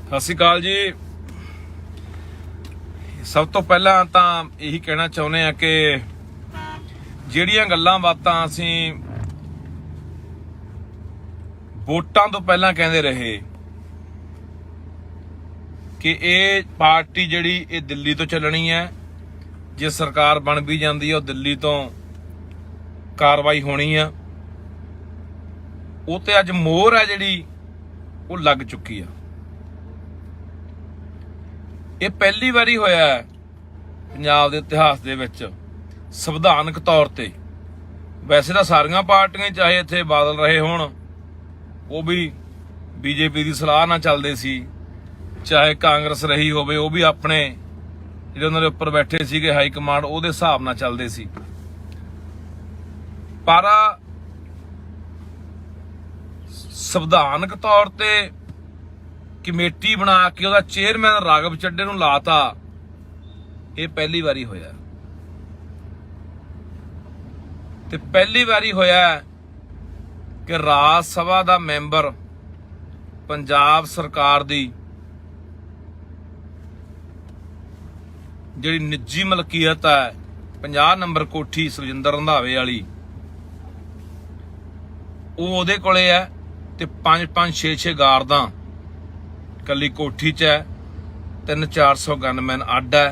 ਸਤਿ ਸ਼੍ਰੀ ਅਕਾਲ ਜੀ। ਸਭ ਤੋਂ ਪਹਿਲਾਂ ਤਾਂ ਇਹੀ ਕਹਿਣਾ ਚਾਹੁੰਦੇ ਆ ਕਿ ਜਿਹੜੀਆਂ ਗੱਲਾਂ ਬਾਤਾਂ ਅਸੀਂ ਵੋਟਾਂ ਤੋਂ ਪਹਿਲਾਂ ਕਹਿੰਦੇ ਰਹੇ ਕਿ ਇਹ ਪਾਰਟੀ ਜਿਹੜੀ ਇਹ ਦਿੱਲੀ ਤੋਂ ਚੱਲਣੀ ਹੈ, ਜੇ ਸਰਕਾਰ ਬਣ ਵੀ ਜਾਂਦੀ ਹੈ ਉਹ ਦਿੱਲੀ ਤੋਂ ਕਾਰਵਾਈ ਹੋਣੀ ਆ, ਉਹ ਤੇ ਅੱਜ ਮੋਹਰ ਹੈ ਜਿਹੜੀ ਉਹ ਲੱਗ ਚੁੱਕੀ ਆ। ਇਹ ਪਹਿਲੀ ਵਾਰੀ ਹੋਇਆ ਹੈ ਪੰਜਾਬ ਦੇ ਇਤਿਹਾਸ ਦੇ ਵਿੱਚ ਸੰਵਿਧਾਨਕ ਤੌਰ ਤੇ। ਵੈਸੇ ਤਾਂ ਸਾਰੀਆਂ ਪਾਰਟੀਆਂ ਚਾਹੇ ਇੱਥੇ ਬਾਦਲ ਰਹੇ ਹੋਣ ਉਹ ਵੀ ਬੀਜੇਪੀ ਦੀ ਸਲਾਹ ਨਾਲ ਚੱਲਦੇ ਸੀ, ਚਾਹੇ ਕਾਂਗਰਸ ਰਹੀ ਹੋਵੇ ਉਹ ਵੀ ਆਪਣੇ ਜਿਹੜੇ ਉਹਨਾਂ ਦੇ ਉੱਪਰ ਬੈਠੇ ਸੀਗੇ ਹਾਈ ਕਮਾਂਡ ਉਹਦੇ ਹਿਸਾਬ ਨਾਲ ਚੱਲਦੇ ਸੀ। ਪਰ ਸੰਵਿਧਾਨਕ ਤੌਰ ਤੇ ਕਮੇਟੀ ਬਣਾ ਕੇ ਉਹਦਾ ਚੇਅਰਮੈਨ ਰਾਘਵ ਚੱਡੇ ਨੂੰ ਲਾਤਾ, ਇਹ ਪਹਿਲੀ ਵਾਰੀ ਹੋਇਆ। ਤੇ ਪਹਿਲੀ ਵਾਰੀ ਹੋਇਆ ਕਿ ਰਾਜ ਸਭਾ ਦਾ ਮੈਂਬਰ ਪੰਜਾਬ ਸਰਕਾਰ ਦੀ ਜਿਹੜੀ ਨਿੱਜੀ ਮਲਕੀਅਤ ਹੈ 50 ਨੰਬਰ ਕੋਠੀ ਸੁਖਜਿੰਦਰ ਰੰਧਾਵੇ ਵਾਲੀ, ਉਹ ਉਹਦੇ ਕੋਲੇ ਹੈ ਤੇ 5-5 6-6 ਗਾਰਦਾਂ ਕੱਲੀ ਕੋਠੀ 'ਚ ਹੈ, 300-400 ਗਨਮੈਨ ਅੱਡ ਹੈ।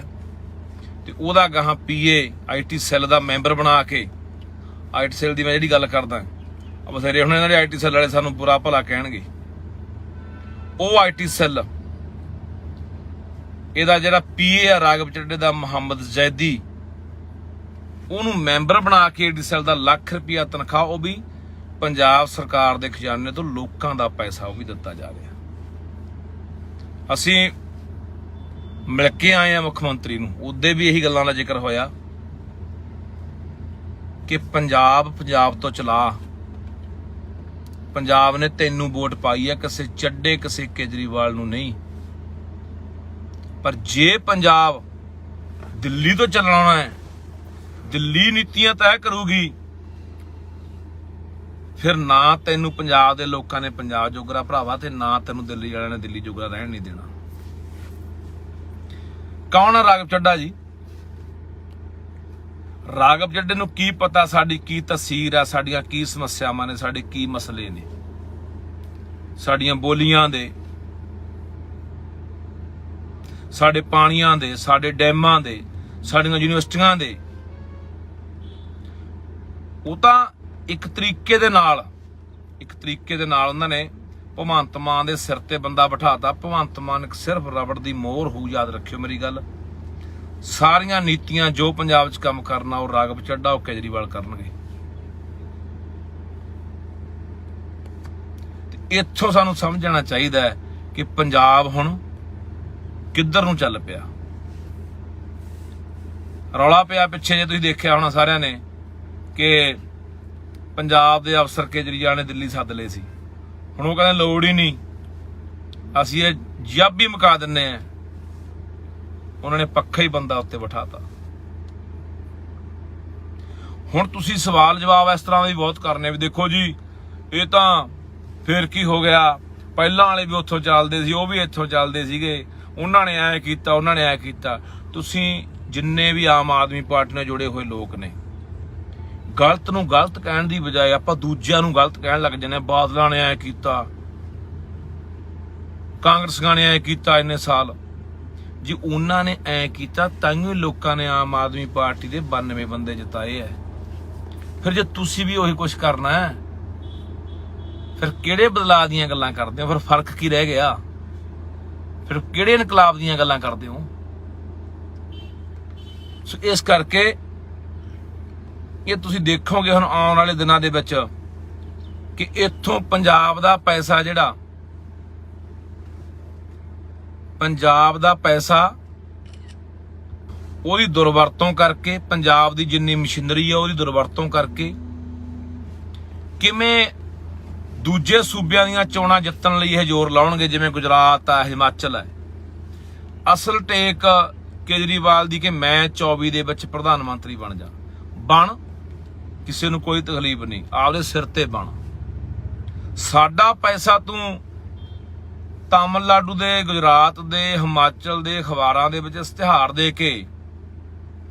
ਤੇ ਉਹਦਾ ਗਾਹਾਂ ਪੀਏ ਆਈਟੀ ਸੈੱਲ ਦਾ ਮੈਂਬਰ ਬਣਾ ਕੇ, ਆਈਟੀ ਸੈੱਲ ਦੀ ਮੈਂ ਜਿਹੜੀ ਗੱਲ ਕਰਦਾ ਬਥੇਰੇ ਹੁਣ ਇਹਨਾਂ ਦੇ ਆਈਟੀ ਸੈੱਲ ਵਾਲੇ ਸਾਨੂੰ ਬੁਰਾ ਭਲਾ ਕਹਿਣਗੇ, ਉਹ ਆਈਟੀ ਸੈੱਲ ਇਹਦਾ ਜਿਹੜਾ ਪੀਏ ਆ ਰਾਘਵ ਚੱਡੇ ਦਾ ਮੁਹੰਮਦ ਜ਼ੈਦੀ, ਉਹਨੂੰ ਮੈਂਬਰ ਬਣਾ ਕੇ ਆਈਟੀ ਸੈੱਲ ਦਾ ਲੱਖ ਰੁਪਇਆ ਤਨਖਾਹ, ਉਹ ਵੀ ਪੰਜਾਬ ਸਰਕਾਰ ਦੇ ਖਜ਼ਾਨੇ ਤੋਂ ਲੋਕਾਂ ਦਾ ਪੈਸਾ ਉਹ ਵੀ ਦਿੱਤਾ ਜਾ ਰਿਹਾ। ਅਸੀਂ ਮਿਲ ਕੇ ਆਏ ਆ ਮੁੱਖ ਮੰਤਰੀ ਨੂੰ, ਉਹਦੇ ਵੀ ਇਹੀ ਗੱਲਾਂ ਦਾ ਜ਼ਿਕਰ ਹੋਇਆ ਕਿ ਪੰਜਾਬ ਤੋਂ ਚਲਾ, ਪੰਜਾਬ ਨੇ ਤੈਨੂੰ ਵੋਟ ਪਾਈ ਹੈ, ਕਿਸੇ ਚੱਡੇ ਕਿਸੇ ਕੇਜਰੀਵਾਲ ਨੂੰ ਨਹੀਂ। ਪਰ ਜੇ ਪੰਜਾਬ ਦਿੱਲੀ ਤੋਂ ਚੱਲਣਾ ਹੈ, ਦਿੱਲੀ ਨੀਤੀਆਂ ਤੈਅ ਕਰੂਗੀ, ਫਿਰ ਨਾ ਤੈਨੂੰ ਪੰਜਾਬ ਦੇ ਲੋਕਾਂ ਨੇ ਪੰਜਾਬ ਜੋਗਰਾ ਭਰਾਵਾ, ਤੇ ਨਾ ਤੈਨੂੰ ਦਿੱਲੀ ਵਾਲਿਆਂ ਨੇ ਦਿੱਲੀ ਜੋਗਰਾ ਰਹਿਣ ਨਹੀਂ ਦੇਣਾ। ਕੌਣ ਆ ਰਾਘਵ ਚੱਡਾ ਜੀ? ਰਾਘਵ ਚੱਡੇ ਨੂੰ ਕੀ ਪਤਾ ਸਾਡੀ ਕੀ ਤਸਵੀਰ ਆ, ਸਾਡੀਆਂ ਕੀ ਸਮੱਸਿਆਵਾਂ ਨੇ, ਸਾਡੇ ਕੀ ਮਸਲੇ ਨੇ, ਸਾਡੀਆਂ ਬੋਲੀਆਂ ਦੇ, ਸਾਡੇ ਪਾਣੀਆਂ ਦੇ, ਸਾਡੇ ਡੈਮਾਂ ਦੇ, ਸਾਡੀਆਂ ਯੂਨੀਵਰਸਿਟੀਆਂ ਦੇ। ਉਹ ਤਾਂ ਇੱਕ ਤਰੀਕੇ ਦੇ ਨਾਲ ਉਹਨਾਂ ਨੇ ਭਗਵੰਤ ਮਾਨ ਦੇ ਸਿਰ ਤੇ ਬੰਦਾ ਬਿਠਾਤਾ। ਭਗਵੰਤ ਮਾਨ ਸਿਰਫ ਰਬੜ ਦੀ ਮੋਹਰ ਹੋ, ਯਾਦ ਰੱਖਿਓ ਮੇਰੀ ਗੱਲ। ਸਾਰੀਆਂ ਨੀਤੀਆਂ ਜੋ ਪੰਜਾਬ 'ਚ ਕੰਮ ਕਰਨਾ ਉਹ ਰਾਘਵ ਚੱਡਾ ਉਹ ਕੇਜਰੀਵਾਲ ਕਰਨਗੇ। ਤੇ ਇੱਥੋਂ ਸਾਨੂੰ ਸਮਝਣਾ ਚਾਹੀਦਾ ਹੈ ਕਿ ਪੰਜਾਬ ਹੁਣ ਕਿੱਧਰ ਨੂੰ ਚੱਲ ਪਿਆ। ਰੌਲਾ ਪਿਆ ਪਿੱਛੇ, ਜੇ ਤੁਸੀਂ ਦੇਖਿਆ ਹੋਣਾ ਸਾਰਿਆਂ ਨੇ, ਕਿ ਪੰਜਾਬ ਦੇ ਅਫਸਰ ਕੇਜਰੀਵਾਲ ਨੇ ਦਿੱਲੀ ਸੱਦ ਲਏ ਸੀ। ਹੁਣ ਉਹ ਕਹਿੰਦੇ ਲੋੜ ਹੀ ਨਹੀਂ, ਅਸੀਂ ਇਹ ਜੱਬ ਹੀ ਮੁਕਾ ਦਿੰਨੇ ਆ। ਉਹਨਾਂ ਨੇ ਪੱਖਾ ਹੀ ਬੰਦਾ ਉੱਤੇ ਬਿਠਾਤਾ। ਹੁਣ ਤੁਸੀਂ ਸਵਾਲ ਜਵਾਬ ਇਸ ਤਰ੍ਹਾਂ ਦੇ ਬਹੁਤ ਕਰਨੇ ਵੀ ਦੇਖੋ ਜੀ ਇਹ ਤਾਂ ਫੇਰ ਕੀ ਹੋ ਗਿਆ, ਪਹਿਲਾਂ ਵਾਲੇ ਵੀ ਉੱਥੋਂ ਚੱਲਦੇ ਸੀ, ਉਹ ਵੀ ਇੱਥੋਂ ਚੱਲਦੇ ਸੀਗੇ, ਉਹਨਾਂ ਨੇ ਐ ਕੀਤਾ, ਉਹਨਾਂ ਨੇ ਐ ਕੀਤਾ। ਤੁਸੀਂ ਜਿੰਨੇ ਵੀ ਆਮ ਆਦਮੀ ਪਾਰਟੀ ਨਾਲ ਜੁੜੇ ਹੋਏ ਲੋਕ ਨੇ, ਗਲਤ ਨੂੰ ਗਲਤ ਕਹਿਣ ਦੀ ਬਜਾਏ ਆਪਾਂ ਦੂਜਿਆਂ ਨੂੰ ਗਲਤ ਕਹਿਣ ਲੱਗ ਜਾਂਦੇ। ਬਾਦਲਾਂ ਨੇ ਐ ਕੀਤਾ, ਕਾਂਗਰਸੀਆਂ ਨੇ ਐ ਕੀਤਾ ਇੰਨੇ ਸਾਲ। ਜੀ ਉਹਨਾਂ ਨੇ ਐ ਕੀਤਾ ਤਾਂਹੀਓ ਲੋਕਾਂ ਨੇ ਆਮ ਆਦਮੀ ਪਾਰਟੀ ਦੇ 92 ਬੰਦੇ ਜਿਤਾਏ ਐ। ਫਿਰ ਜੇ ਤੁਸੀਂ ਵੀ ਉਹੀ ਕੁਛ ਕਰਨਾ ਹੈ, ਫਿਰ ਕਿਹੜੇ ਬਦਲਾਅ ਦੀਆਂ ਗੱਲਾਂ ਕਰਦੇ ਹੋ? ਫਿਰ ਫਰਕ ਕੀ ਰਹਿ ਗਿਆ? ਫਿਰ ਕਿਹੜੇ ਇਨਕਲਾਬ ਦੀਆਂ ਗੱਲਾਂ ਕਰਦੇ ਹੋ? ਸੋ ਇਸ ਕਰਕੇ ਇਹ ਤੁਸੀਂ ਦੇਖੋਗੇ ਹੁਣ ਆਉਣ ਵਾਲੇ ਦਿਨਾਂ ਦੇ ਵਿੱਚ ਕਿ ਇੱਥੋਂ ਪੰਜਾਬ ਦਾ ਪੈਸਾ, ਜਿਹੜਾ ਪੰਜਾਬ ਦਾ ਪੈਸਾ, ਉਹਦੀ ਦੁਰਵਰਤੋਂ ਕਰਕੇ, ਪੰਜਾਬ ਦੀ ਜਿੰਨੀ ਮਸ਼ੀਨਰੀ ਆ ਉਹਦੀ ਦੁਰਵਰਤੋਂ ਕਰਕੇ ਕਿਵੇਂ ਦੂਜੇ ਸੂਬਿਆਂ ਦੀਆਂ ਚੋਣਾਂ ਜਿੱਤਣ ਲਈ ਇਹ ਜ਼ੋਰ ਲਾਉਣਗੇ। ਜਿਵੇਂ ਗੁਜਰਾਤ ਆ, ਹਿਮਾਚਲ ਹੈ। ਅਸਲ ਟੇਕ ਕੇਜਰੀਵਾਲ ਦੀ ਕਿ ਮੈਂ 24 ਦੇ ਵਿੱਚ ਪ੍ਰਧਾਨ ਮੰਤਰੀ ਬਣ ਕਿਸੇ ਨੂੰ ਕੋਈ ਤਕਲੀਫ ਨਹੀਂ, ਆਪਦੇ ਸਿਰ ਤੇ ਬਣ। ਸਾਡਾ ਪੈਸਾ ਤੂੰ ਤਾਮਿਲਨਾਡੂ ਦੇ, ਗੁਜਰਾਤ ਦੇ, ਹਿਮਾਚਲ ਦੇ ਅਖਬਾਰਾਂ ਦੇ ਵਿੱਚ ਇਸ਼ਤਿਹਾਰ ਦੇ ਕੇ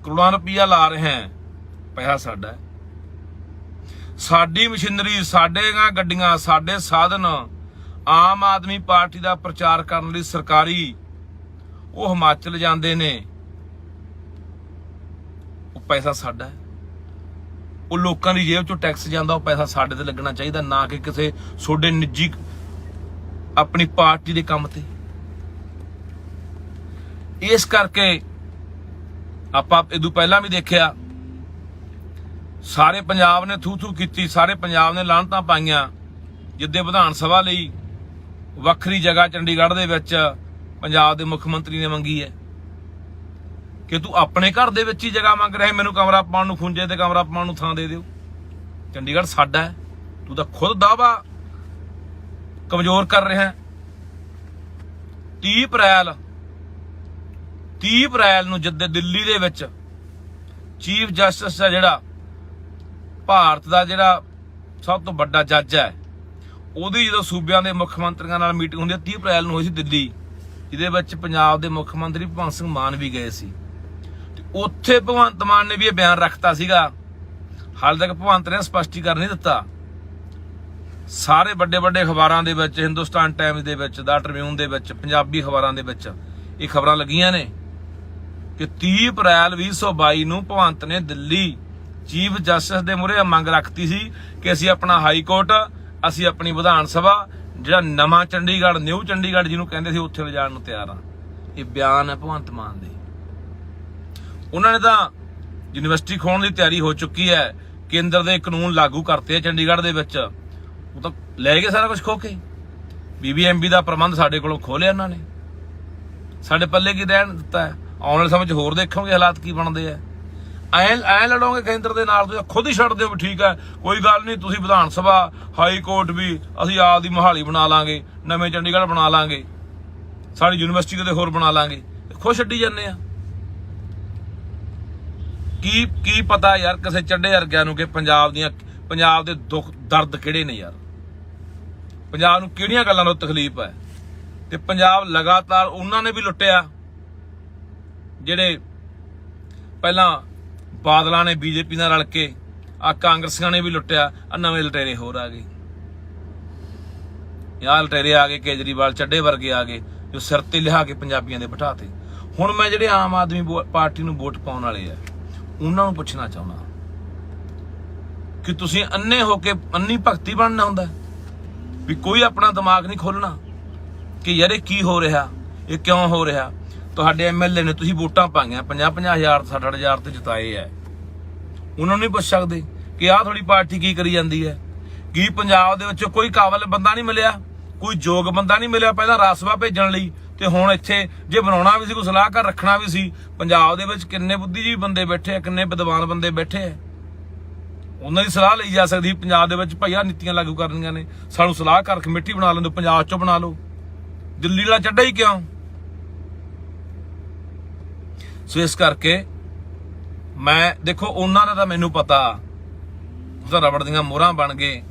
ਕਰੋੜਾਂ ਰੁਪਈਆ ਲਾ ਰਹੇ ਹੈ। ਪੈਸਾ ਸਾਡਾ ਹੈ, ਸਾਡੀ ਮਸ਼ੀਨਰੀ, ਸਾਡੇ ਗੱਡੀਆਂ, ਸਾਡੇ ਸਾਧਨ। ਆਮ ਆਦਮੀ ਪਾਰਟੀ ਦਾ ਪ੍ਰਚਾਰ ਕਰਨ ਲਈ ਸਰਕਾਰੀ ਉਹ ਹਿਮਾਚਲ ਜਾਂਦੇ ਨੇ, ਉਹ ਪੈਸਾ ਸਾਡਾ ਹੈ। ਉਹ ਲੋਕਾਂ ਦੀ ਜੇਬ ਚੋਂ ਟੈਕਸ ਜਾਂਦਾ, ਉਹ ਪੈਸਾ ਸਾਡੇ ਤੇ ਲੱਗਣਾ ਚਾਹੀਦਾ, ਨਾ ਕਿ ਕਿਸੇ ਤੁਹਾਡੇ ਨਿੱਜੀ ਆਪਣੀ ਪਾਰਟੀ ਦੇ ਕੰਮ ਤੇ। ਇਸ ਕਰਕੇ ਆਪਾਂ ਇਦੋਂ ਪਹਿਲਾਂ ਵੀ ਦੇਖਿਆ, ਸਾਰੇ ਪੰਜਾਬ ਨੇ ਥੂ ਥੂ ਕੀਤੀ, ਸਾਰੇ ਪੰਜਾਬ ਨੇ ਲਾਹਨਤਾਂ ਪਾਈਆਂ ਜਿੱਦੇ ਵਿਧਾਨ ਸਭਾ ਲਈ ਵੱਖਰੀ ਜਗ੍ਹਾ ਚੰਡੀਗੜ੍ਹ ਦੇ ਵਿੱਚ ਪੰਜਾਬ ਦੇ ਮੁੱਖ ਮੰਤਰੀ ਨੇ ਮੰਗੀ ਹੈ ਕਿ ਤੂੰ ਆਪਣੇ ਘਰ ਦੇ ਵਿੱਚ ਹੀ ਜਗ੍ਹਾ ਮੰਗ ਰਿਹਾ, ਮੈਨੂੰ ਕਮਰਾ ਪਾਉਣ ਨੂੰ, ਖੁੰਝੇ ਤੇ ਕਮਰਾ ਪਾਉਣ ਨੂੰ ਥਾਂ ਦੇ ਦਿਓ। ਚੰਡੀਗੜ੍ਹ ਸਾਡਾ ਹੈ, ਤੂੰ ਤਾਂ ਖੁਦ ਦਾਅਵਾ ਕਮਜ਼ੋਰ ਕਰ ਰਿਹਾ। 30 ਅਪ੍ਰੈਲ ਨੂੰ ਜਦ ਦਿੱਲੀ ਦੇ ਵਿੱਚ ਚੀਫ ਜਸਟਿਸ ਦਾ, ਜਿਹੜਾ ਭਾਰਤ ਦਾ ਜਿਹੜਾ ਸਭ ਤੋਂ ਵੱਡਾ ਜੱਜ ਹੈ, ਉਹਦੀ ਜਦੋਂ ਸੂਬਿਆਂ ਦੇ ਮੁੱਖ ਮੰਤਰੀਆਂ ਨਾਲ ਮੀਟਿੰਗ ਹੁੰਦੀ ਹੈ 30 ਅਪ੍ਰੈਲ ਨੂੰ ਹੋਈ ਸੀ ਦਿੱਲੀ, ਜਿਹਦੇ ਵਿੱਚ ਪੰਜਾਬ ਦੇ ਮੁੱਖ ਮੰਤਰੀ ਭਗਵੰਤ ਸਿੰਘ ਮਾਨ ਵੀ ਗਏ ਸੀ। ਤੇ ਉੱਥੇ ਭਗਵੰਤ ਮਾਨ ਨੇ ਵੀ ਇਹ ਬਿਆਨ ਰੱਖਤਾ ਸੀਗਾ। ਹਾਲੇ ਤੱਕ ਭਗਵੰਤ ਨੇ ਸਪਸ਼ਟੀਕਰਨ ਨਹੀਂ ਦਿੱਤਾ। ਸਾਰੇ ਵੱਡੇ ਵੱਡੇ ਅਖਬਾਰਾਂ ਦੇ ਵਿੱਚ, ਹਿੰਦੁਸਤਾਨ ਟਾਈਮਜ਼ ਦੇ ਵਿੱਚ, ਦਾ ਟ੍ਰਿਬਿਊਨ ਦੇ ਵਿੱਚ, ਪੰਜਾਬੀ ਅਖਬਾਰਾਂ ਦੇ ਵਿੱਚ ਇਹ ਖਬਰਾਂ ਲੱਗੀਆਂ ਨੇ ਕਿ 30 ਅਪ੍ਰੈਲ 2022 ਨੂੰ ਭਗਵੰਤ ਨੇ ਦਿੱਲੀ ਚੀਫ ਜਸਟਿਸ ਦੇ ਮੂਹਰੇ ਮੰਗ ਰੱਖਤੀ ਸੀ ਕਿ ਅਸੀਂ ਆਪਣਾ ਹਾਈ ਕੋਰਟ, ਅਸੀਂ ਆਪਣੀ ਵਿਧਾਨ ਸਭਾ, ਜਿਹੜਾ ਨਵਾਂ ਚੰਡੀਗੜ੍ਹ, ਨਿਊ ਚੰਡੀਗੜ੍ਹ ਜਿਹਨੂੰ ਕਹਿੰਦੇ ਸੀ, ਉੱਥੇ ਲਿਜਾਣ ਨੂੰ ਤਿਆਰ ਆ। ਇਹ ਬਿਆਨ ਹੈ ਭਗਵੰਤ ਮਾਨ ਦੇ। ਉਹਨਾਂ ਨੇ ਤਾਂ ਯੂਨੀਵਰਸਿਟੀ ਖੋਣ ਦੀ ਤਿਆਰੀ ਹੋ ਚੁੱਕੀ ਹੈ, ਕੇਂਦਰ ਦੇ ਕਾਨੂੰਨ ਲਾਗੂ ਕਰਤੇ ਚੰਡੀਗੜ੍ਹ ਦੇ ਵਿੱਚ, ਉਹ ਤਾਂ ਲੈ ਗਏ ਸਾਰਾ ਕੁਝ ਖੋ ਕੇ। BBMB ਦਾ ਪ੍ਰਬੰਧ ਸਾਡੇ ਕੋਲੋਂ ਖੋਹ ਲਿਆ ਉਹਨਾਂ ਨੇ, ਸਾਡੇ ਪੱਲੇ ਕੀ ਰਹਿਣ ਦਿੱਤਾ ਹੈ। ਆਉਣ ਵਾਲੇ ਸਮੇਂ 'ਚ ਹੋਰ ਦੇਖੋਗੇ ਹਾਲਾਤ ਕੀ ਬਣਦੇ ਆ। ਐ ਲੜੋਗੇ ਕੇਂਦਰ ਦੇ ਨਾਲ, ਤੁਸੀਂ ਖੁਦ ਹੀ ਛੱਡ ਦਿਓ ਵੀ ਠੀਕ ਹੈ ਕੋਈ ਗੱਲ ਨਹੀਂ, ਤੁਸੀਂ ਵਿਧਾਨ ਸਭਾ, ਹਾਈ ਕੋਰਟ ਵੀ ਅਸੀਂ ਆਪ ਦੀ ਮੁਹਾਲੀ ਬਣਾ ਲਾਂਗੇ, ਨਵੇਂ ਚੰਡੀਗੜ੍ਹ ਬਣਾ ਲਾਂਗੇ, ਸਾਡੀ ਯੂਨੀਵਰਸਿਟੀ ਕਿਤੇ ਹੋਰ ਬਣਾ ਲਾਂਗੇ, ਖੁਦ ਛੱਡੀ ਜਾਂਦੇ ਆ। ਕੀ ਪਤਾ ਯਾਰ ਕਿਸੇ ਚੱਡੇ ਵਰਗਿਆਂ ਨੂੰ ਕਿ ਪੰਜਾਬ ਦੇ ਦੁੱਖ ਦਰਦ ਕਿਹੜੇ ਨੇ ਯਾਰ, ਪੰਜਾਬ ਨੂੰ ਕਿਹੜੀਆਂ ਗੱਲਾਂ ਤੋਂ ਤਕਲੀਫ ਹੈ। ਤੇ ਪੰਜਾਬ ਲਗਾਤਾਰ ਉਹਨਾਂ ਨੇ ਵੀ ਲੁੱਟਿਆ, ਜਿਹੜੇ ਪਹਿਲਾਂ ਬਾਦਲਾਂ ਨੇ BJP ਨਾਲ ਰਲ ਕੇ, ਆ ਕਾਂਗਰਸੀਆਂ ਨੇ ਵੀ ਲੁੱਟਿਆ, ਆ ਨਵੇਂ ਲਟੇਰੇ ਹੋਰ ਆ ਗਏ। ਯਾਰ ਲਟੇਰੇ ਆ ਗਏ, ਕੇਜਰੀਵਾਲ ਚੱਡੇ ਵਰਗੇ ਆ ਗਏ, ਜੋ ਸਿਰ ਤੇ ਲਿਆ ਕੇ ਪੰਜਾਬੀਆਂ ਦੇ ਬਿਠਾਤੇ। ਹੁਣ ਮੈਂ ਜਿਹੜੇ ਆਮ ਆਦਮੀ ਪਾਰਟੀ ਨੂੰ ਵੋਟ ਪਾਉਣ ਵਾਲੇ ਆ, ਉਹਨਾਂ ਨੂੰ ਪੁੱਛਣਾ ਚਾਹੁੰਦਾ ਕਿ ਤੁਸੀਂ ਅੰਨੇ ਹੋ ਕੇ ਅੰਨੀ ਭਗਤੀ ਬਣਨਾ ਹੁੰਦਾ ਵੀ ਕੋਈ ਆਪਣਾ ਦਿਮਾਗ ਨਹੀਂ ਖੋਲਣਾ ਕਿ ਯਾਰ ਇਹ ਕੀ ਹੋ ਰਿਹਾ, ਇਹ ਕਿਉਂ ਹੋ ਰਿਹਾ। ਤੁਹਾਡੇ MLA ਨੇ ਤੁਸੀਂ ਵੋਟਾਂ ਪਾਈਆਂ 50-50,000 60,000 ਤੇ ਜਿਤਾਏ ਹੈ, ਉਹਨਾਂ ਨੂੰ ਨਹੀਂ ਪੁੱਛ ਸਕਦੇ ਕਿ ਆਹ ਥੋੜੀ ਪਾਰਟੀ ਕੀ ਕਰੀ ਜਾਂਦੀ ਹੈ। ਕੀ ਪੰਜਾਬ ਦੇ ਵਿੱਚ ਕੋਈ ਕਾਬਲ ਬੰਦਾ ਨਹੀਂ ਮਿਲਿਆ, ਕੋਈ ਯੋਗ ਬੰਦਾ ਨਹੀਂ ਮਿਲਿਆ ਪਹਿਲਾਂ ਰਾਸਵਾ ਭੇਜਣ ਲਈ, ਤੇ ਹੁਣ ਇੱਥੇ ਜੇ ਬਣਾਉਣਾ ਵੀ ਸੀ, ਕੋਈ ਸਲਾਹਕਾਰ ਰੱਖਣਾ ਵੀ ਸੀ, ਪੰਜਾਬ ਦੇ ਵਿੱਚ ਕਿੰਨੇ ਬੁੱਧੀਜੀਵੀ ਬੰਦੇ ਬੈਠੇ ਆ, ਕਿੰਨੇ ਵਿਦਵਾਨ ਬੰਦੇ ਬੈਠੇ ਆ, ਉਹਨਾਂ ਦੀ ਸਲਾਹ ਲਈ ਜਾ ਸਕਦੀ। ਪੰਜਾਬ ਦੇ ਵਿੱਚ ਭਈਆ ਨੀਤੀਆਂ ਲਾਗੂ ਕਰਨੀਆਂ ਨੇ, ਸਾਨੂੰ ਸਲਾਹਕਾਰ ਕਮੇਟੀ ਬਣਾ ਲੈਂਦੇ, ਪੰਜਾਬ ਚੋਂ ਬਣਾ ਲਓ, ਦਿੱਲੀ ਵਾਲਾ ਚੱਡਾ ਹੀ ਕਿਉਂ। ਸੋ ਇਸ ਕਰਕੇ ਮੈਂ ਦੇਖੋ, ਉਹਨਾਂ ਦਾ ਤਾਂ ਮੈਨੂੰ ਪਤਾ, ਉਹ ਰਬੜ ਦੀਆਂ ਮੋਹਰਾਂ ਬਣ ਗਏ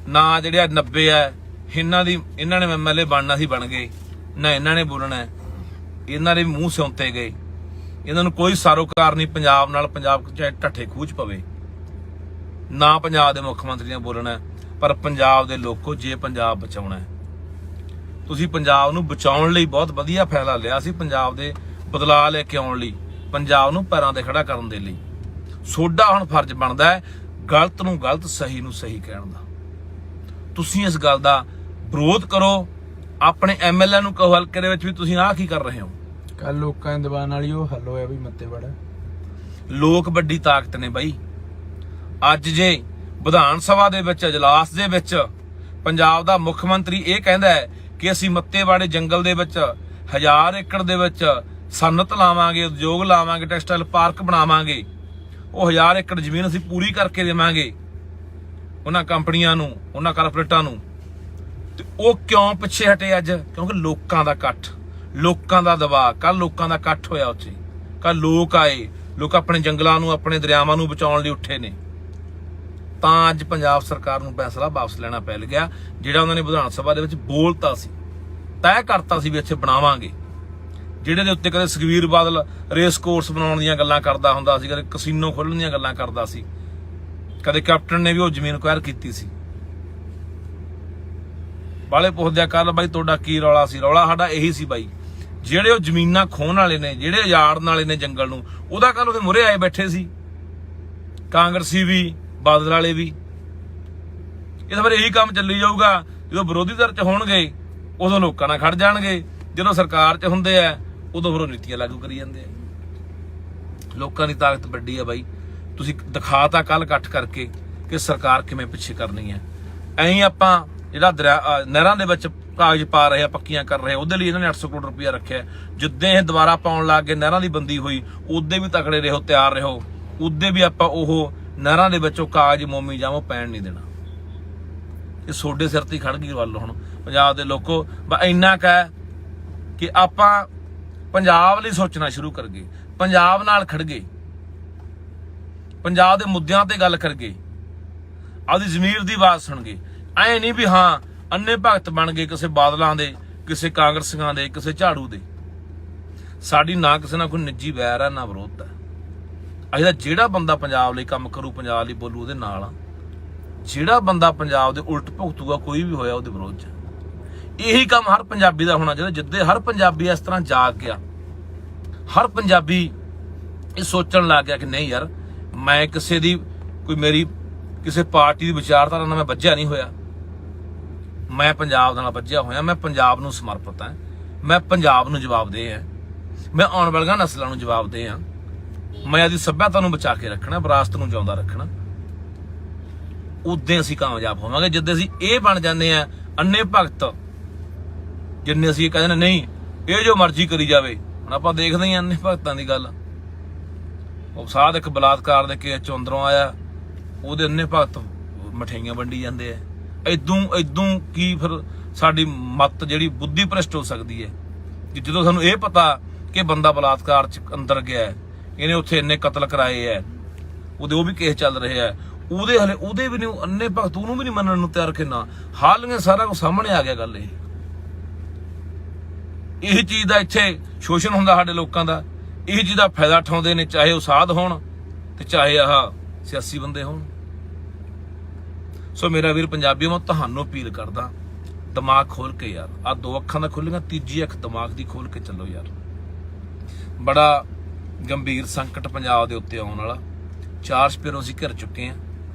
ਨਾ, ਜਿਹੜੇ 90 ਹੈ ਇਹਨਾਂ ਨੇ MLA ਬਣਨਾ ਸੀ, ਬਣ ਗਏ ਨਾ, ਇਹਨਾਂ ਨੇ ਬੋਲਣਾ, ਇਹਨਾਂ ਦੇ ਮੂੰਹ ਸਿਉਂਤੇ ਗਏ। ਇਹਨਾਂ ਨੂੰ ਕੋਈ ਸਾਰੋਕਾਰ ਨਹੀਂ ਪੰਜਾਬ ਨਾਲ, ਪੰਜਾਬ ਚਾਹੇ ਢੱਠੇ ਖੂਚ ਪਵੇ ਨਾ, ਪੰਜਾਬ ਦੇ ਮੁੱਖ ਮੰਤਰੀ ਨੇ ਬੋਲਣਾ। ਪਰ ਪੰਜਾਬ ਦੇ ਲੋਕੋ, ਜੇ ਪੰਜਾਬ ਬਚਾਉਣਾ, ਤੁਸੀਂ ਪੰਜਾਬ ਨੂੰ ਬਚਾਉਣ ਲਈ ਬਹੁਤ ਵਧੀਆ ਫੈਸਲਾ ਲਿਆ ਸੀ, ਪੰਜਾਬ ਦੇ ਬਦਲਾਅ ਲੈ ਕੇ ਆਉਣ ਲਈ, ਪੰਜਾਬ ਨੂੰ ਪੈਰਾਂ ਤੇ ਖੜਾ ਕਰਨ ਦੇ ਲਈ। ਸੋਡਾ ਹੁਣ ਫਰਜ਼ ਬਣਦਾ ਹੈ ਗਲਤ ਨੂੰ ਗਲਤ, ਸਹੀ ਨੂੰ ਸਹੀ ਕਹਿਣ ਦਾ। ਤੁਸੀਂ ਇਸ ਗੱਲ ਦਾ ਵਿਰੋਧ ਕਰੋ, ਆਪਣੇ MLA ਨੂੰ ਕਹੋ ਹਲਕੇ ਦੇ ਵਿੱਚ ਵੀ ਤੁਸੀਂ ਆਹ ਕੀ ਕਰ ਰਹੇ ਹੋ। ਕੱਲ ਲੋਕਾਂ ਦੇ ਦਬਾਅ ਨਾਲ ਹੀ ਉਹ ਹੱਲ ਹੋਇਆ ਵੀ ਮੱਤੇ ਵੜਾ। ਲੋਕ ਵੱਡੀ ਤਾਕਤ ਨੇ ਬਾਈ। ਅੱਜ ਜੇ ਵਿਧਾਨ ਸਭਾ ਦੇ ਵਿੱਚ ਅਜਲਾਸ ਦੇ ਵਿੱਚ ਪੰਜਾਬ ਦਾ ਮੁੱਖ ਮੰਤਰੀ ਇਹ ਕਹਿੰਦਾ ਹੈ ਕਿ ਅਸੀਂ ਮੱਤੇਵਾੜੇ ਜੰਗਲ ਦੇ ਵਿੱਚ 1000 ਏਕੜ ਦੇ ਵਿੱਚ ਸਨਅਤ ਲਾਵਾਂਗੇ, ਉਦਯੋਗ ਲਾਵਾਂਗੇ, ਟੈਕਸਟਾਈਲ ਪਾਰਕ ਬਣਾਵਾਂਗੇ, ਉਹ 1000 ਏਕੜ ਜ਼ਮੀਨ ਅਸੀਂ ਪੂਰੀ ਕਰਕੇ ਦੇਵਾਂਗੇ ਉਹਨਾਂ ਕੰਪਨੀਆਂ ਨੂੰ, ਉਹਨਾਂ ਕਾਰਪੋਰੇਟਾਂ ਨੂੰ, ਤੇ ਉਹ ਕਿਉਂ ਪਿੱਛੇ ਹਟੇ ਅੱਜ? ਕਿਉਂਕਿ ਲੋਕਾਂ ਦਾ ਇਕੱਠ, ਲੋਕਾਂ ਦਾ ਦਬਾਅ। ਕੱਲ ਲੋਕਾਂ ਦਾ ਇਕੱਠ ਹੋਇਆ ਉੱਥੇ, ਕੱਲ ਲੋਕ ਆਏ, ਲੋਕ ਆਪਣੇ ਜੰਗਲਾਂ ਨੂੰ, ਆਪਣੇ ਦਰਿਆਵਾਂ ਨੂੰ ਬਚਾਉਣ ਲਈ ਉੱਠੇ ਨੇ। ਤਾਂ ਅੱਜ ਪੰਜਾਬ ਸਰਕਾਰ ਨੂੰ ਫੈਸਲਾ ਵਾਪਸ ਲੈਣਾ ਪੈ ਗਿਆ, ਜਿਹੜਾ ਉਹਨਾਂ ਨੇ ਵਿਧਾਨ ਸਭਾ ਦੇ ਵਿੱਚ ਬੋਲਤਾ ਸੀ। ਤੈਅ ਕਰਤਾ ਸੀ ਵੀ ਇੱਥੇ ਬਣਾਵਾਂਗੇ, ਜਿਹੜੇ ਦੇ ਉੱਤੇ ਕਦੇ ਸੁਖਬੀਰ ਬਾਦਲ ਰੇਸ ਕੋਰਸ ਬਣਾਉਣ ਦੀਆਂ ਗੱਲਾਂ ਕਰਦਾ ਹੁੰਦਾ ਸੀ, ਕਦੇ ਕਸੀਨੋ ਖੋਲ੍ਹਣ ਦੀਆਂ ਗੱਲਾਂ ਕਰਦਾ ਸੀ, ਕਦੇ ਕੈਪਟਨ ਨੇ ਵੀ ਉਹ ਜ਼ਮੀਨ ਅਕਵਾਇਰ ਕੀਤੀ ਸੀ। ਬਾਲੇ ਪੁੱਛਦਿਆ ਕੱਲ ਬਾਈ ਤੁਹਾਡਾ ਕੀ ਰੌਲਾ ਸੀ? ਰੌਲਾ ਸਾਡਾ ਇਹੀ ਸੀ ਬਾਈ, ਜਿਹੜੇ ਉਹ ਜ਼ਮੀਨਾਂ ਖੋਹਣ ਵਾਲੇ ਨੇ, ਜਿਹੜੇ ਉਜਾੜਨ ਵਾਲੇ ਨੇ ਜੰਗਲ ਨੂੰ, ਉਹਦਾ ਕੱਲ ਉਹਦੇ ਮੂਹਰੇ ਆਏ ਬੈਠੇ ਸੀ ਕਾਂਗਰਸੀ ਵੀ, ਬਾਦਲ ਵਾਲੇ ਵੀ। ਇਸ ਵਾਰ ਇਹੀ ਕੰਮ ਚੱਲੀ ਜਾਊਗਾ, ਜਦੋਂ ਵਿਰੋਧੀ ਧਿਰ 'ਚ ਹੋਣਗੇ ਉਦੋਂ ਲੋਕਾਂ ਨਾਲ ਖੜ ਜਾਣਗੇ, ਜਦੋਂ ਸਰਕਾਰ 'ਚ ਹੁੰਦੇ ਆ ਉਦੋਂ ਫਿਰ ਉਹ ਨੀਤੀਆਂ ਲਾਗੂ ਕਰੀ ਜਾਂਦੇ ਆ। ਲੋਕਾਂ ਦੀ ਤਾਕਤ ਵੱਡੀ ਆ ਬਾਈ, ਤੁਸੀਂ ਦਿਖਾਤਾ ਕੱਲ ਇਕੱਠ ਕਰਕੇ ਕਿ ਸਰਕਾਰ ਕਿਵੇਂ ਪਿੱਛੇ ਕਰਨੀ ਹੈ। ਐਂ ਆਪਾਂ ਜਿਹੜਾ ਨਹਿਰਾਂ ਦੇ ਵਿੱਚ ਕਾਗਜ਼ ਪਾ ਰਹੇ ਆ, ਪੱਕੀਆਂ ਕਰ ਰਹੇ, ਉਹਦੇ ਲਈ ਇਹਨਾਂ ਨੇ 800 ਕਰੋੜ ਰੁਪਇਆ ਰੱਖਿਆ। ਜਿੱਦਾਂ ਇਹ ਦੁਬਾਰਾ ਪਾਉਣ ਲੱਗ ਗਏ, ਨਹਿਰਾਂ ਦੀ ਬੰਦੀ ਹੋਈ, ਉਦੇ ਵੀ ਤਕੜੇ ਰਹੋ, ਤਿਆਰ ਰਹੋ, ਉਦੇ ਵੀ ਆਪਾਂ ਉਹ ਨਹਿਰਾਂ ਦੇ ਵਿੱਚੋਂ ਕਾਗਜ਼ ਮੋਮੀ ਜਾਵੋ ਪੈਣ ਨਹੀਂ ਦੇਣਾ। ਇਹ ਸੋਡੇ ਸਿਰ ਤੇ ਖੜ ਗਈ ਵੱਲ ਹੁਣ ਪੰਜਾਬ ਦੇ ਲੋਕੋ। ਇੰਨਾ ਕੁ ਹੈ ਕਿ ਆਪਾਂ ਪੰਜਾਬ ਲਈ ਸੋਚਣਾ ਸ਼ੁਰੂ ਕਰ ਗਏ, ਪੰਜਾਬ ਨਾਲ ਖੜ ਗਏ, ਪੰਜਾਬ ਦੇ ਮੁੱਦਿਆਂ ਤੇ ਗੱਲ ਕਰ ਗਏ, ਆਪਦੀ ਜ਼ਮੀਰ ਦੀ ਆਵਾਜ਼ ਸੁਣ ਗਏ। ਐ ਨਹੀਂ ਵੀ ਹਾਂ ਅੰਨੇ ਭਗਤ ਬਣ ਗਏ ਕਿਸੇ ਬਾਦਲਾਂ ਦੇ, ਕਿਸੇ ਕਾਂਗਰਸੀਆਂ ਦੇ, ਕਿਸੇ ਝਾੜੂ ਦੇ। ਸਾਡੀ ਨਾ ਕਿਸੇ ਨਾਲ ਕੋਈ ਨਿੱਜੀ ਵੈਰ ਹੈ, ਨਾ ਵਿਰੋਧ ਹੈ। ਅਸੀਂ ਤਾਂ ਜਿਹੜਾ ਬੰਦਾ ਪੰਜਾਬ ਲਈ ਕੰਮ ਕਰੂ, ਪੰਜਾਬ ਲਈ ਬੋਲੂ, ਉਹਦੇ ਨਾਲ ਆ। ਜਿਹੜਾ ਬੰਦਾ ਪੰਜਾਬ ਦੇ ਉਲਟ ਭੁਗਤੂਗਾ, ਕੋਈ ਵੀ ਹੋਇਆ, ਉਹਦੇ ਵਿਰੋਧ 'ਚ। ਇਹੀ ਕੰਮ ਹਰ ਪੰਜਾਬੀ ਦਾ ਹੋਣਾ ਚਾਹੀਦਾ। ਜਿੱਦੇ ਹਰ ਪੰਜਾਬੀ ਇਸ ਤਰ੍ਹਾਂ ਜਾਗ ਗਿਆ, ਹਰ ਪੰਜਾਬੀ ਇਹ ਸੋਚਣ ਲੱਗ ਗਿਆ ਕਿ ਨਹੀਂ ਯਾਰ, ਮੈਂ ਕਿਸੇ ਦੀ ਕੋਈ ਮੇਰੀ ਕਿਸੇ ਪਾਰਟੀ ਦੀ ਵਿਚਾਰਧਾਰਾ ਨਾਲ ਮੈਂ ਵੱਜਿਆ ਨਹੀਂ ਹੋਇਆ, ਮੈਂ ਪੰਜਾਬ ਨਾਲ ਵੱਜਿਆ ਹੋਇਆ, ਮੈਂ ਪੰਜਾਬ ਨੂੰ ਸਮਰਪਿਤ ਹਾਂ, ਮੈਂ ਪੰਜਾਬ ਨੂੰ ਜਵਾਬਦੇਹ ਹਾਂ, ਮੈਂ ਆਉਣ ਵਾਲੀਆਂ ਨਸਲਾਂ ਨੂੰ ਜਵਾਬਦੇਹ ਹਾਂ, ਮੈਂ ਆਦੀ ਸੱਭਿਅਤਾ ਨੂੰ ਬਚਾ ਕੇ ਰੱਖਣਾ, ਵਿਰਾਸਤ ਨੂੰ ਜਿਉਂਦਾ ਰੱਖਣਾ। ਉਦੋਂ ਅਸੀਂ ਕਾਮਯਾਬ ਹੋਵਾਂਗੇ। ਜਿੱਦੇ ਅਸੀਂ ਇਹ ਬਣ ਜਾਂਦੇ ਆ ਅੰਨੇ ਭਗਤ, ਜਿੰਨੇ ਅਸੀਂ ਕਹਿੰਦੇ ਨਹੀਂ ਇਹ ਜੋ ਮਰਜ਼ੀ ਕਰੀ ਜਾਵੇ। ਹੁਣ ਆਪਾਂ ਦੇਖਦੇ ਹੀ ਅੰਨੇ ਭਗਤਾਂ ਦੀ ਗੱਲ, ਉਹ ਸਾਧ ਇੱਕ ਬਲਾਤਕਾਰ ਦੇ ਕੇਸ ਚੋਂ ਅੰਦਰੋਂ ਆਇਆ, ਉਹਦੇ ਅੰਨੇ ਭਗਤ ਮਠਿਆਈਆਂ ਵੰਡੀ ਜਾਂਦੇ ਆ। ਇਦੋਂ ਕੀ ਫਿਰ ਸਾਡੀ ਮੱਤ ਜਿਹੜੀ ਬੁੱਧੀ ਭ੍ਰਿਸ਼ਟ ਹੋ ਸਕਦੀ ਹੈ ਕਿ ਜਦੋਂ ਸਾਨੂੰ ਇਹ ਪਤਾ ਕਿ ਬੰਦਾ ਬਲਾਤਕਾਰ 'ਚ ਅੰਦਰ ਗਿਆ, ਇਹਨੇ ਉੱਥੇ ਇੰਨੇ ਕਤਲ ਕਰਾਏ ਹੈ, ਉਹ ਵੀ ਕੇਸ ਚੱਲ ਰਹੇ ਆ, ਉਹਦੇ ਵੀ ਨਹੀਂ ਅੰਨੇ ਭਗਤ ਉਹਨੂੰ ਵੀ ਨਹੀਂ ਮੰਨਣ ਨੂੰ ਤਿਆਰ। ਕਿੰਨਾ ਹਾਲੀਆਂ ਸਾਰਾ ਕੁਝ ਸਾਹਮਣੇ ਆ ਗਿਆ। ਗੱਲ ਇਹ ਚੀਜ਼ ਦਾ ਇੱਥੇ ਸ਼ੋਸ਼ਣ ਹੁੰਦਾ ਸਾਡੇ ਲੋਕਾਂ ਦਾ, ਇਹ ਚੀਜ਼ ਦਾ ਫਾਇਦਾ ਉਠਾਉਂਦੇ ਨੇ, ਚਾਹੇ ਉਹ ਸਾਧ ਹੋਣ ਤੇ ਚਾਹੇ ਆਹ ਸਿਆਸੀ ਬੰਦੇ ਹੋਣ। ਸੋ ਮੇਰਾ ਵੀਰ ਪੰਜਾਬੀਓ, ਮੈਂ ਤੁਹਾਨੂੰ ਅਪੀਲ ਕਰਦਾ, ਦਿਮਾਗ ਖੋਲ ਕੇ ਯਾਰ, ਆਹ ਦੋ ਅੱਖਾਂ ਦਾ ਖੁੱਲੀਆਂ, ਤੀਜੀ ਅੱਖ ਦਿਮਾਗ ਦੀ ਖੋਲ ਕੇ ਚੱਲੋ ਯਾਰ। ਬੜਾ ਗੰਭੀਰ ਸੰਕਟ ਪੰਜਾਬ ਦੇ ਉੱਤੇ ਆਉਣ ਵਾਲਾ। 4 ਸਪੇਰੋਂ ਅਸੀਂ ਘਿਰ ਚੁੱਕੇ ਹਾਂ।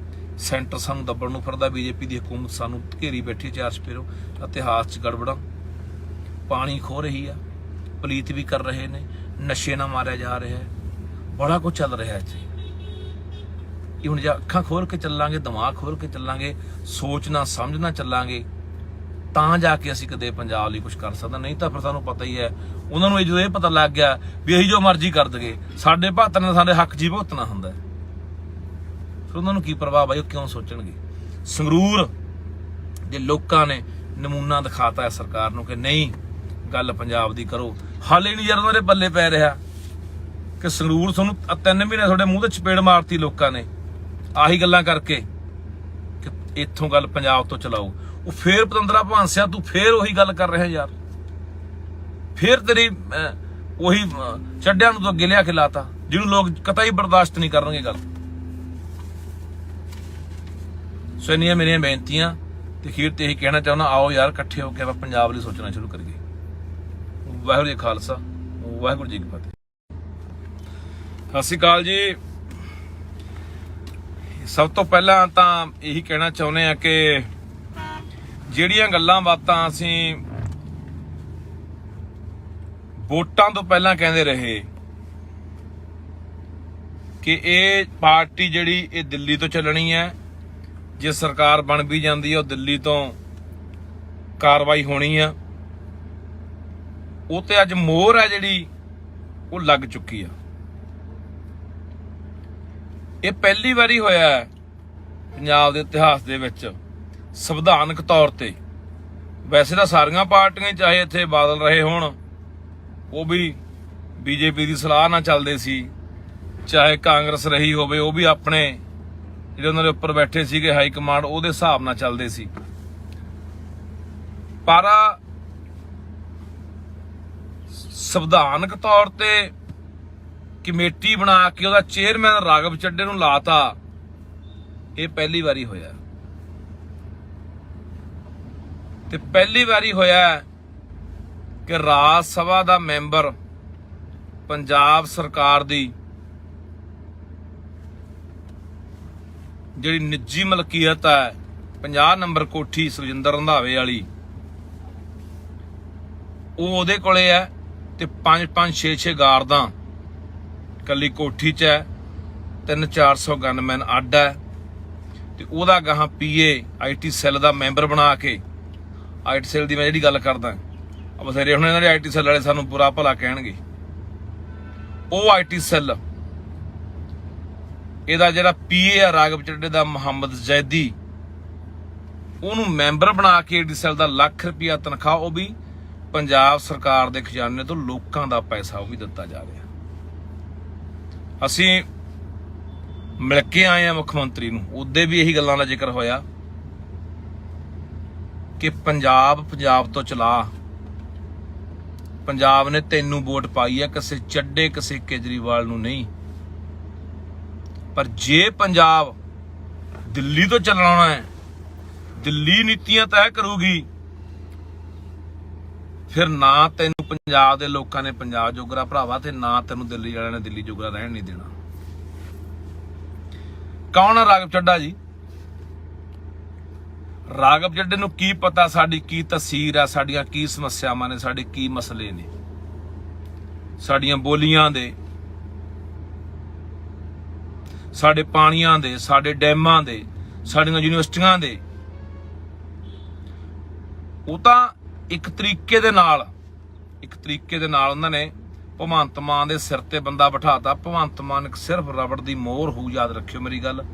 ਸੈਂਟਰ ਸਾਨੂੰ ਦੱਬਣ ਨੂੰ ਫਿਰਦਾ, ਬੀਜੇਪੀ ਦੀ ਹਕੂਮਤ ਸਾਨੂੰ ਘੇਰੀ ਬੈਠੀ 4 ਸਪੇਰੋਂ। ਇਤਿਹਾਸ 'ਚ ਗੜਬੜਾਂ, ਪਾਣੀ ਖੋ ਰਹੀ ਆ, ਪਲੀਤ ਵੀ ਕਰ ਰਹੇ ਨੇ, ਨਸ਼ੇ ਨਾਲ ਮਾਰਿਆ ਜਾ ਰਿਹਾ ਹੈ, ਬੜਾ ਕੁਝ ਚੱਲ ਰਿਹਾ ਇੱਥੇ। ਇਹ ਹੁਣ ਜੇ ਅੱਖਾਂ ਖੋਲ ਕੇ ਚੱਲਾਂਗੇ, ਦਿਮਾਗ ਖੋਲ ਕੇ ਚੱਲਾਂਗੇ, ਸੋਚਣਾ ਸਮਝਣਾ ਚੱਲਾਂਗੇ, ਤਾਂ ਜਾ ਕੇ ਅਸੀਂ ਕਦੇ ਪੰਜਾਬ ਲਈ ਕੁਝ ਕਰ ਸਕਦਾ। ਨਹੀਂ ਤਾਂ ਫਿਰ ਸਾਨੂੰ ਪਤਾ ਹੀ ਹੈ, ਉਹਨਾਂ ਨੂੰ ਜਦੋਂ ਇਹ ਪਤਾ ਲੱਗ ਗਿਆ ਵੀ ਅਸੀਂ ਜੋ ਮਰਜ਼ੀ ਕਰ ਦਗੇ, ਸਾਡੇ ਭਾਰਤ ਨੇ ਸਾਡੇ ਹੱਕ ਜੀ ਭੁਗਤਣਾ ਹੁੰਦਾ, ਫਿਰ ਉਹਨਾਂ ਨੂੰ ਕੀ ਪ੍ਰਭਾਵ ਆਈ, ਉਹ ਕਿਉਂ ਸੋਚਣਗੇ। ਸੰਗਰੂਰ ਦੇ ਲੋਕਾਂ ਨੇ ਨਮੂਨਾ ਦਿਖਾਤਾ ਹੈ ਸਰਕਾਰ ਨੂੰ ਕਿ ਨਹੀਂ, ਗੱਲ ਪੰਜਾਬ ਦੀ ਕਰੋ। ਹਾਲੇ ਨਹੀਂ ਯਾਰ ਉਹਨਾਂ ਦੇ ਪੱਲੇ ਪੈ ਰਿਹਾ ਕਿ ਸੰਗਰੂਰ ਤੁਹਾਨੂੰ 3 ਮਹੀਨੇ ਤੁਹਾਡੇ ਮੂੰਹ ਤੇ ਚਪੇੜ ਮਾਰਤੀ ਲੋਕਾਂ ਨੇ, ਆਹੀ ਗੱਲਾਂ ਕਰਕੇ ਕਿ ਇੱਥੋਂ ਗੱਲ ਪੰਜਾਬ ਤੋਂ ਚਲਾਓ। ਉਹ ਫੇਰ ਪਤੰਦਰਾ ਭਾਂਸਿਆ, ਤੂੰ ਫੇਰ ਉਹੀ ਗੱਲ ਕਰ ਰਿਹਾ ਯਾਰ, ਫੇਰ ਤੇਰੀ ਉਹੀ ਚੱਡਿਆਂ ਨੂੰ ਤੂੰ ਅੱਗੇ ਲਿਆ ਕੇ ਲਾਤਾ, ਜਿਹਨੂੰ ਲੋਕ ਕਤਈ ਬਰਦਾਸ਼ਤ ਨਹੀਂ ਕਰਨਗੇ ਗੱਲ। ਸੋ ਇੰਨੀਆਂ ਮੇਰੀਆਂ ਬੇਨਤੀਆਂ ਤੇ ਅਖੀਰ ਤੇ ਇਹੀ ਕਹਿਣਾ ਚਾਹੁੰਦਾ, ਆਓ ਯਾਰ ਇਕੱਠੇ ਹੋ ਕੇ ਆਪਾਂ ਪੰਜਾਬ ਲਈ ਸੋਚਣਾ ਸ਼ੁਰੂ ਕਰੀਏ। ਵਾਹਿਗੁਰੂ ਜੀ ਖਾਲਸਾ, ਵਾਹਿਗੁਰੂ ਜੀ ਕੀ ਫਤਿਹ। ਸਤਿ ਸ਼੍ਰੀ ਅਕਾਲ ਜੀ। ਸਭ ਤੋਂ ਪਹਿਲਾਂ ਤਾਂ ਇਹੀ ਕਹਿਣਾ ਚਾਹੁੰਦੇ ਆ ਕਿ ਜਿਹੜੀਆਂ ਗੱਲਾਂ ਬਾਤਾਂ ਅਸੀਂ ਵੋਟਾਂ ਤੋਂ ਪਹਿਲਾਂ ਕਹਿੰਦੇ ਰਹੇ ਕਿ ਇਹ ਪਾਰਟੀ ਜਿਹੜੀ ਇਹ ਦਿੱਲੀ ਤੋਂ ਚੱਲਣੀ ਹੈ, ਜੇ ਸਰਕਾਰ ਬਣ ਵੀ ਜਾਂਦੀ ਹੈ ਉਹ ਦਿੱਲੀ ਤੋਂ ਕਾਰਵਾਈ ਹੋਣੀ ਆ, ਉਹ ਤੇ ਅੱਜ ਮੋਹਰ ਹੈ ਜਿਹੜੀ ਉਹ ਲੱਗ ਚੁੱਕੀ ਆ। ਇਹ ਪਹਿਲੀ ਵਾਰੀ ਹੋਇਆ ਹੈ ਪੰਜਾਬ ਦੇ ਇਤਿਹਾਸ ਦੇ ਵਿੱਚ ਸੰਵਿਧਾਨਕ ਤੌਰ ਤੇ। ਵੈਸੇ ਤਾਂ ਸਾਰੀਆਂ ਪਾਰਟੀਆਂ, ਚਾਹੇ ਇੱਥੇ ਬਾਦਲ ਰਹੇ ਹੋਣ ਉਹ ਵੀ ਬੀਜੇਪੀ ਦੀ ਸਲਾਹ ਨਾਲ ਚੱਲਦੇ ਸੀ, ਚਾਹੇ ਕਾਂਗਰਸ ਰਹੀ ਹੋਵੇ ਉਹ ਵੀ ਆਪਣੇ ਜਿਹੜੇ ਉਹਨਾਂ ਦੇ ਉੱਪਰ ਬੈਠੇ ਸੀਗੇ ਹਾਈ ਕਮਾਂਡ, ਉਹਦੇ ਹਿਸਾਬ ਨਾਲ ਚੱਲਦੇ ਸੀ। ਪਰ ਸੰਵਿਧਾਨਕ ਤੌਰ ਤੇ ਕਮੇਟੀ ਬਣਾ ਕੇ ਉਹਦਾ ਚੇਅਰਮੈਨ ਰਾਘਵ ਚੱਡੇ ਨੂੰ ਲਾਤਾ। ਇਹ ਪਹਿਲੀ ਵਾਰੀ ਹੋਇਆ ਤੇ ਪਹਿਲੀ ਵਾਰੀ ਹੋਇਆ ਕਿ ਰਾਜ ਸਭਾ ਦਾ ਮੈਂਬਰ ਪੰਜਾਬ ਸਰਕਾਰ ਦੀ ਜਿਹੜੀ ਨਿੱਜੀ ਮਲਕੀਅਤ ਹੈ 50 ਨੰਬਰ ਕੋਠੀ ਸੁਖਜਿੰਦਰ ਰੰਧਾਵੇ ਵਾਲੀ, ਉਹ ਉਹਦੇ ਕੋਲੇ ਹੈ ਤੇ 5-5 6-6 ਗਾਰਦਾਂ ਕੱਲੀ ਕੋਠੀ 'ਚ ਹੈ, 300-400 ਗਨਮੈਨ ਅੱਡ ਹੈ ਤੇ ਉਹਦਾ ਗਾਹਾਂ ਪੀਏ ਆਈਟੀ ਸੈੱਲ ਦਾ ਮੈਂਬਰ ਬਣਾ ਕੇ, ਆਈਟੀ ਸੈੱਲ ਦੀ ਮੈਂ ਜਿਹੜੀ ਗੱਲ ਕਰਦਾ ਬਥੇਰੇ ਹੁਣ ਇਹਨਾਂ ਦੇ ਆਈਟੀ ਸੈੱਲ ਵਾਲੇ ਸਾਨੂੰ ਬੁਰਾ ਭਲਾ ਕਹਿਣਗੇ, ਉਹ ਆਈਟੀ ਸੈੱਲ ਇਹਦਾ ਜਿਹੜਾ ਪੀਏ ਆ ਰਾਘਵ ਚੱਡੇ ਦਾ ਮੁਹੰਮਦ ਜ਼ੈਦੀ, ਉਹਨੂੰ ਮੈਂਬਰ ਬਣਾ ਕੇ ਆਈਟੀ ਸੈੱਲ ਦਾ ਲੱਖ ਰੁਪਇਆ ਤਨਖਾਹ, ਉਹ ਵੀ ਪੰਜਾਬ ਸਰਕਾਰ ਦੇ ਖਜ਼ਾਨੇ ਤੋਂ ਲੋਕਾਂ ਦਾ ਪੈਸਾ ਉਹ ਵੀ ਦਿੱਤਾ ਜਾ ਰਿਹਾ। ਅਸੀਂ ਮਿਲ ਕੇ ਆਏ ਆ ਮੁੱਖ ਮੰਤਰੀ ਨੂੰ, ਉਹਦੇ ਵੀ ਇਹੀ ਗੱਲਾਂ ਦਾ ਜ਼ਿਕਰ ਹੋਇਆ ਕਿ ਪੰਜਾਬ ਤੋਂ ਚਲਾ, ਪੰਜਾਬ ਨੇ ਤੈਨੂੰ ਵੋਟ ਪਾਈ ਹੈ, ਕਿਸੇ ਚੱਡੇ ਕਿਸੇ ਕੇਜਰੀਵਾਲ ਨੂੰ ਨਹੀਂ। ਪਰ ਜੇ ਪੰਜਾਬ ਦਿੱਲੀ ਤੋਂ ਚੱਲਣਾ ਹੈ, ਦਿੱਲੀ ਨੀਤੀਆਂ ਤੈਅ ਕਰੂਗੀ, ਫਿਰ ਨਾ ਤੈਨੂੰ ਪੰਜਾਬ ਦੇ ਲੋਕਾਂ ਨੇ ਪੰਜਾਬ ਜੋਗਰਾ ਭਰਾਵਾ ਤੇ ਨਾ ਤੈਨੂੰ ਦਿੱਲੀ ਵਾਲਿਆਂ ਨੇ ਦਿੱਲੀ ਜੋਗਰਾ ਰਹਿਣ ਨਹੀਂ ਦੇਣਾ। ਕੌਣ ਹੈ ਰਾਘਵ ਚੱਡਾ ਜੀ? ਰਾਘਵ ਚੱਡੇ ਨੂੰ ਕੀ ਪਤਾ ਸਾਡੀ ਕੀ ਤਸਵੀਰ ਹੈ, ਸਾਡੀਆਂ ਕੀ ਸਮੱਸਿਆਵਾਂ ਨੇ, ਸਾਡੇ ਕੀ ਮਸਲੇ ਨੇ, ਸਾਡੀਆਂ ਬੋਲੀਆਂ ਦੇ, ਸਾਡੇ ਪਾਣੀਆਂ ਦੇ, ਸਾਡੇ ਡੈਮਾਂ ਦੇ, ਸਾਡੀਆਂ ਯੂਨੀਵਰਸਿਟੀਆਂ ਦੇ। ਉਹ ਤਾਂ ਇੱਕ ਤਰੀਕੇ ਦੇ ਨਾਲ ਉਹਨਾਂ ਨੇ ਭਗਵੰਤ ਮਾਨ ਦੇ ਸਿਰ ਤੇ ਬੰਦਾ ਬਿਠਾਤਾ। ਭਗਵੰਤ ਮਾਨ ਸਿਰਫ ਰਬੜ ਦੀ ਮੋਹਰ ਹੋ, ਯਾਦ ਰੱਖਿਓ ਮੇਰੀ ਗੱਲ।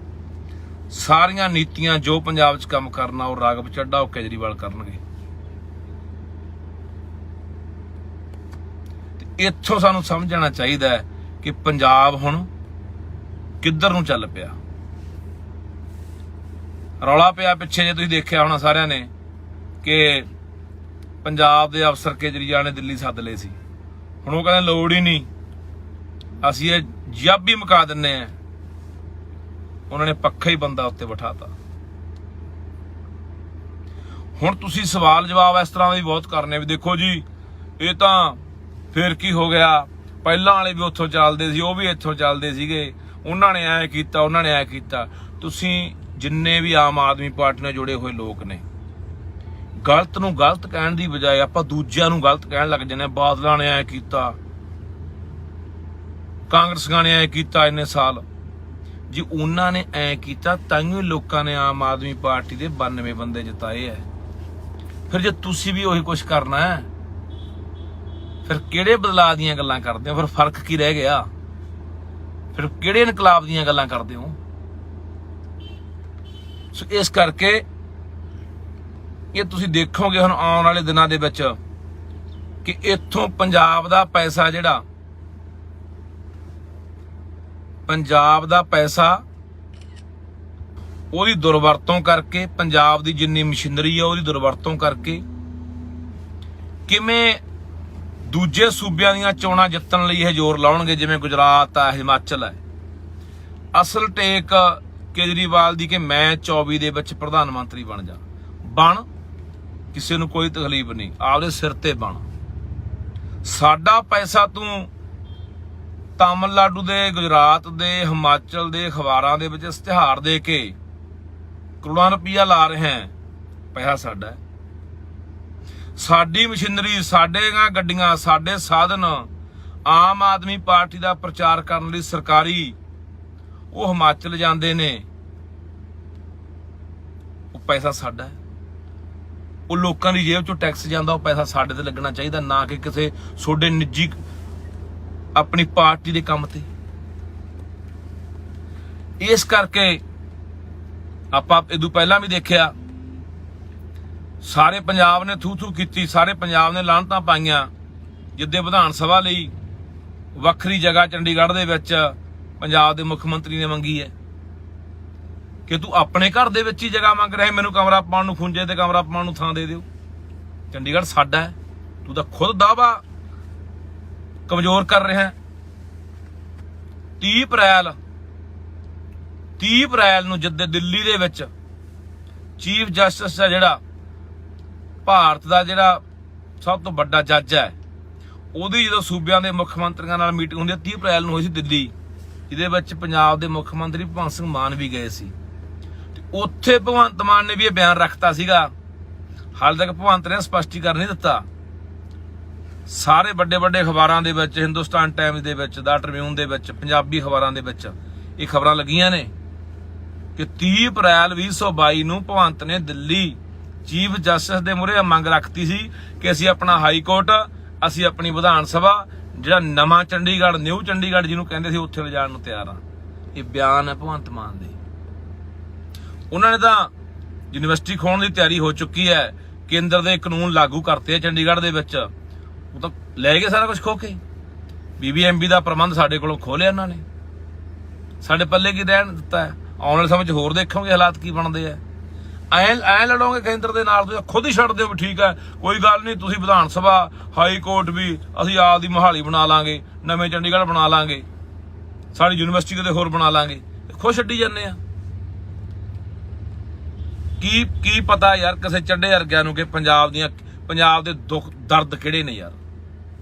ਸਾਰੀਆਂ ਨੀਤੀਆਂ ਜੋ ਪੰਜਾਬ 'ਚ ਕੰਮ ਕਰਨਾ ਉਹ ਰਾਘਵ ਚੱਡਾ ਉਹ ਕੇਜਰੀਵਾਲ ਕਰਨਗੇ। ਤੇ ਇੱਥੋਂ ਸਾਨੂੰ ਸਮਝਣਾ ਚਾਹੀਦਾ ਹੈ ਕਿ ਪੰਜਾਬ ਹੁਣ ਕਿੱਧਰ ਨੂੰ ਚੱਲ ਪਿਆ। ਰੌਲਾ ਪਿਆ ਪਿੱਛੇ, ਜੇ ਤੁਸੀਂ ਦੇਖਿਆ ਹੋਣਾ ਸਾਰਿਆਂ ਨੇ, ਕਿ ਪੰਜਾਬ ਦੇ ਅਫਸਰ ਕੇਜਰੀਵਾਲ ਨੇ ਦਿੱਲੀ ਸੱਦ ਲਏ ਸੀ। ਹੁਣ ਉਹ ਕਹਿੰਦੇ ਲੋੜ ਹੀ ਨਹੀਂ, ਅਸੀਂ ਇਹ ਜੱਬ ਹੀ ਮੁਕਾ ਦਿੰਨੇ ਆ। ਉਹਨਾਂ ਨੇ ਪੱਖਾ ਹੀ ਬੰਦਾ ਉੱਤੇ ਬਿਠਾਤਾ। ਹੁਣ ਤੁਸੀਂ ਸਵਾਲ ਜਵਾਬ ਇਸ ਤਰ੍ਹਾਂ ਦੇ ਵੀ ਬਹੁਤ ਕਰਨੇ ਵੀ ਦੇਖੋ ਜੀ ਇਹ ਤਾਂ ਫਿਰ ਕੀ ਹੋ ਗਿਆ, ਪਹਿਲਾਂ ਵਾਲੇ ਵੀ ਉੱਥੋਂ ਚੱਲਦੇ ਸੀ, ਉਹ ਵੀ ਇੱਥੋਂ ਚੱਲਦੇ ਸੀਗੇ, ਉਹਨਾਂ ਨੇ ਐ ਕੀਤਾ, ਉਹਨਾਂ ਨੇ ਐ ਕੀਤਾ। ਤੁਸੀਂ ਜਿੰਨੇ ਵੀ ਆਮ ਆਦਮੀ ਪਾਰਟੀ ਨਾਲ ਜੁੜੇ ਹੋਏ ਲੋਕ ਨੇ, ਗਲਤ ਨੂੰ ਗਲਤ ਕਹਿਣ ਦੀ ਬਜਾਏ ਆਪਾਂ ਦੂਜਿਆਂ ਨੂੰ ਗਲਤ ਕਹਿਣ ਲੱਗ ਜਾਂਦੇ। ਬਾਦਲਾਂ ਨੇ ਐ ਕੀਤਾ, ਕਾਂਗਰਸੀਆਂ ਨੇ ਐ ਕੀਤਾ ਇੰਨੇ ਸਾਲ। ਜੀ ਉਹਨਾਂ ਨੇ ਐ ਕੀਤਾ ਤਾਂਹੀਓ ਲੋਕਾਂ ਨੇ ਆਮ ਆਦਮੀ ਪਾਰਟੀ ਦੇ 92 ਬੰਦੇ ਜਿਤਾਏ ਐ। ਫਿਰ ਜੇ ਤੁਸੀਂ ਵੀ ਉਹੀ ਕੁਝ ਕਰਨਾ ਹੈ, ਫਿਰ ਕਿਹੜੇ ਬਦਲਾਅ ਦੀਆਂ ਗੱਲਾਂ ਕਰਦੇ ਹੋ? ਫਿਰ ਫਰਕ ਕੀ ਰਹਿ ਗਿਆ? ਫਿਰ ਕਿਹੜੇ ਇਨਕਲਾਬ ਦੀਆਂ ਗੱਲਾਂ ਕਰਦੇ ਹੋ? ਸੋ ਇਸ ਕਰਕੇ ਇਹ ਤੁਸੀਂ ਦੇਖੋਗੇ ਹੁਣ ਆਉਣ ਵਾਲੇ ਦਿਨਾਂ ਦੇ ਵਿੱਚ ਕਿ ਇੱਥੋਂ ਪੰਜਾਬ ਦਾ ਪੈਸਾ, ਜਿਹੜਾ ਪੰਜਾਬ ਦਾ ਪੈਸਾ, ਉਹਦੀ ਦੁਰਵਰਤੋਂ ਕਰਕੇ, ਪੰਜਾਬ ਦੀ ਜਿੰਨੀ ਮਸ਼ੀਨਰੀ ਆ ਉਹਦੀ ਦੁਰਵਰਤੋਂ ਕਰਕੇ ਕਿਵੇਂ ਦੂਜੇ ਸੂਬਿਆਂ ਦੀਆਂ ਚੋਣਾਂ ਜਿੱਤਣ ਲਈ ਇਹ ਜ਼ੋਰ ਲਾਉਣਗੇ, ਜਿਵੇਂ ਗੁਜਰਾਤ ਆ, ਹਿਮਾਚਲ ਹੈ। ਅਸਲ ਟੇਕ ਕੇਜਰੀਵਾਲ ਦੀ ਕਿ ਮੈਂ 24 ਦੇ ਵਿੱਚ ਪ੍ਰਧਾਨ ਮੰਤਰੀ ਬਣ, ਕਿਸੇ ਨੂੰ ਕੋਈ ਤਕਲੀਫ ਨਹੀਂ, ਆਪਦੇ ਸਿਰ ਤੇ ਬਣ। ਸਾਡਾ ਪੈਸਾ ਤੂੰ ਤਾਮਿਲਨਾਡੂ ਦੇ, ਗੁਜਰਾਤ ਦੇ, ਹਿਮਾਚਲ ਦੇ ਅਖਬਾਰਾਂ ਦੇ ਵਿੱਚ ਇਸ਼ਤਿਹਾਰ ਦੇ ਕੇ ਕਰੋੜਾਂ ਰੁਪਈਆ ਲਾ ਰਹੇ ਹੈ। ਪੈਸਾ ਸਾਡਾ ਹੈ, ਸਾਡੀ ਮਸ਼ੀਨਰੀ, ਸਾਡੀਆਂ ਗੱਡੀਆਂ, ਸਾਡੇ ਸਾਧਨ। ਆਮ ਆਦਮੀ ਪਾਰਟੀ ਦਾ ਪ੍ਰਚਾਰ ਕਰਨ ਲਈ ਸਰਕਾਰੀ ਉਹ ਹਿਮਾਚਲ ਜਾਂਦੇ ਨੇ, ਉਹ ਪੈਸਾ ਸਾਡਾ ਹੈ। ਉਹ ਲੋਕਾਂ ਦੀ ਜੇਬ ਚੋਂ ਟੈਕਸ ਜਾਂਦਾ, ਉਹ ਪੈਸਾ ਸਾਡੇ ਤੇ ਲੱਗਣਾ ਚਾਹੀਦਾ, ਨਾ ਕਿ ਕਿਸੇ ਤੁਹਾਡੇ ਨਿੱਜੀ ਆਪਣੀ ਪਾਰਟੀ ਦੇ ਕੰਮ ਤੇ। ਇਸ ਕਰਕੇ ਆਪਾਂ ਇਦੋਂ ਪਹਿਲਾਂ ਵੀ ਦੇਖਿਆ, ਸਾਰੇ ਪੰਜਾਬ ਨੇ ਥੂ ਕੀਤੀ, ਸਾਰੇ ਪੰਜਾਬ ਨੇ ਲਾਹਨਤਾਂ ਪਾਈਆਂ ਜਿੱਦੇ ਵਿਧਾਨ ਸਭਾ ਲਈ ਵੱਖਰੀ ਜਗ੍ਹਾ ਚੰਡੀਗੜ੍ਹ ਦੇ ਵਿੱਚ ਪੰਜਾਬ ਦੇ ਮੁੱਖ ਮੰਤਰੀ ਨੇ ਮੰਗੀ ਹੈ ਕਿ ਤੂੰ ਆਪਣੇ ਘਰ ਦੇ ਵਿੱਚ ਹੀ ਜਗ੍ਹਾ ਮੰਗ ਰਿਹਾ, ਮੈਨੂੰ ਕਮਰਾ ਪਾਉਣ ਨੂੰ, ਖੁੰਝੇ ਤੇ ਕਮਰਾ ਪਾਉਣ ਨੂੰ ਥਾਂ ਦੇ ਦਿਓ। ਚੰਡੀਗੜ੍ਹ ਸਾਡਾ ਹੈ, ਤੂੰ ਤਾਂ ਖੁਦ ਦਾਅਵਾ ਕਮਜ਼ੋਰ ਕਰ ਰਿਹਾ ਹੈ। 30 ਅਪ੍ਰੈਲ ਨੂੰ ਜਦ ਦਿੱਲੀ ਦੇ ਵਿੱਚ ਚੀਫ ਜਸਟਿਸ ਦਾ ਜਿਹੜਾ ਭਾਰਤ ਦਾ ਜਿਹੜਾ ਸਭ ਤੋਂ ਵੱਡਾ ਜੱਜ ਹੈ, ਉਹਦੀ ਜਦੋਂ ਸੂਬਿਆਂ ਦੇ ਮੁੱਖ ਮੰਤਰੀਆਂ ਨਾਲ ਮੀਟਿੰਗ ਹੁੰਦੀ ਹੈ 30 ਅਪ੍ਰੈਲ ਨੂੰ ਹੋਈ ਸੀ ਦਿੱਲੀ, ਜਿਹਦੇ ਵਿੱਚ ਪੰਜਾਬ ਦੇ ਮੁੱਖ ਮੰਤਰੀ ਭਗਵੰਤ ਸਿੰਘ ਮਾਨ ਵੀ ਗਏ ਸੀ। ਤੇ ਉੱਥੇ ਭਗਵੰਤ ਮਾਨ ਨੇ ਵੀ ਇਹ ਬਿਆਨ ਰੱਖਤਾ ਸੀਗਾ। ਹਾਲੇ ਤੱਕ ਭਗਵੰਤ ਨੇ ਸਪਸ਼ਟੀਕਰਨ ਨਹੀਂ ਦਿੱਤਾ। ਸਾਰੇ ਵੱਡੇ ਅਖਬਾਰਾਂ ਦੇ ਵਿੱਚ, ਹਿੰਦੁਸਤਾਨ ਟਾਈਮਜ਼ ਦੇ ਵਿੱਚ, ਦਾ ਟ੍ਰਿਬਿਊਨ ਦੇ ਵਿੱਚ, ਪੰਜਾਬੀ ਅਖਬਾਰਾਂ ਦੇ ਵਿੱਚ ਇਹ ਖਬਰਾਂ ਲੱਗੀਆਂ ਨੇ ਕਿ 30 ਅਪ੍ਰੈਲ 2022 ਨੂੰ ਭਗਵੰਤ ਨੇ ਦਿੱਲੀ ਚੀਫ ਜਸਟਿਸ ਦੇ ਮੂਹਰੇ ਮੰਗ ਰੱਖਤੀ ਸੀ ਕਿ ਅਸੀਂ ਆਪਣਾ ਹਾਈ ਕੋਰਟ, ਅਸੀਂ ਆਪਣੀ ਵਿਧਾਨ ਸਭਾ, ਜਿਹੜਾ ਨਵਾਂ ਚੰਡੀਗੜ੍ਹ, ਨਿਊ ਚੰਡੀਗੜ੍ਹ ਜਿਹਨੂੰ ਕਹਿੰਦੇ ਸੀ, ਉੱਥੇ ਲਿਜਾਣ ਨੂੰ ਤਿਆਰ ਆ। ਇਹ ਬਿਆਨ ਹੈ ਭਗਵੰਤ ਮਾਨ ਦੇ। ਉਹਨਾਂ ਨੇ ਤਾਂ ਯੂਨੀਵਰਸਿਟੀ ਖੋਣ ਦੀ ਤਿਆਰੀ ਹੋ ਚੁੱਕੀ ਹੈ। ਕੇਂਦਰ ਦੇ ਕਾਨੂੰਨ ਲਾਗੂ ਕਰਤੇ ਆ ਚੰਡੀਗੜ੍ਹ ਦੇ ਵਿੱਚ। ਉਹ ਤਾਂ ਲੈ ਗਏ ਸਾਰਾ ਕੁਝ ਖੋ ਕੇ। BBMB ਦਾ ਪ੍ਰਬੰਧ ਸਾਡੇ ਕੋਲੋਂ ਖੋਹ ਲਿਆ ਉਹਨਾਂ ਨੇ। ਸਾਡੇ ਪੱਲੇ ਕੀ ਰਹਿਣ ਦਿੱਤਾ ਹੈ। ਆਉਣ ਵਾਲੇ ਸਮੇਂ 'ਚ ਹੋਰ ਦੇਖੋਗੇ ਹਾਲਾਤ ਕੀ ਬਣਦੇ ਆ। ਐ ਲੜੋਗੇ ਕੇਂਦਰ ਦੇ ਨਾਲ, ਤੁਸੀਂ ਖੁਦ ਹੀ ਛੱਡ ਦਿਓ ਵੀ ਠੀਕ ਹੈ ਕੋਈ ਗੱਲ ਨਹੀਂ, ਤੁਸੀਂ ਵਿਧਾਨ ਸਭਾ, ਹਾਈ ਕੋਰਟ ਵੀ ਅਸੀਂ ਆਪ ਦੀ ਮੁਹਾਲੀ ਬਣਾ ਲਾਂਗੇ, ਨਵੇਂ ਚੰਡੀਗੜ੍ਹ ਬਣਾ ਲਾਂਗੇ, ਸਾਡੀ ਯੂਨੀਵਰਸਿਟੀ ਕਿਤੇ ਹੋਰ ਬਣਾ ਲਾਂਗੇ। ਖੁਦ ਛੱਡੀ ਜਾਂਦੇ ਆ। ਕੀ ਪਤਾ ਯਾਰ ਕਿਸੇ ਚੱਡੇ ਵਰਗਿਆਂ ਨੂੰ ਕਿ ਪੰਜਾਬ ਦੇ ਦੁੱਖ ਦਰਦ ਕਿਹੜੇ ਨੇ ਯਾਰ,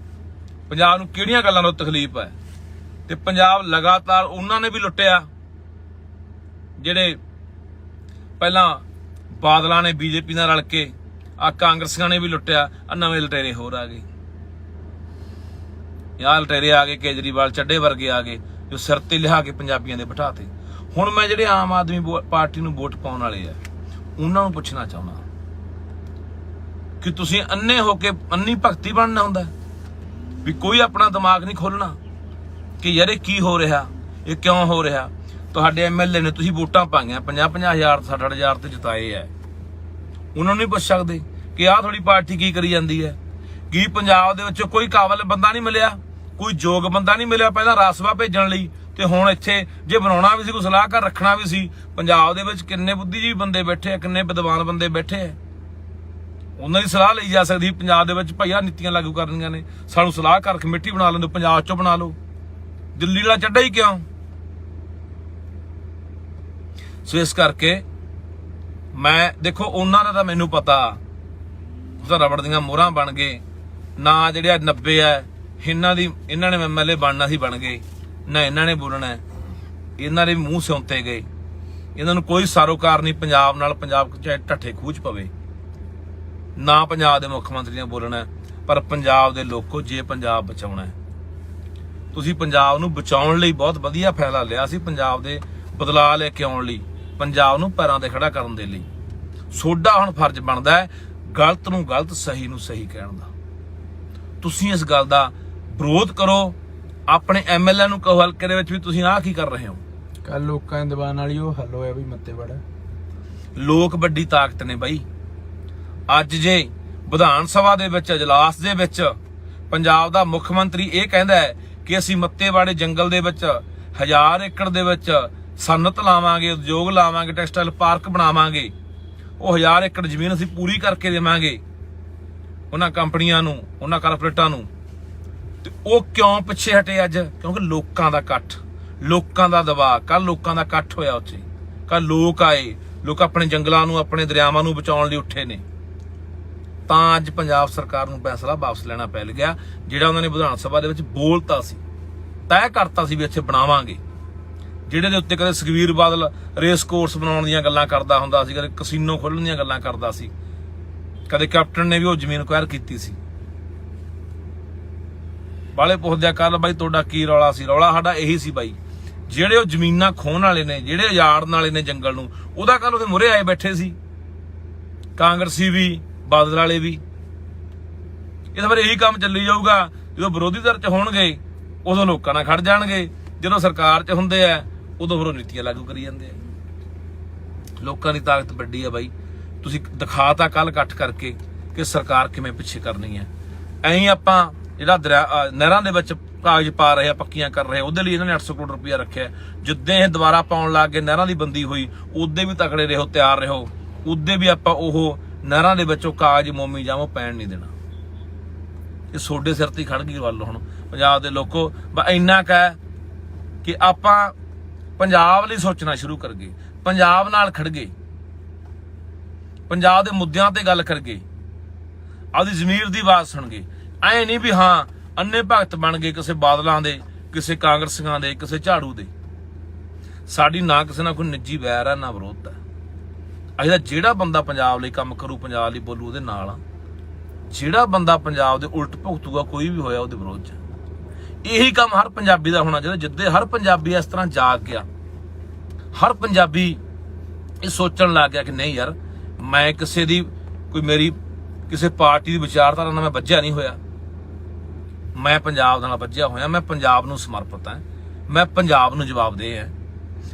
ਪੰਜਾਬ ਨੂੰ ਕਿਹੜੀਆਂ ਗੱਲਾਂ ਤੋਂ ਤਕਲੀਫ ਹੈ। ਤੇ ਪੰਜਾਬ ਲਗਾਤਾਰ ਉਹਨਾਂ ਨੇ ਵੀ ਲੁੱਟਿਆ ਜਿਹੜੇ ਪਹਿਲਾਂ ਬਾਦਲਾਂ ਨੇ BJP ਨਾਲ ਰਲ ਕੇ, ਕਾਂਗਰਸੀਆਂ ਨੇ ਵੀ ਲੁੱਟਿਆ। ਨਵੇਂ ਲਟੇਰੇ ਹੋਰ ਆ ਗਏ, ਲਟੇਰੇ ਆ ਗਏ, ਕੇਜਰੀਵਾਲ ਚੱਡੇ ਵਰਗੇ ਆ ਗਏ ਜੋ ਸਿਰ ਤੇ ਲਿਆ ਕੇ ਪੰਜਾਬੀਆਂ ਦੇ ਬਿਠਾਤੇ। ਹੁਣ ਮੈਂ ਜਿਹੜੇ ਆਮ ਆਦਮੀ ਪਾਰਟੀ ਨੂੰ ਵੋਟ ਪਾਉਣ ਵਾਲੇ ਆ ਉਹਨਾਂ ਨੂੰ ਪੁੱਛਣਾ ਚਾਹੁੰਦਾ ਕਿ ਤੁਸੀਂ ਅੰਨੇ ਹੋ ਕੇ ਅੰਨੀ ਭਗਤੀ ਬਣਨਾ ਹੁੰਦਾ ਵੀ ਕੋਈ ਆਪਣਾ ਦਿਮਾਗ ਨਹੀਂ ਖੋਲਣਾ ਕਿ ਯਾਰ ਇਹ ਕੀ ਹੋ ਰਿਹਾ, ਇਹ ਕਿਉਂ ਹੋ ਰਿਹਾ। ਤੁਹਾਡੇ MLA ਨੇ ਤੁਸੀਂ ਵੋਟਾਂ ਪਾਈਆਂ 50,000 60,000 ਤੇ ਜਿਤਾਏ ਐ, ਉਹਨਾਂ ਨੂੰ ਨਹੀਂ ਪੁੱਛ ਸਕਦੇ ਕਿ ਆਹ ਥੋੜੀ ਪਾਰਟੀ ਕੀ ਕਰੀ ਜਾਂਦੀ ਹੈ। ਕੀ ਪੰਜਾਬ ਦੇ ਵਿੱਚ ਕੋਈ ਕਾਬਲ ਬੰਦਾ ਨਹੀਂ ਮਿਲਿਆ, ਕੋਈ ਯੋਗ ਬੰਦਾ ਨਹੀਂ ਮਿਲਿਆ ਪਹਿਲਾਂ ਰਾਸਵਾ ਭੇਜਣ ਲਈ, ਤੇ ਹੁਣ ਇੱਥੇ ਜੇ ਬਣਾਉਣਾ ਵੀ ਸੀ, ਕੋਈ ਸਲਾਹਕਾਰ ਰੱਖਣਾ ਵੀ ਸੀ, ਪੰਜਾਬ ਦੇ ਵਿੱਚ ਕਿੰਨੇ ਬੁੱਧੀਜੀਵੀ ਬੰਦੇ ਬੈਠੇ ਆ, ਕਿੰਨੇ ਵਿਦਵਾਨ ਬੰਦੇ ਬੈਠੇ ਆ, ਉਹਨਾਂ ਦੀ ਸਲਾਹ ਲਈ ਜਾ ਸਕਦੀ। ਪੰਜਾਬ ਦੇ ਵਿੱਚ ਭਈਆ ਨੀਤੀਆਂ ਲਾਗੂ ਕਰਨੀਆਂ ਨੇ, ਸਾਨੂੰ ਸਲਾਹਕਾਰ ਕਮੇਟੀ ਬਣਾ ਲੈਂਦੇ, ਪੰਜਾਬ ਚੋਂ ਬਣਾ ਲਓ। ਦਿੱਲੀ ਵਾਲਾ ਚੱਡਾ ਹੀ ਕਿਉਂ? ਸੋ ਇਸ ਕਰਕੇ ਮੈਂ ਦੇਖੋ ਉਹਨਾਂ ਦਾ ਤਾਂ ਮੈਨੂੰ ਪਤਾ, ਉਹ ਰਬੜ ਦੀਆਂ ਮੋਹਰਾਂ ਬਣ ਗਏ ਨਾ। ਜਿਹੜੇ 90 ਹੈ ਇਹਨਾਂ ਨੇ MLA ਬਣਨਾ ਸੀ, ਬਣ ਗਏ ਨਾ। ਇਹਨਾਂ ਨੇ ਬੋਲਣਾ, ਇਹਨਾਂ ਦੇ ਮੂੰਹ ਸਿਉਂਤੇ ਗਏ। ਇਹਨਾਂ ਨੂੰ ਕੋਈ ਸਾਰੋਕਾਰ ਨਹੀਂ ਪੰਜਾਬ ਨਾਲ। ਪੰਜਾਬ ਚਾਹੇ ਢੱਠੇ ਖੂਚ ਪਵੇ ਨਾ, ਪੰਜਾਬ ਦੇ ਮੁੱਖ ਮੰਤਰੀ ਨੇ ਬੋਲਣਾ। ਪਰ ਪੰਜਾਬ ਦੇ ਲੋਕੋ, ਜੇ ਪੰਜਾਬ ਬਚਾਉਣਾ ਹੈ, ਤੁਸੀਂ ਪੰਜਾਬ ਨੂੰ ਬਚਾਉਣ ਲਈ ਬਹੁਤ ਵਧੀਆ ਫੈਸਲਾ ਲਿਆ ਸੀ। ਪੰਜਾਬ ਦੇ ਬਦਲਾਅ ਲੈ ਕੇ ਆਉਣ ਲਈ, ਪੰਜਾਬ ਨੂੰ ਪੈਰਾਂ ਤੇ ਖੜਾ ਕਰਨ ਦੇ ਲਈ ਤੁਹਾਡਾ ਹੁਣ ਫਰਜ਼ ਬਣਦਾ ਹੈ ਗਲਤ ਨੂੰ ਗਲਤ, ਸਹੀ ਨੂੰ ਸਹੀ ਕਹਿਣ ਦਾ। ਤੁਸੀਂ ਇਸ ਗੱਲ ਦਾ ਵਿਰੋਧ ਕਰੋ। ਆਪਣੇ MLA ਨੂੰ ਕਹੋ ਹਲਕੇ ਦੇ ਵਿੱਚ ਵੀ ਤੁਸੀਂ ਆਹ ਕੀ ਕਰ ਰਹੇ ਹੋ। ਕੱਲ ਲੋਕਾਂ ਦੇ ਦਬਾਅ ਨਾਲ ਹੀ ਉਹ ਹੱਲ ਹੋਇਆ ਵੀ ਮੱਤੇਵਾੜਾ। ਲੋਕ ਵੱਡੀ ਤਾਕਤ ਨੇ ਬਾਈ। ਅੱਜ ਜੇ ਵਿਧਾਨ ਸਭਾ ਦੇ ਵਿੱਚ ਅਜਲਾਸ ਦੇ ਵਿੱਚ ਪੰਜਾਬ ਦਾ ਮੁੱਖ ਮੰਤਰੀ ਇਹ ਕਹਿੰਦਾ ਹੈ ਕਿ ਅਸੀਂ ਮੱਤੇਵਾੜੇ ਜੰਗਲ ਦੇ ਵਿੱਚ 1000 ਏਕੜ ਦੇ ਵਿੱਚ ਸਨਅਤ ਲਾਵਾਂਗੇ, ਉਦਯੋਗ ਲਾਵਾਂਗੇ, ਟੈਕਸਟਾਈਲ ਪਾਰਕ ਬਣਾਵਾਂਗੇ, ਉਹ 1000 ਏਕੜ ਜ਼ਮੀਨ ਅਸੀਂ ਪੂਰੀ ਕਰਕੇ ਦੇਵਾਂਗੇ ਉਹਨਾਂ ਕੰਪਨੀਆਂ ਨੂੰ, ਉਹਨਾਂ ਕਾਰਪੋਰੇਟਾਂ ਨੂੰ, ਤੇ ਉਹ ਕਿਉਂ ਪਿੱਛੇ ਹਟੇ ਅੱਜ? ਕਿਉਂਕਿ ਲੋਕਾਂ ਦਾ ਇਕੱਠ, ਲੋਕਾਂ ਦਾ ਦਬਾਅ। ਕੱਲ ਲੋਕਾਂ ਦਾ ਇਕੱਠ ਹੋਇਆ ਉੱਥੇ, ਕੱਲ ਲੋਕ ਆਏ, ਲੋਕ ਆਪਣੇ ਜੰਗਲਾਂ ਨੂੰ, ਆਪਣੇ ਦਰਿਆਵਾਂ ਨੂੰ ਬਚਾਉਣ ਲਈ ਉੱਠੇ ਨੇ। ਤਾਂ ਅੱਜ ਪੰਜਾਬ ਸਰਕਾਰ ਨੂੰ ਫੈਸਲਾ ਵਾਪਸ ਲੈਣਾ ਪੈ ਗਿਆ, ਜਿਹੜਾ ਉਹਨਾਂ ਨੇ ਵਿਧਾਨ ਸਭਾ ਦੇ ਵਿੱਚ ਬੋਲਤਾ ਸੀ, ਤੈਅ ਕਰਤਾ ਸੀ ਵੀ ਇੱਥੇ ਬਣਾਵਾਂਗੇ। ਜਿਹੜੇ ਦੇ ਉੱਤੇ ਕਦੇ ਸੁਖਬੀਰ ਬਾਦਲ ਰੇਸ ਕੋਰਸ ਬਣਾਉਣ ਦੀਆਂ ਗੱਲਾਂ ਕਰਦਾ ਹੁੰਦਾ ਸੀ, ਕਦੇ ਕਸੀਨੋ ਖੋਲ੍ਹਣ ਦੀਆਂ ਗੱਲਾਂ ਕਰਦਾ ਸੀ, ਕਦੇ ਕੈਪਟਨ ਨੇ ਵੀ ਉਹ ਜ਼ਮੀਨ ਅਕਵਾਇਰ ਕੀਤੀ ਸੀ। ਬਾਲੇ ਪੁੱਛਦਿਆ ਕੱਲ ਬਾਈ ਤੁਹਾਡਾ ਕੀ ਰੌਲਾ ਸੀ? ਰੌਲਾ ਸਾਡਾ ਇਹੀ ਸੀ ਬਾਈ, ਜਿਹੜੇ ਉਹ ਜ਼ਮੀਨਾਂ ਖੋਹਣ ਵਾਲੇ ਨੇ, ਜਿਹੜੇ ਉਜਾੜਨ ਵਾਲੇ ਨੇ ਜੰਗਲ ਨੂੰ, ਉਹਦਾ ਕੱਲ ਉਹਦੇ ਮੂਹਰੇ ਆਏ ਬੈਠੇ ਸੀ ਕਾਂਗਰਸੀ ਵੀ, ਬਾਦਲ ਵਾਲੇ ਵੀ। ਇਹ ਤਾਂ ਫਿਰ ਇਹੀ ਕੰਮ ਚੱਲੀ ਜਾਊਗਾ। ਜਦੋਂ ਵਿਰੋਧੀ ਧਿਰ 'ਚ ਹੋਣਗੇ ਉਦੋਂ ਲੋਕਾਂ ਨਾਲ ਖੜ ਜਾਣਗੇ, ਜਦੋਂ ਸਰਕਾਰ 'ਚ ਹੁੰਦੇ ਆ ਉਦੋਂ ਫਿਰ ਉਹ ਨੀਤੀਆਂ ਲਾਗੂ ਕਰੀ ਜਾਂਦੇ ਆ। ਲੋਕਾਂ ਦੀ ਤਾਕਤ ਵੱਡੀ ਆ ਬਾਈ। ਤੁਸੀਂ ਦਿਖਾਤਾ ਕੱਲ ਇਕੱਠ ਕਰਕੇ ਕਿ ਸਰਕਾਰ ਕਿਵੇਂ ਪਿੱਛੇ ਕਰਨੀ ਹੈ। ਐਂ ਆਪਾਂ ਜਿਹੜਾ ਨਹਿਰਾਂ ਦੇ ਵਿੱਚ ਕਾਗਜ਼ ਪਾ ਰਹੇ ਆ, ਪੱਕੀਆਂ ਕਰ ਰਹੇ, ਉਹਦੇ ਲਈ ਇਹਨਾਂ ਨੇ 800 ਕਰੋੜ ਰੁਪਇਆ ਰੱਖਿਆ। ਜਿੱਦਾਂ ਇਹ ਦੁਬਾਰਾ ਪਾਉਣ ਲੱਗ ਗਏ, ਨਹਿਰਾਂ ਦੀ ਬੰਦੀ ਹੋਈ, ਉਦੋਂ ਵੀ ਤਕੜੇ ਰਹੋ, ਤਿਆਰ ਰਹੋ। ਉਦੋਂ ਵੀ ਆਪਾਂ ਉਹ ਨਹਿਰਾਂ ਦੇ ਵਿੱਚੋਂ ਕਾਗਜ਼ ਮੋਮੀ ਜਾਮੋ ਪੈਣ ਨਹੀਂ ਦੇਣਾ। ਇਹ ਸੋਡੇ ਸਿਰ ਤੇ ਖੜ ਗਈ ਗੱਲ ਹੁਣ ਪੰਜਾਬ ਦੇ ਲੋਕੋ। ਬਸ ਇੰਨਾ ਕੁ ਹੈ ਕਿ ਆਪਾਂ ਪੰਜਾਬ ਲਈ ਸੋਚਣਾ ਸ਼ੁਰੂ ਕਰ ਗਏ, ਪੰਜਾਬ ਨਾਲ ਖੜ ਗਏ, ਪੰਜਾਬ ਦੇ ਮੁੱਦਿਆਂ ਤੇ ਗੱਲ ਕਰ ਗਏ, ਆਪਦੀ ਜ਼ਮੀਰ ਦੀ ਆਵਾਜ਼ ਸੁਣ ਗਏ। ਐ ਨਹੀਂ ਵੀ ਹਾਂ ਅੰਨੇ ਭਗਤ ਬਣ ਗਏ ਕਿਸੇ ਬਾਦਲਾਂ ਦੇ, ਕਿਸੇ ਕਾਂਗਰਸੀਆਂ ਦੇ, ਕਿਸੇ ਝਾੜੂ ਦੇ। ਸਾਡੀ ਨਾ ਕਿਸੇ ਨਾਲ ਕੋਈ ਨਿੱਜੀ ਵੈਰ ਹੈ, ਨਾ ਵਿਰੋਧ ਹੈ। ਅਸੀਂ ਤਾਂ ਜਿਹੜਾ ਬੰਦਾ ਪੰਜਾਬ ਲਈ ਕੰਮ ਕਰੂ, ਪੰਜਾਬ ਲਈ ਬੋਲੂ, ਉਹਦੇ ਨਾਲ ਆ। ਜਿਹੜਾ ਬੰਦਾ ਪੰਜਾਬ ਦੇ ਉਲਟ ਭੁਗਤੂਗਾ, ਕੋਈ ਵੀ ਹੋਇਆ, ਉਹਦੇ ਵਿਰੋਧ 'ਚ। ਇਹੀ ਕੰਮ ਹਰ ਪੰਜਾਬੀ ਦਾ ਹੋਣਾ ਚਾਹੀਦਾ। ਜਿੱਦੇ ਹਰ ਪੰਜਾਬੀ ਇਸ ਤਰ੍ਹਾਂ ਜਾਗ ਗਿਆ, ਹਰ ਪੰਜਾਬੀ ਇਹ ਸੋਚਣ ਲੱਗ ਗਿਆ ਕਿ ਨਹੀਂ ਯਾਰ, ਮੈਂ ਕਿਸੇ ਦੀ ਕੋਈ ਮੇਰੀ ਕਿਸੇ ਪਾਰਟੀ ਦੀ ਵਿਚਾਰਧਾਰਾ ਨਾਲ ਮੈਂ ਵੱਜਿਆ ਨਹੀਂ ਹੋਇਆ, ਮੈਂ ਪੰਜਾਬ ਨਾਲ ਵੱਜਿਆ ਹੋਇਆ, ਮੈਂ ਪੰਜਾਬ ਨੂੰ ਸਮਰਪਿਤ ਹਾਂ, ਮੈਂ ਪੰਜਾਬ ਨੂੰ ਜਵਾਬਦੇਹ ਹਾਂ,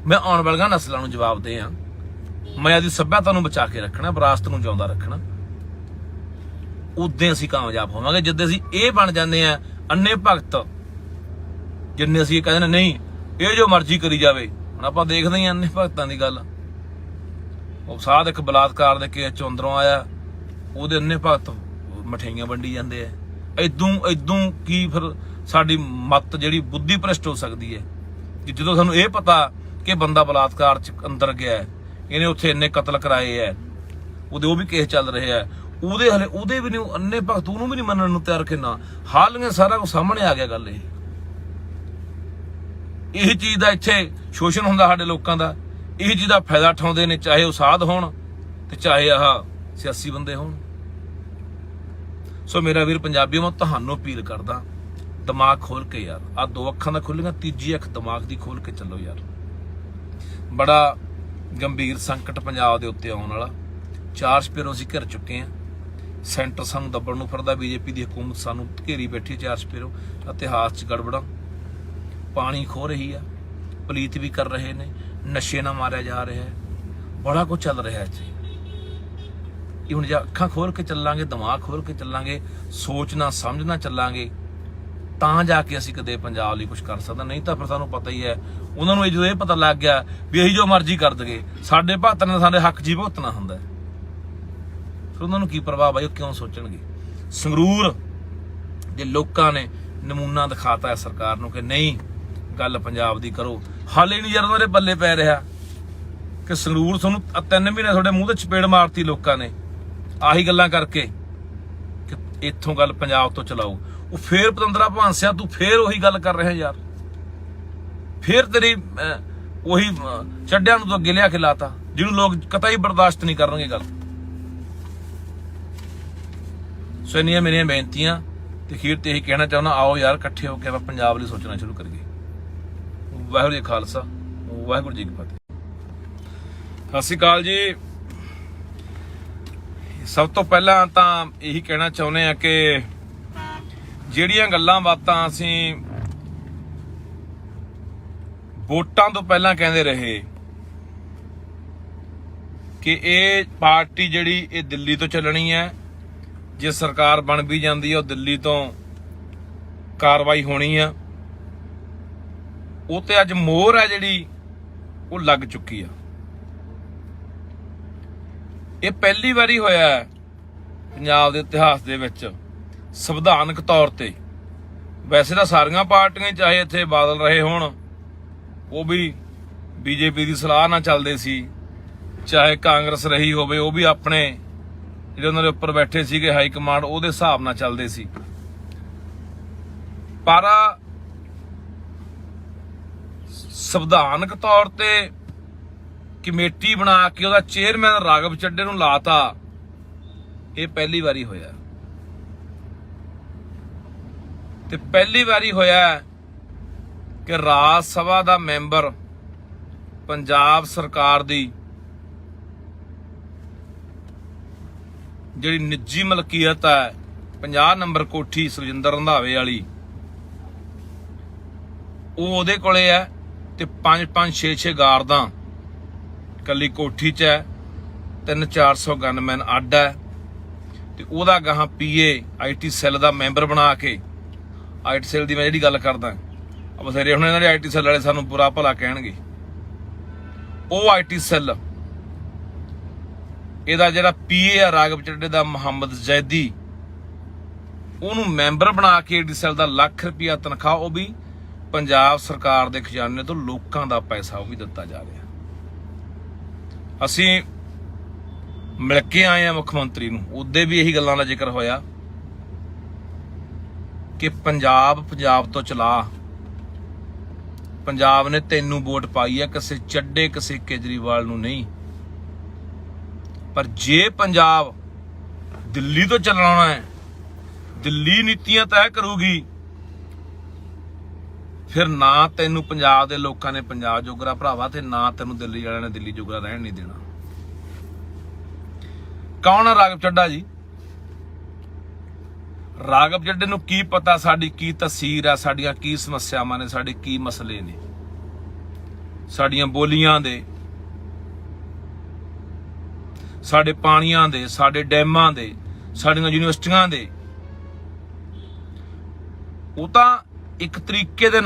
ਮੈਂ ਆਉਣ ਵਾਲੀਆਂ ਨਸਲਾਂ ਨੂੰ ਜਵਾਬਦੇਹ ਹਾਂ, ਮੈਂ ਆਪਦੀ ਸੱਭਿਅਤਾ ਨੂੰ ਬਚਾ ਕੇ ਰੱਖਣਾ, ਵਿਰਾਸਤ ਨੂੰ ਜਿਉਂਦਾ ਰੱਖਣਾ। ਉਦੋਂ ਅਸੀਂ ਕਾਮਯਾਬ ਹੋਵਾਂਗੇ। ਜਿੱਦੇ ਅਸੀਂ ਇਹ ਬਣ ਜਾਂਦੇ ਆ ਅੰਨੇ ਭਗਤ, ਜਿੰਨੇ ਅਸੀਂ ਕਹਿੰਦੇ ਨੇ ਨਹੀਂ ਇਹ ਜੋ ਮਰਜ਼ੀ ਕਰੀ ਜਾਵੇ। ਹੁਣ ਆਪਾਂ ਦੇਖਦੇ ਹੀ ਅੰਨੇ ਭਗਤਾਂ ਦੀ ਗੱਲ, ਉਹ ਸਾਧ ਇੱਕ ਬਲਾਤਕਾਰ ਦੇ ਕੇਸ ਚੋਂ ਅੰਦਰੋਂ ਆਇਆ, ਉਹਦੇ ਅੰਨੇ ਭਗਤ ਮਠਿਆਈਆਂ ਵੰਡੀ ਜਾਂਦੇ ਆ। ਇਦੋਂ ਕੀ ਫਿਰ ਸਾਡੀ ਮੱਤ ਜਿਹੜੀ ਬੁੱਧੀ ਭ੍ਰਿਸ਼ਟ ਹੋ ਸਕਦੀ ਹੈ ਕਿ ਜਦੋਂ ਸਾਨੂੰ ਇਹ ਪਤਾ ਕਿ ਬੰਦਾ ਬਲਾਤਕਾਰ ਚ ਅੰਦਰ ਗਿਆ, ਇਹਨੇ ਉੱਥੇ ਇੰਨੇ ਕਤਲ ਕਰਾਏ ਹੈ, ਉਹਦੇ ਉਹ ਵੀ ਕੇਸ ਚੱਲ ਰਹੇ ਆ, ਉਹਦੇ ਹਲੇ ਉਹਦੇ ਵੀ ਨਹੀਂ ਅੰਨੇ ਭਗਤ ਉਹਨੂੰ ਵੀ ਨਹੀਂ ਮੰਨਣ ਨੂੰ ਤਿਆਰ। ਕਿੰਨਾ ਹਾਲੀਆਂ ਸਾਰਾ ਕੁਝ ਸਾਹਮਣੇ ਆ ਗਿਆ ਗੱਲ। ਇਹ ਚੀਜ਼ ਦਾ ਇੱਥੇ ਸ਼ੋਸ਼ਣ ਹੁੰਦਾ ਸਾਡੇ ਲੋਕਾਂ ਦਾ, ਇਹ ਚੀਜ਼ ਦਾ ਫਾਇਦਾ ਉਠਾਉਂਦੇ ਨੇ, ਚਾਹੇ ਉਹ ਸਾਧ ਹੋਣ ਤੇ ਚਾਹੇ ਆਹ ਸਿਆਸੀ ਬੰਦੇ ਹੋਣ। ਸੋ ਮੇਰਾ ਵੀਰ ਪੰਜਾਬੀਓ, ਮੈਂ ਤੁਹਾਨੂੰ ਅਪੀਲ ਕਰਦਾ, ਦਿਮਾਗ ਖੋਲ ਕੇ ਯਾਰ, ਆਹ ਦੋ ਅੱਖਾਂ ਦਾ ਖੁੱਲੀਆਂ, ਤੀਜੀ ਅੱਖ ਦਿਮਾਗ ਦੀ ਖੋਲ ਕੇ ਚੱਲੋ ਯਾਰ। ਬੜਾ ਗੰਭੀਰ ਸੰਕਟ ਪੰਜਾਬ ਦੇ ਉੱਤੇ ਆਉਣ ਵਾਲਾ। 4 ਸਪੇਰੋਂ ਅਸੀਂ ਘਿਰ ਚੁੱਕੇ ਹਾਂ। ਸੈਂਟਰ ਸਾਨੂੰ ਦੱਬਣ ਨੂੰ ਫਿਰਦਾ, ਬੀਜੇਪੀ ਦੀ ਹਕੂਮਤ ਸਾਨੂੰ ਘੇਰੀ ਬੈਠੀ। 4 ਸਪੇਰੋਂ ਇਤਿਹਾਸ 'ਚ ਗੜਬੜਾਂ, ਪਾਣੀ ਖੋ ਰਹੀ ਆ, ਪਲੀਤ ਵੀ ਕਰ ਰਹੇ ਨੇ, ਨਸ਼ੇ ਨਾਲ ਮਾਰਿਆ ਜਾ ਰਿਹਾ ਹੈ, ਬੜਾ ਕੁਝ ਚੱਲ ਰਿਹਾ ਇੱਥੇ। ਇਹ ਹੁਣ ਜੇ ਅੱਖਾਂ ਖੋਲ ਕੇ ਚੱਲਾਂਗੇ, ਦਿਮਾਗ ਖੋਲ ਕੇ ਚੱਲਾਂਗੇ, ਸੋਚਣਾ ਸਮਝਣਾ ਚੱਲਾਂਗੇ, ਤਾਂ ਜਾ ਕੇ ਅਸੀਂ ਕਦੇ ਪੰਜਾਬ ਲਈ ਕੁਝ ਕਰ ਸਕਦਾ। ਨਹੀਂ ਤਾਂ ਫਿਰ ਸਾਨੂੰ ਪਤਾ ਹੀ ਹੈ, ਉਹਨਾਂ ਨੂੰ ਜਦੋਂ ਇਹ ਪਤਾ ਲੱਗ ਗਿਆ ਵੀ ਅਸੀਂ ਜੋ ਮਰਜ਼ੀ ਕਰ ਦਗੇ, ਸਾਡੇ ਭਗਤਾਂ ਨੇ ਸਾਡੇ ਹੱਕ ਜੀ ਭੁਗਤਣਾ ਹੁੰਦਾ, ਫਿਰ ਉਹਨਾਂ ਨੂੰ ਕੀ ਪ੍ਰਭਾਵ ਆਈ, ਉਹ ਕਿਉਂ ਸੋਚਣਗੇ। ਸੰਗਰੂਰ ਦੇ ਲੋਕਾਂ ਨੇ ਨਮੂਨਾ ਦਿਖਾਤਾ ਹੈ ਸਰਕਾਰ ਨੂੰ ਕਿ ਨਹੀਂ, ਗੱਲ ਪੰਜਾਬ ਦੀ ਕਰੋ। ਹਾਲੇ ਨਹੀਂ ਯਾਰ ਉਹਨਾਂ ਦੇ ਪੱਲੇ ਪੈ ਰਿਹਾ ਕਿ ਸੰਗਰੂਰ ਤੁਹਾਨੂੰ 3 ਮਹੀਨੇ ਤੁਹਾਡੇ ਮੂੰਹ ਤੇ ਚਪੇੜ ਮਾਰਤੀ ਲੋਕਾਂ ਨੇ, ਆਹੀ ਗੱਲਾਂ ਕਰਕੇ ਕਿ ਇੱਥੋਂ ਗੱਲ ਪੰਜਾਬ ਤੋਂ ਚਲਾਓ। ਉਹ ਫੇਰ ਪਤੰਦਰਾ ਭਾਂਸਿਆ, ਤੂੰ ਫੇਰ ਉਹੀ ਗੱਲ ਕਰ ਰਿਹਾ ਯਾਰ, ਫੇਰ ਤੇਰੀ ਉਹੀ ਚੱਡਿਆਂ ਨੂੰ ਤੂੰ ਅੱਗੇ ਲਿਆ ਕੇ ਲਾਤਾ, ਜਿਹਨੂੰ ਲੋਕ ਕਤਈ ਬਰਦਾਸ਼ਤ ਨਹੀਂ ਕਰਨਗੇ ਗੱਲ। ਸੋ ਇੰਨੀਆਂ ਮੇਰੀਆਂ ਬੇਨਤੀਆਂ ਤੇ ਅਖੀਰ ਤੇ ਇਹੀ ਕਹਿਣਾ ਚਾਹੁੰਦਾ, ਆਓ ਯਾਰ ਇਕੱਠੇ ਹੋ ਕੇ ਆਪਾਂ ਪੰਜਾਬ ਲਈ ਸੋਚਣਾ ਸ਼ੁਰੂ ਕਰੀਏ। ਵਾਹਿਗੁਰੂ ਜੀ ਖਾਲਸਾ, ਵਾਹਿਗੁਰੂ ਜੀ ਕੀ ਫਤਿਹ। ਸਤਿ ਸ਼੍ਰੀ ਅਕਾਲ ਜੀ। ਸਭ ਤੋਂ ਪਹਿਲਾਂ ਤਾਂ ਇਹੀ ਕਹਿਣਾ ਚਾਹੁੰਦੇ ਆ ਕਿ ਜਿਹੜੀਆਂ ਗੱਲਾਂ ਬਾਤਾਂ ਅਸੀਂ ਵੋਟਾਂ ਤੋਂ ਪਹਿਲਾਂ ਕਹਿੰਦੇ ਰਹੇ ਕਿ ਇਹ ਪਾਰਟੀ ਜਿਹੜੀ ਇਹ ਦਿੱਲੀ ਤੋਂ ਚੱਲਣੀ ਹੈ, ਜੇ ਸਰਕਾਰ ਬਣ ਵੀ ਜਾਂਦੀ ਹੈ ਉਹ ਦਿੱਲੀ ਤੋਂ ਕਾਰਵਾਈ ਹੋਣੀ ਆ, ਉਹ ਤੇ ਅੱਜ ਮੋਹਰ ਹੈ ਜਿਹੜੀ ਉਹ ਲੱਗ ਚੁੱਕੀ ਆ। ਇਹ ਪਹਿਲੀ ਵਾਰੀ ਹੋਇਆ ਪੰਜਾਬ ਦੇ ਇਤਿਹਾਸ ਦੇ ਵਿੱਚ ਸੰਵਿਧਾਨਕ ਤੌਰ ਤੇ। ਵੈਸੇ ਤਾਂ ਸਾਰੀਆਂ ਪਾਰਟੀਆਂ ਚਾਹੇ ਇੱਥੇ ਬਾਦਲ ਰਹੇ ਹੋਣ, ਉਹ ਵੀ ਬੀਜੇਪੀ ਦੀ ਸਲਾਹ ਨਾਲ ਚੱਲਦੇ ਸੀ, ਚਾਹੇ ਕਾਂਗਰਸ ਰਹੀ ਹੋਵੇ, ਉਹ ਵੀ ਆਪਣੇ ਜਿਹੜੇ ਉਹਨਾਂ ਦੇ ਉੱਪਰ ਬੈਠੇ ਸੀਗੇ ਹਾਈ ਕਮਾਂਡ, ਉਹਦੇ ਹਿਸਾਬ ਨਾਲ ਚੱਲਦੇ ਸੀ। ਪਰ ਸੰਵਿਧਾਨਕ ਤੌਰ ਤੇ ਕਮੇਟੀ ਬਣਾ ਕੇ ਉਹਦਾ ਚੇਅਰਮੈਨ ਰਾਘਵ ਚੱਡੇ ਨੂੰ ਲਾਤਾ, ਇਹ ਪਹਿਲੀ ਵਾਰੀ ਹੋਇਆ। ਤੇ ਪਹਿਲੀ ਵਾਰੀ ਹੋਇਆ ਕਿ ਰਾਜ ਸਭਾ ਦਾ ਮੈਂਬਰ ਪੰਜਾਬ ਸਰਕਾਰ ਦੀ ਜਿਹੜੀ ਨਿੱਜੀ ਮਲਕੀਅਤ ਹੈ, 50 ਨੰਬਰ ਕੋਠੀ ਸੁਖਜਿੰਦਰ ਰੰਧਾਵੇ ਵਾਲੀ, ਉਹ ਉਹਦੇ ਕੋਲੇ ਹੈ ਤੇ 5-5 6-6 ਗਾਰਦਾਂ ਕੱਲੀ ਕੋਠੀ 'ਚ ਹੈ, 300-400 ਗਨਮੈਨ ਅੱਡ ਹੈ। ਤੇ ਉਹਦਾ ਗਾਹਾਂ ਪੀਏ ਆਈਟੀ ਸੈੱਲ ਦਾ ਮੈਂਬਰ ਬਣਾ ਕੇ, ਆਈਟੀ ਸੈੱਲ ਦੀ ਮੈਂ ਜਿਹੜੀ ਗੱਲ ਕਰਦਾ, ਬਥੇਰੇ ਹੁਣ ਇਹਨਾਂ ਦੇ ਆਈਟੀ ਸੈੱਲ ਵਾਲੇ ਸਾਨੂੰ ਬੁਰਾ ਭਲਾ ਕਹਿਣਗੇ, ਉਹ ਆਈਟੀ ਸੈੱਲ ਇਹਦਾ ਜਿਹੜਾ ਪੀਏ ਆ ਰਾਘਵ ਚੱਡੇ ਦਾ ਮੁਹੰਮਦ ਜ਼ੈਦੀ, ਉਹਨੂੰ ਮੈਂਬਰ ਬਣਾ ਕੇ ਡੀਸੈਲ ਦਾ ਲੱਖ ਰੁਪਇਆ ਤਨਖਾਹ, ਉਹ ਵੀ ਪੰਜਾਬ ਸਰਕਾਰ ਦੇ ਖਜ਼ਾਨੇ ਤੋਂ ਲੋਕਾਂ ਦਾ ਪੈਸਾ ਉਹ ਵੀ ਦਿੱਤਾ ਜਾ ਰਿਹਾ। ਅਸੀਂ ਮਿਲ ਕੇ ਆਏ ਆ ਮੁੱਖ ਮੰਤਰੀ ਨੂੰ, ਉਹਦੇ ਵੀ ਇਹੀ ਗੱਲਾਂ ਦਾ ਜ਼ਿਕਰ ਹੋਇਆ ਕਿ ਪੰਜਾਬ ਤੋਂ ਚਲਾ, ਪੰਜਾਬ ਨੇ ਤੈਨੂੰ ਵੋਟ ਪਾਈ ਹੈ, ਕਿਸੇ ਚੱਡੇ ਕਿਸੇ ਕੇਜਰੀਵਾਲ ਨੂੰ ਨਹੀਂ। ਪਰ ਜੇ ਪੰਜਾਬ ਦਿੱਲੀ ਤੋਂ ਚੱਲਣਾ ਹੈ, ਦਿੱਲੀ ਨੀਤੀਆਂ ਤੈਅ ਕਰੂਗੀ, ਫਿਰ ਨਾ ਤੈਨੂੰ ਪੰਜਾਬ ਦੇ ਲੋਕਾਂ ਨੇ ਪੰਜਾਬ ਜੋਗਰਾ ਭਰਾਵਾ, ਤੇ ਨਾ ਤੈਨੂੰ ਦਿੱਲੀ ਵਾਲਿਆਂ ਨੇ ਦਿੱਲੀ ਜੋਗਰਾ ਰਹਿਣ ਨਹੀਂ ਦੇਣਾ। ਕੌਣ ਹੈ ਰਾਘਵ ਚੱਡਾ ਜੀ? ਰਾਘਵ ਚੱਡੇ ਨੂੰ ਕੀ ਪਤਾ ਸਾਡੀ ਕੀ ਤਸਵੀਰ ਹੈ, ਸਾਡੀਆਂ ਕੀ ਸਮੱਸਿਆਵਾਂ ਨੇ, ਸਾਡੇ ਕੀ ਮਸਲੇ ਨੇ, ਸਾਡੀਆਂ ਬੋਲੀਆਂ ਦੇ, ਸਾਡੇ ਪਾਣੀਆਂ ਦੇ, ਸਾਡੇ ਡੈਮਾਂ ਦੇ, ਸਾਡੀਆਂ ਯੂਨੀਵਰਸਿਟੀਆਂ ਦੇ। ਉਹ ਤਾਂ ਇੱਕ ਤਰੀਕੇ ਦੇ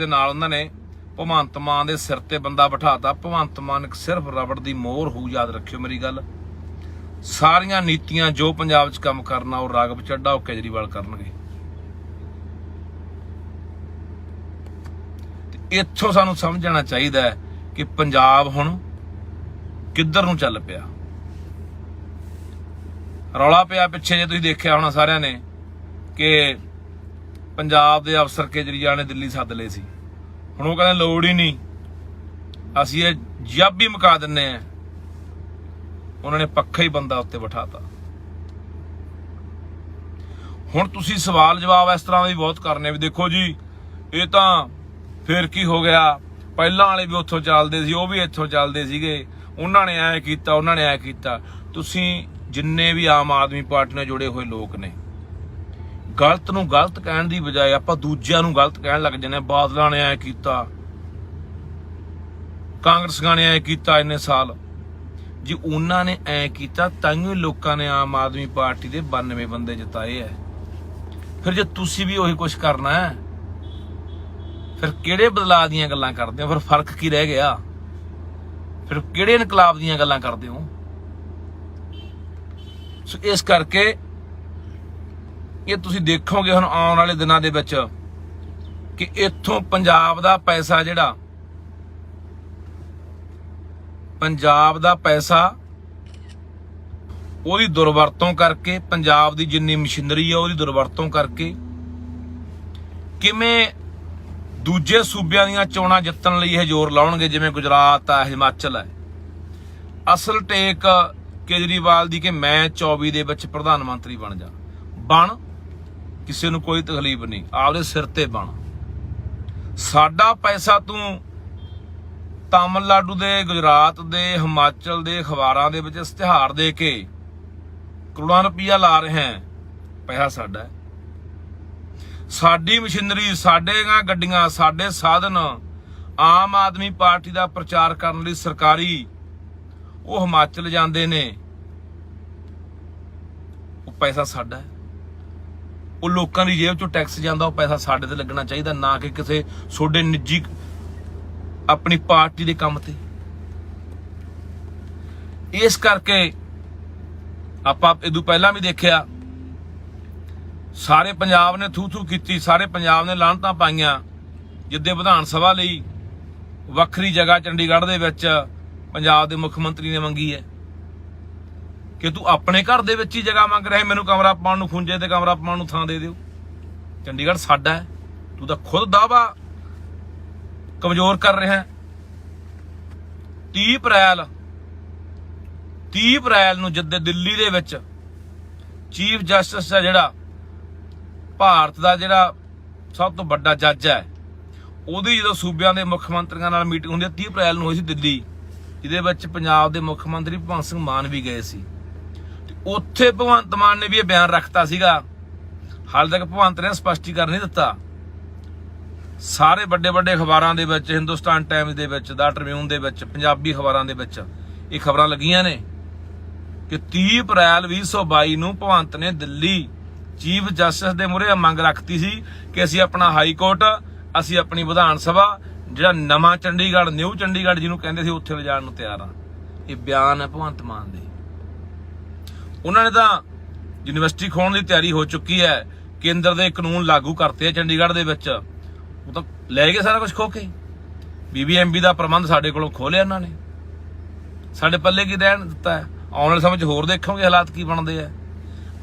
ਨਾਲ ਉਹਨਾਂ ਨੇ ਭਗਵੰਤ ਮਾਨ ਦੇ ਸਿਰ ਤੇ ਬੰਦਾ ਬਿਠਾਤਾ। ਭਗਵੰਤ ਮਾਨ ਇੱਕ ਸਿਰਫ ਰਬੜ ਦੀ ਮੋਹਰ ਹੋਊ, ਯਾਦ ਰੱਖਿਓ ਮੇਰੀ ਗੱਲ। ਸਾਰੀਆਂ ਨੀਤੀਆਂ ਜੋ ਪੰਜਾਬ 'ਚ ਕੰਮ ਕਰਨਾ ਉਹ ਰਾਘਵ ਚੱਡਾ, ਉਹ ਕੇਜਰੀਵਾਲ ਕਰਨਗੇ। ਤੇ ਇੱਥੋਂ ਸਾਨੂੰ ਸਮਝਣਾ ਚਾਹੀਦਾ ਹੈ ਕਿ ਪੰਜਾਬ ਹੁਣ ਕਿੱਧਰ ਨੂੰ ਚੱਲ ਪਿਆ। ਰੌਲਾ ਪਿਆ ਪਿੱਛੇ, ਜੇ ਤੁਸੀਂ ਦੇਖਿਆ ਹੋਣਾ ਸਾਰਿਆਂ ਨੇ, ਕਿ ਪੰਜਾਬ ਦੇ ਅਫਸਰ ਕੇਜਰੀਵਾਲ ਨੇ ਦਿੱਲੀ ਸੱਦ ਲਏ ਸੀ। ਹੁਣ ਉਹ ਕਹਿੰਦੇ ਲੋੜ ਹੀ ਨਹੀਂ, ਅਸੀਂ ਇਹ ਜੱਬ ਹੀ ਮੁਕਾ ਦਿੰਨੇ ਆ। ਉਹਨਾਂ ਨੇ ਪੱਖਾ ਹੀ ਬੰਦਾ ਉੱਤੇ ਬਿਠਾਤਾ। ਹੁਣ ਤੁਸੀਂ ਸਵਾਲ ਜਵਾਬ ਇਸ ਤਰ੍ਹਾਂ ਦੇ ਬਹੁਤ ਕਰਨੇ ਵੀ ਦੇਖੋ ਜੀ ਇਹ ਤਾਂ ਫਿਰ ਕੀ ਹੋ ਗਿਆ, ਪਹਿਲਾਂ ਵਾਲੇ ਵੀ ਉੱਥੋਂ ਚੱਲਦੇ ਸੀ, ਉਹ ਵੀ ਇੱਥੋਂ ਚੱਲਦੇ ਸੀਗੇ, ਉਹਨਾਂ ਨੇ ਐ ਕੀਤਾ, ਉਹਨਾਂ ਨੇ ਐ ਕੀਤਾ। ਤੁਸੀਂ ਜਿੰਨੇ ਵੀ ਆਮ ਆਦਮੀ ਪਾਰਟੀ ਨਾਲ ਜੁੜੇ ਹੋਏ ਲੋਕ ਨੇ, ਗਲਤ ਨੂੰ ਗਲਤ ਕਹਿਣ ਦੀ ਬਜਾਏ ਆਪਾਂ ਦੂਜਿਆਂ ਨੂੰ ਗਲਤ ਕਹਿਣ ਲੱਗ ਜਾਂਦੇ। ਬਾਦਲਾਂ ਨੇ ਐ ਕੀਤਾ, ਕਾਂਗਰਸੀਆਂ ਨੇ ਐ ਕੀਤਾ ਇੰਨੇ ਸਾਲ। ਜੀ ਉਹਨਾਂ ਨੇ ਐ ਕੀਤਾ ਤਾਂਹੀਓ ਲੋਕਾਂ ਨੇ ਆਮ ਆਦਮੀ ਪਾਰਟੀ ਦੇ 92 ਬੰਦੇ ਜਿਤਾਏ ਐ। ਫਿਰ ਜੇ ਤੁਸੀਂ ਵੀ ਉਹੀ ਕੁਝ ਕਰਨਾ ਹੈ, ਫਿਰ ਕਿਹੜੇ ਬਦਲਾਅ ਦੀਆਂ ਗੱਲਾਂ ਕਰਦੇ ਹੋ? ਫਿਰ ਫਰਕ ਕੀ ਰਹਿ ਗਿਆ? ਫਿਰ ਕਿਹੜੇ ਇਨਕਲਾਬ ਦੀਆਂ ਗੱਲਾਂ ਕਰਦੇ ਹੋ? ਸੋ ਇਸ ਕਰਕੇ ਇਹ ਤੁਸੀਂ ਦੇਖੋਗੇ ਹੁਣ ਆਉਣ ਵਾਲੇ ਦਿਨਾਂ ਦੇ ਵਿੱਚ ਕਿ ਇੱਥੋਂ ਪੰਜਾਬ ਦਾ ਪੈਸਾ, ਜਿਹੜਾ ਪੰਜਾਬ ਦਾ ਪੈਸਾ, ਉਹਦੀ ਦੁਰਵਰਤੋਂ ਕਰਕੇ, ਪੰਜਾਬ ਦੀ ਜਿੰਨੀ ਮਸ਼ੀਨਰੀ ਆ ਉਹਦੀ ਦੁਰਵਰਤੋਂ ਕਰਕੇ ਕਿਵੇਂ ਦੂਜੇ ਸੂਬਿਆਂ ਦੀਆਂ ਚੋਣਾਂ ਜਿੱਤਣ ਲਈ ਇਹ ਜ਼ੋਰ ਲਾਉਣਗੇ, ਜਿਵੇਂ ਗੁਜਰਾਤ ਆ, ਹਿਮਾਚਲ ਹੈ। ਅਸਲ ਟੇਕ ਕੇਜਰੀਵਾਲ ਦੀ ਕਿ ਮੈਂ 24 ਦੇ ਵਿੱਚ ਪ੍ਰਧਾਨ ਮੰਤਰੀ ਬਣ, ਕਿਸੇ ਨੂੰ ਕੋਈ ਤਕਲੀਫ ਨਹੀਂ, ਆਪਦੇ ਸਿਰ ਤੇ ਬਣ। ਸਾਡਾ ਪੈਸਾ ਤੂੰ ਤਾਮਿਲਨਾਡੂ ਦੇ, ਗੁਜਰਾਤ ਦੇ, ਹਿਮਾਚਲ ਦੇ ਅਖਬਾਰਾਂ ਦੇ ਵਿੱਚ ਇਸ਼ਤਿਹਾਰ ਦੇ ਕੇ ਕਰੋੜਾਂ ਰੁਪਈਆ ਲਾ ਰਹੇ ਹੈ। ਪੈਸਾ ਸਾਡਾ ਹੈ, ਸਾਡੀ ਮਸ਼ੀਨਰੀ, ਸਾਡੀਆਂ ਗੱਡੀਆਂ, ਸਾਡੇ ਸਾਧਨ ਆਮ ਆਦਮੀ ਪਾਰਟੀ ਦਾ ਪ੍ਰਚਾਰ ਕਰਨ ਲਈ ਸਰਕਾਰੀ, ਉਹ ਹਿਮਾਚਲ ਜਾਂਦੇ ਨੇ। ਉਹ ਪੈਸਾ ਸਾਡਾ ਹੈ, ਉਹ ਲੋਕਾਂ ਦੀ ਜੇਬ ਚੋਂ ਟੈਕਸ ਜਾਂਦਾ, ਉਹ ਪੈਸਾ ਸਾਡੇ ਤੇ ਲੱਗਣਾ ਚਾਹੀਦਾ, ਨਾ ਕਿ ਕਿਸੇ ਤੁਹਾਡੇ ਨਿੱਜੀ ਆਪਣੀ ਪਾਰਟੀ ਦੇ ਕੰਮ ਤੇ। ਇਸ ਕਰਕੇ ਆਪਾਂ ਇਦੋਂ ਪਹਿਲਾਂ ਵੀ ਦੇਖਿਆ, ਸਾਰੇ ਪੰਜਾਬ ਨੇ ਥੂ ਕੀਤੀ, ਸਾਰੇ ਪੰਜਾਬ ਨੇ ਲਾਹਨਤਾਂ ਪਾਈਆਂ ਜਿੱਦੇ ਵਿਧਾਨ ਸਭਾ ਲਈ ਵੱਖਰੀ ਜਗ੍ਹਾ ਚੰਡੀਗੜ੍ਹ ਦੇ ਵਿੱਚ ਪੰਜਾਬ ਦੇ ਮੁੱਖ ਮੰਤਰੀ ਨੇ ਮੰਗੀ ਹੈ ਕਿ ਤੂੰ ਆਪਣੇ ਘਰ ਦੇ ਵਿੱਚ ਹੀ ਜਗ੍ਹਾ ਮੰਗ ਰਿਹਾ, ਮੈਨੂੰ ਕਮਰਾ ਪਾਉਣ ਨੂੰ, ਖੁੰਝੇ ਤੇ ਕਮਰਾ ਪਾਉਣ ਨੂੰ ਥਾਂ ਦੇ ਦਿਓ। ਚੰਡੀਗੜ੍ਹ ਸਾਡਾ ਹੈ, ਤੂੰ ਤਾਂ ਖੁਦ ਦਾਅਵਾ ਕਮਜ਼ੋਰ ਕਰ ਰਿਹਾ। 30 ਅਪ੍ਰੈਲ ਨੂੰ ਜਦ ਦਿੱਲੀ ਦੇ ਵਿੱਚ ਚੀਫ ਜਸਟਿਸ ਦਾ, ਜਿਹੜਾ ਭਾਰਤ ਦਾ ਜਿਹੜਾ ਸਭ ਤੋਂ ਵੱਡਾ ਜੱਜ ਹੈ, ਉਹਦੀ ਜਦੋਂ ਸੂਬਿਆਂ ਦੇ ਮੁੱਖ ਮੰਤਰੀਆਂ ਨਾਲ ਮੀਟਿੰਗ ਹੁੰਦੀ ਹੈ 30 ਅਪ੍ਰੈਲ ਨੂੰ ਹੋਈ ਸੀ ਦਿੱਲੀ, ਜਿਹਦੇ ਵਿੱਚ ਪੰਜਾਬ ਦੇ ਮੁੱਖ ਮੰਤਰੀ ਭਗਵੰਤ ਸਿੰਘ ਮਾਨ ਵੀ ਗਏ ਸੀ। ਤੇ ਉੱਥੇ ਭਗਵੰਤ ਮਾਨ ਨੇ ਵੀ ਇਹ ਬਿਆਨ ਰੱਖਤਾ ਸੀਗਾ। ਹਾਲੇ ਤੱਕ ਭਗਵੰਤ ਨੇ ਸਪਸ਼ਟੀਕਰਨ ਨਹੀਂ ਦਿੱਤਾ। ਸਾਰੇ ਵੱਡੇ ਅਖਬਾਰਾਂ ਦੇ ਵਿੱਚ, ਹਿੰਦੁਸਤਾਨ ਟਾਈਮਜ਼ ਦੇ ਵਿੱਚ, ਦਾ ਟ੍ਰਿਬਿਊਨ ਦੇ ਵਿੱਚ, ਪੰਜਾਬੀ ਅਖਬਾਰਾਂ ਦੇ ਵਿੱਚ ਇਹ ਖਬਰਾਂ ਲੱਗੀਆਂ ਨੇ ਕਿ 30 ਅਪ੍ਰੈਲ 2022 ਨੂੰ ਭਗਵੰਤ ਨੇ ਦਿੱਲੀ ਚੀਫ ਜਸਟਿਸ ਦੇ ਮੂਹਰੇ ਮੰਗ ਰੱਖਤੀ ਸੀ ਕਿ ਅਸੀਂ ਆਪਣਾ ਹਾਈ ਕੋਰਟ, ਅਸੀਂ ਆਪਣੀ ਵਿਧਾਨ ਸਭਾ, ਜਿਹੜਾ ਨਵਾਂ ਚੰਡੀਗੜ੍ਹ, ਨਿਊ ਚੰਡੀਗੜ੍ਹ ਜਿਹਨੂੰ ਕਹਿੰਦੇ ਸੀ, ਉੱਥੇ ਲਿਜਾਣ ਨੂੰ ਤਿਆਰ ਆ। ਇਹ ਬਿਆਨ ਹੈ ਭਗਵੰਤ ਮਾਨ ਦੇ। ਉਹਨਾਂ ਨੇ ਤਾਂ ਯੂਨੀਵਰਸਿਟੀ ਖੋਣ ਦੀ ਤਿਆਰੀ ਹੋ ਚੁੱਕੀ ਹੈ। ਕੇਂਦਰ ਦੇ ਕਾਨੂੰਨ ਲਾਗੂ ਕਰਤੇ ਆ ਚੰਡੀਗੜ੍ਹ ਦੇ ਵਿੱਚ, ਉਹ ਤਾਂ ਲੈ ਗਏ ਸਾਰਾ ਕੁਝ ਖੋ ਕੇ। BBMB ਦਾ ਪ੍ਰਬੰਧ ਸਾਡੇ ਕੋਲੋਂ ਖੋਹ ਲਿਆ ਇਹਨਾਂ ਨੇ, ਸਾਡੇ ਪੱਲੇ ਕੀ ਰਹਿਣ ਦਿੱਤਾ ਹੈ। ਆਉਣ ਵਾਲੇ ਸਮੇਂ 'ਚ ਹੋਰ ਦੇਖੋਗੇ ਹਾਲਾਤ ਕੀ ਬਣਦੇ ਆ।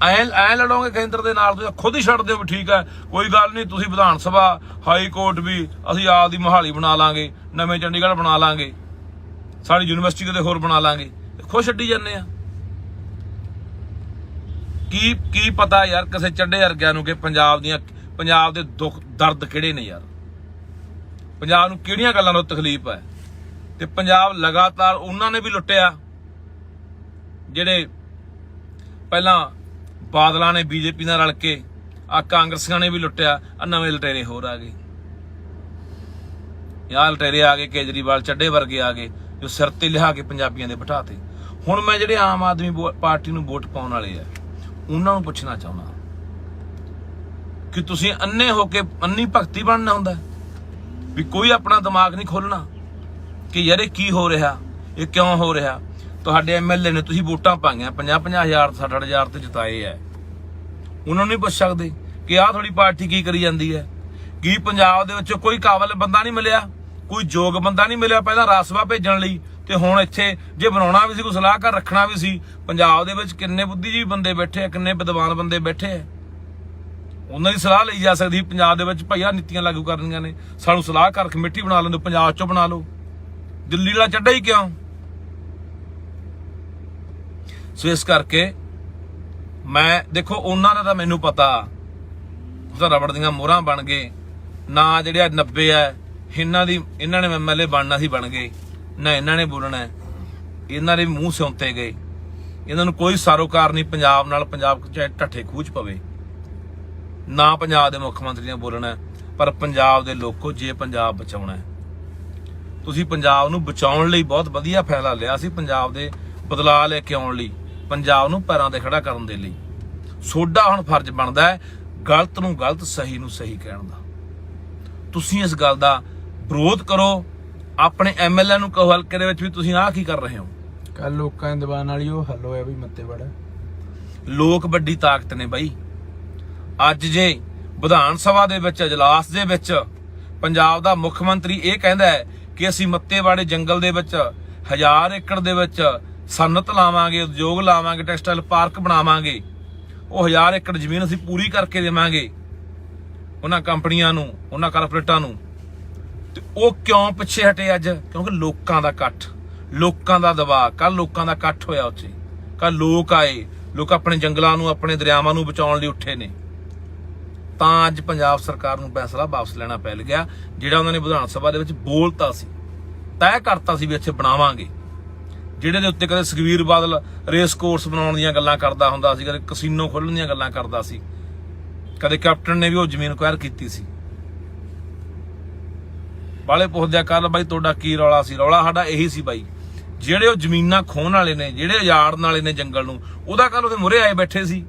ਐ ਲੜੋਗੇ ਕੇਂਦਰ ਦੇ ਨਾਲ, ਤੁਸੀਂ ਖੁਦ ਹੀ ਛੱਡ ਦਿਓ ਵੀ ਠੀਕ ਹੈ ਕੋਈ ਗੱਲ ਨਹੀਂ, ਤੁਸੀਂ ਵਿਧਾਨ ਸਭਾ ਹਾਈ ਕੋਰਟ ਵੀ ਅਸੀਂ ਆਪ ਦੀ ਮੁਹਾਲੀ ਬਣਾ ਲਾਂਗੇ, ਨਵੇਂ ਚੰਡੀਗੜ੍ਹ ਬਣਾ ਲਾਂਗੇ, ਸਾਡੀ ਯੂਨੀਵਰਸਿਟੀ ਕਿਤੇ ਹੋਰ ਬਣਾ ਲਾਂਗੇ, ਖੁਦ ਛੱਡੀ ਜਾਂਦੇ ਆ। ਕੀ ਪਤਾ ਯਾਰ ਕਿਸੇ ਚੱਡੇ ਵਰਗਿਆਂ ਨੂੰ ਕਿ ਪੰਜਾਬ ਦੇ ਦੁੱਖ ਦਰਦ ਕਿਹੜੇ ਨੇ ਯਾਰ, ਪੰਜਾਬ ਨੂੰ ਕਿਹੜੀਆਂ ਗੱਲਾਂ ਤੋਂ ਤਕਲੀਫ ਹੈ। ਤੇ ਪੰਜਾਬ ਲਗਾਤਾਰ ਉਹਨਾਂ ਨੇ ਵੀ ਲੁੱਟਿਆ ਜਿਹੜੇ ਪਹਿਲਾਂ ਬਾਦਲਾਂ ਨੇ BJP ਨਾਲ ਰਲ ਕੇ, ਆ ਕਾਂਗਰਸੀਆਂ ਨੇ ਵੀ ਲੁੱਟਿਆ, ਆ ਨਵੇਂ ਲਟੇਰੇ ਹੋਰ ਆ ਗਏ। ਯਾਰ ਲਟੇਰੇ ਆ ਗਏ, ਕੇਜਰੀਵਾਲ ਚੱਡੇ ਵਰਗੇ ਆ ਗਏ ਜੋ ਸਿਰ ਤੇ ਲਿਆ ਕੇ ਪੰਜਾਬੀਆਂ ਦੇ ਬਿਠਾਤੇ। ਹੁਣ ਮੈਂ ਜਿਹੜੇ ਆਮ ਆਦਮੀ ਪਾਰਟੀ ਨੂੰ ਵੋਟ ਪਾਉਣ ਵਾਲੇ ਆ ਉਹਨਾਂ ਨੂੰ ਪੁੱਛਣਾ ਚਾਹੁੰਦਾ ਕਿ ਤੁਸੀਂ ਅੰਨੇ ਹੋ ਕੇ ਅੰਨੀ ਭਗਤੀ ਬਣਨਾ ਹੁੰਦਾ ਵੀ ਕੋਈ ਆਪਣਾ ਦਿਮਾਗ ਨਹੀਂ ਖੋਲਣਾ ਕਿ ਯਾਰ ਇਹ ਕੀ ਹੋ ਰਿਹਾ, ਇਹ ਕਿਉਂ ਹੋ ਰਿਹਾ। ਤੁਹਾਡੇ MLA ਨੇ ਤੁਸੀਂ ਵੋਟਾਂ ਪਾਈਆਂ 50-50 ਹਜ਼ਾਰ 60-60 ਤੇ ਜਿਤਾਏ ਹੈ, ਉਹਨਾਂ ਨੂੰ ਨਹੀਂ ਪੁੱਛ ਸਕਦੇ ਕਿ ਆਹ ਥੋੜੀ ਪਾਰਟੀ ਕੀ ਕਰੀ ਜਾਂਦੀ ਹੈ। ਕੀ ਪੰਜਾਬ ਦੇ ਵਿੱਚ ਕੋਈ ਕਾਬਲ ਬੰਦਾ ਨਹੀਂ ਮਿਲਿਆ, ਕੋਈ ਯੋਗ ਬੰਦਾ ਨਹੀਂ ਮਿਲਿਆ ਪਹਿਲਾਂ ਰਾਜ ਸਭਾ ਭੇਜਣ ਲਈ, ਤੇ ਹੁਣ ਇੱਥੇ ਜੇ ਬਣਾਉਣਾ ਵੀ ਸੀ, ਕੋਈ ਸਲਾਹਕਾਰ ਰੱਖਣਾ ਵੀ ਸੀ। ਪੰਜਾਬ ਦੇ ਵਿੱਚ ਕਿੰਨੇ ਬੁੱਧੀਜੀਵੀ ਬੰਦੇ ਬੈਠੇ ਆ, ਕਿੰਨੇ ਵਿਦਵਾਨ ਬੰਦੇ ਬੈਠੇ ਆ, ਉਹਨਾਂ ਦੀ ਸਲਾਹ ਲਈ ਜਾ ਸਕਦੀ। ਪੰਜਾਬ ਦੇ ਵਿੱਚ ਭਈਆ ਨੀਤੀਆਂ ਲਾਗੂ ਕਰਨੀਆਂ ਨੇ, ਸਾਨੂੰ ਸਲਾਹਕਾਰ ਕਮੇਟੀ ਬਣਾ ਲੈਂਦੇ, ਪੰਜਾਬ ਚੋਂ ਬਣਾ ਲਓ, ਦਿੱਲੀ ਵਾਲਾ ਚੱਡਾ ਹੀ ਕਿਉਂ। ਸੋ ਇਸ ਕਰਕੇ ਮੈਂ ਦੇਖੋ ਉਹਨਾਂ ਦਾ ਤਾਂ ਮੈਨੂੰ ਪਤਾ, ਤਾਂ ਰਬੜ ਦੀਆਂ ਮੋਹਰਾਂ ਬਣ ਗਏ ਨਾ, ਜਿਹੜੇ 90 ਹੈ ਇਹਨਾਂ ਨੇ MLA ਬਣਨਾ ਸੀ, ਬਣ ਗਏ ਨਾ, ਇਹਨਾਂ ਨੇ ਬੋਲਣਾ, ਇਹਨਾਂ ਦੇ ਮੂੰਹ ਸਿਉਂਤੇ ਗਏ। ਇਹਨਾਂ ਨੂੰ ਕੋਈ ਸਾਰੋਕਾਰ ਨਹੀਂ ਪੰਜਾਬ ਨਾਲ, ਪੰਜਾਬ ਚਾਹੇ ਢੱਠੇ ਖੂਚ ਪਵੇ ਨਾ, ਪੰਜਾਬ ਦੇ ਮੁੱਖ ਮੰਤਰੀ ਨੇ ਬੋਲਣਾ। ਪਰ ਪੰਜਾਬ ਦੇ ਲੋਕੋ, ਜੇ ਪੰਜਾਬ ਬਚਾਉਣਾ ਹੈ, ਤੁਸੀਂ ਪੰਜਾਬ ਨੂੰ ਬਚਾਉਣ ਲਈ ਬਹੁਤ ਵਧੀਆ ਫੈਸਲਾ ਲਿਆ ਸੀ, ਪੰਜਾਬ ਦੇ ਬਦਲਾਅ ਲੈ ਕੇ ਆਉਣ ਲਈ, ਪੰਜਾਬ ਨੂੰ ਪੈਰਾਂ ਤੇ ਖੜਾ ਕਰਨ ਦੇ ਲਈ। ਸੋਡਾ ਹੁਣ ਫਰਜ਼ ਬਣਦਾ ਹੈ ਗਲਤ ਨੂੰ ਗਲਤ, ਸਹੀ ਨੂੰ ਸਹੀ ਕਹਿਣ ਦਾ। ਤੁਸੀਂ ਇਸ ਗੱਲ ਦਾ ਵਿਰੋਧ ਕਰੋ, ਆਪਣੇ MLA ਨੂੰ ਕਹੋ ਹਲਕੇ ਦੇ ਵਿੱਚ ਵੀ ਤੁਸੀਂ ਆਹ ਕੀ ਕਰ ਰਹੇ ਹੋ। ਕੱਲ ਲੋਕਾਂ ਦੇ ਦਬਾਅ ਨਾਲ ਹੀ ਉਹ ਹੱਲ ਹੋਇਆ ਵੀ ਮੱਤੇ ਵੜਾ। ਲੋਕ ਵੱਡੀ ਤਾਕਤ ਨੇ ਬਾਈ। ਅੱਜ ਜੇ ਵਿਧਾਨ ਸਭਾ ਦੇ ਵਿੱਚ ਅਜਲਾਸ ਦੇ ਵਿੱਚ ਪੰਜਾਬ ਦਾ ਮੁੱਖ ਮੰਤਰੀ ਇਹ ਕਹਿੰਦਾ ਹੈ ਕਿ ਅਸੀਂ ਮੱਤੇਵਾੜੇ ਜੰਗਲ ਦੇ ਵਿੱਚ 1000 ਏਕੜ ਦੇ ਵਿੱਚ ਸਨਅਤ ਲਾਵਾਂਗੇ, ਉਦਯੋਗ ਲਾਵਾਂਗੇ, ਟੈਕਸਟਾਈਲ ਪਾਰਕ ਬਣਾਵਾਂਗੇ, ਉਹ 1000 ਏਕੜ ਜ਼ਮੀਨ ਅਸੀਂ ਪੂਰੀ ਕਰਕੇ ਦੇਵਾਂਗੇ ਉਹਨਾਂ ਕੰਪਨੀਆਂ ਨੂੰ, ਉਹਨਾਂ ਕਾਰਪੋਰੇਟਾਂ ਨੂੰ, ਤੇ ਉਹ ਕਿਉਂ ਪਿੱਛੇ ਹਟੇ ਅੱਜ? ਕਿਉਂਕਿ ਲੋਕਾਂ ਦਾ ਇਕੱਠ, ਲੋਕਾਂ ਦਾ ਦਬਾਅ। ਕੱਲ ਲੋਕਾਂ ਦਾ ਇਕੱਠ ਹੋਇਆ ਉੱਥੇ, ਕੱਲ ਲੋਕ ਆਏ, ਲੋਕ ਆਪਣੇ ਜੰਗਲਾਂ ਨੂੰ, ਆਪਣੇ ਦਰਿਆਵਾਂ ਨੂੰ ਬਚਾਉਣ ਲਈ ਉੱਠੇ ਨੇ। ਤਾਂ ਅੱਜ ਪੰਜਾਬ ਸਰਕਾਰ ਨੂੰ ਫੈਸਲਾ ਵਾਪਸ ਲੈਣਾ ਪੈ ਗਿਆ, ਜਿਹੜਾ ਉਹਨਾਂ ਨੇ ਵਿਧਾਨ ਸਭਾ ਦੇ ਵਿੱਚ ਬੋਲਤਾ ਸੀ, ਤੈਅ ਕਰਤਾ ਸੀ ਵੀ ਇੱਥੇ ਬਣਾਵਾਂਗੇ, ਜਿਹੜੇ ਦੇ ਉੱਤੇ ਕਦੇ ਸੁਖਬੀਰ ਬਾਦਲ ਰੇਸ ਕੋਰਸ ਬਣਾਉਣ ਦੀਆਂ ਗੱਲਾਂ ਕਰਦਾ ਹੁੰਦਾ ਸੀ, ਕਦੇ ਕਸੀਨੋ ਖੋਲ੍ਹਣ ਦੀਆਂ ਗੱਲਾਂ ਕਰਦਾ ਸੀ, ਕਦੇ ਕੈਪਟਨ ਨੇ ਵੀ ਉਹ ਜ਼ਮੀਨ ਅਕਵਾਇਰ ਕੀਤੀ ਸੀ। ਬਾਲੇ ਪੁੱਛਦੇ ਆ ਕੱਲ ਬਾਈ ਤੁਹਾਡਾ ਕੀ ਰੌਲਾ ਸੀ? ਰੌਲਾ ਸਾਡਾ ਇਹੀ ਸੀ ਬਾਈ, ਜਿਹੜੇ ਉਹ ਜ਼ਮੀਨਾਂ ਖੋਹਣ ਵਾਲੇ ਨੇ, ਜਿਹੜੇ ਉਜਾੜਨ ਵਾਲੇ ਨੇ ਜੰਗਲ ਨੂੰ, ਉਹਦਾ ਕੱਲ ਉਹਦੇ ਮੂਹਰੇ ਆਏ ਬੈਠੇ ਸੀ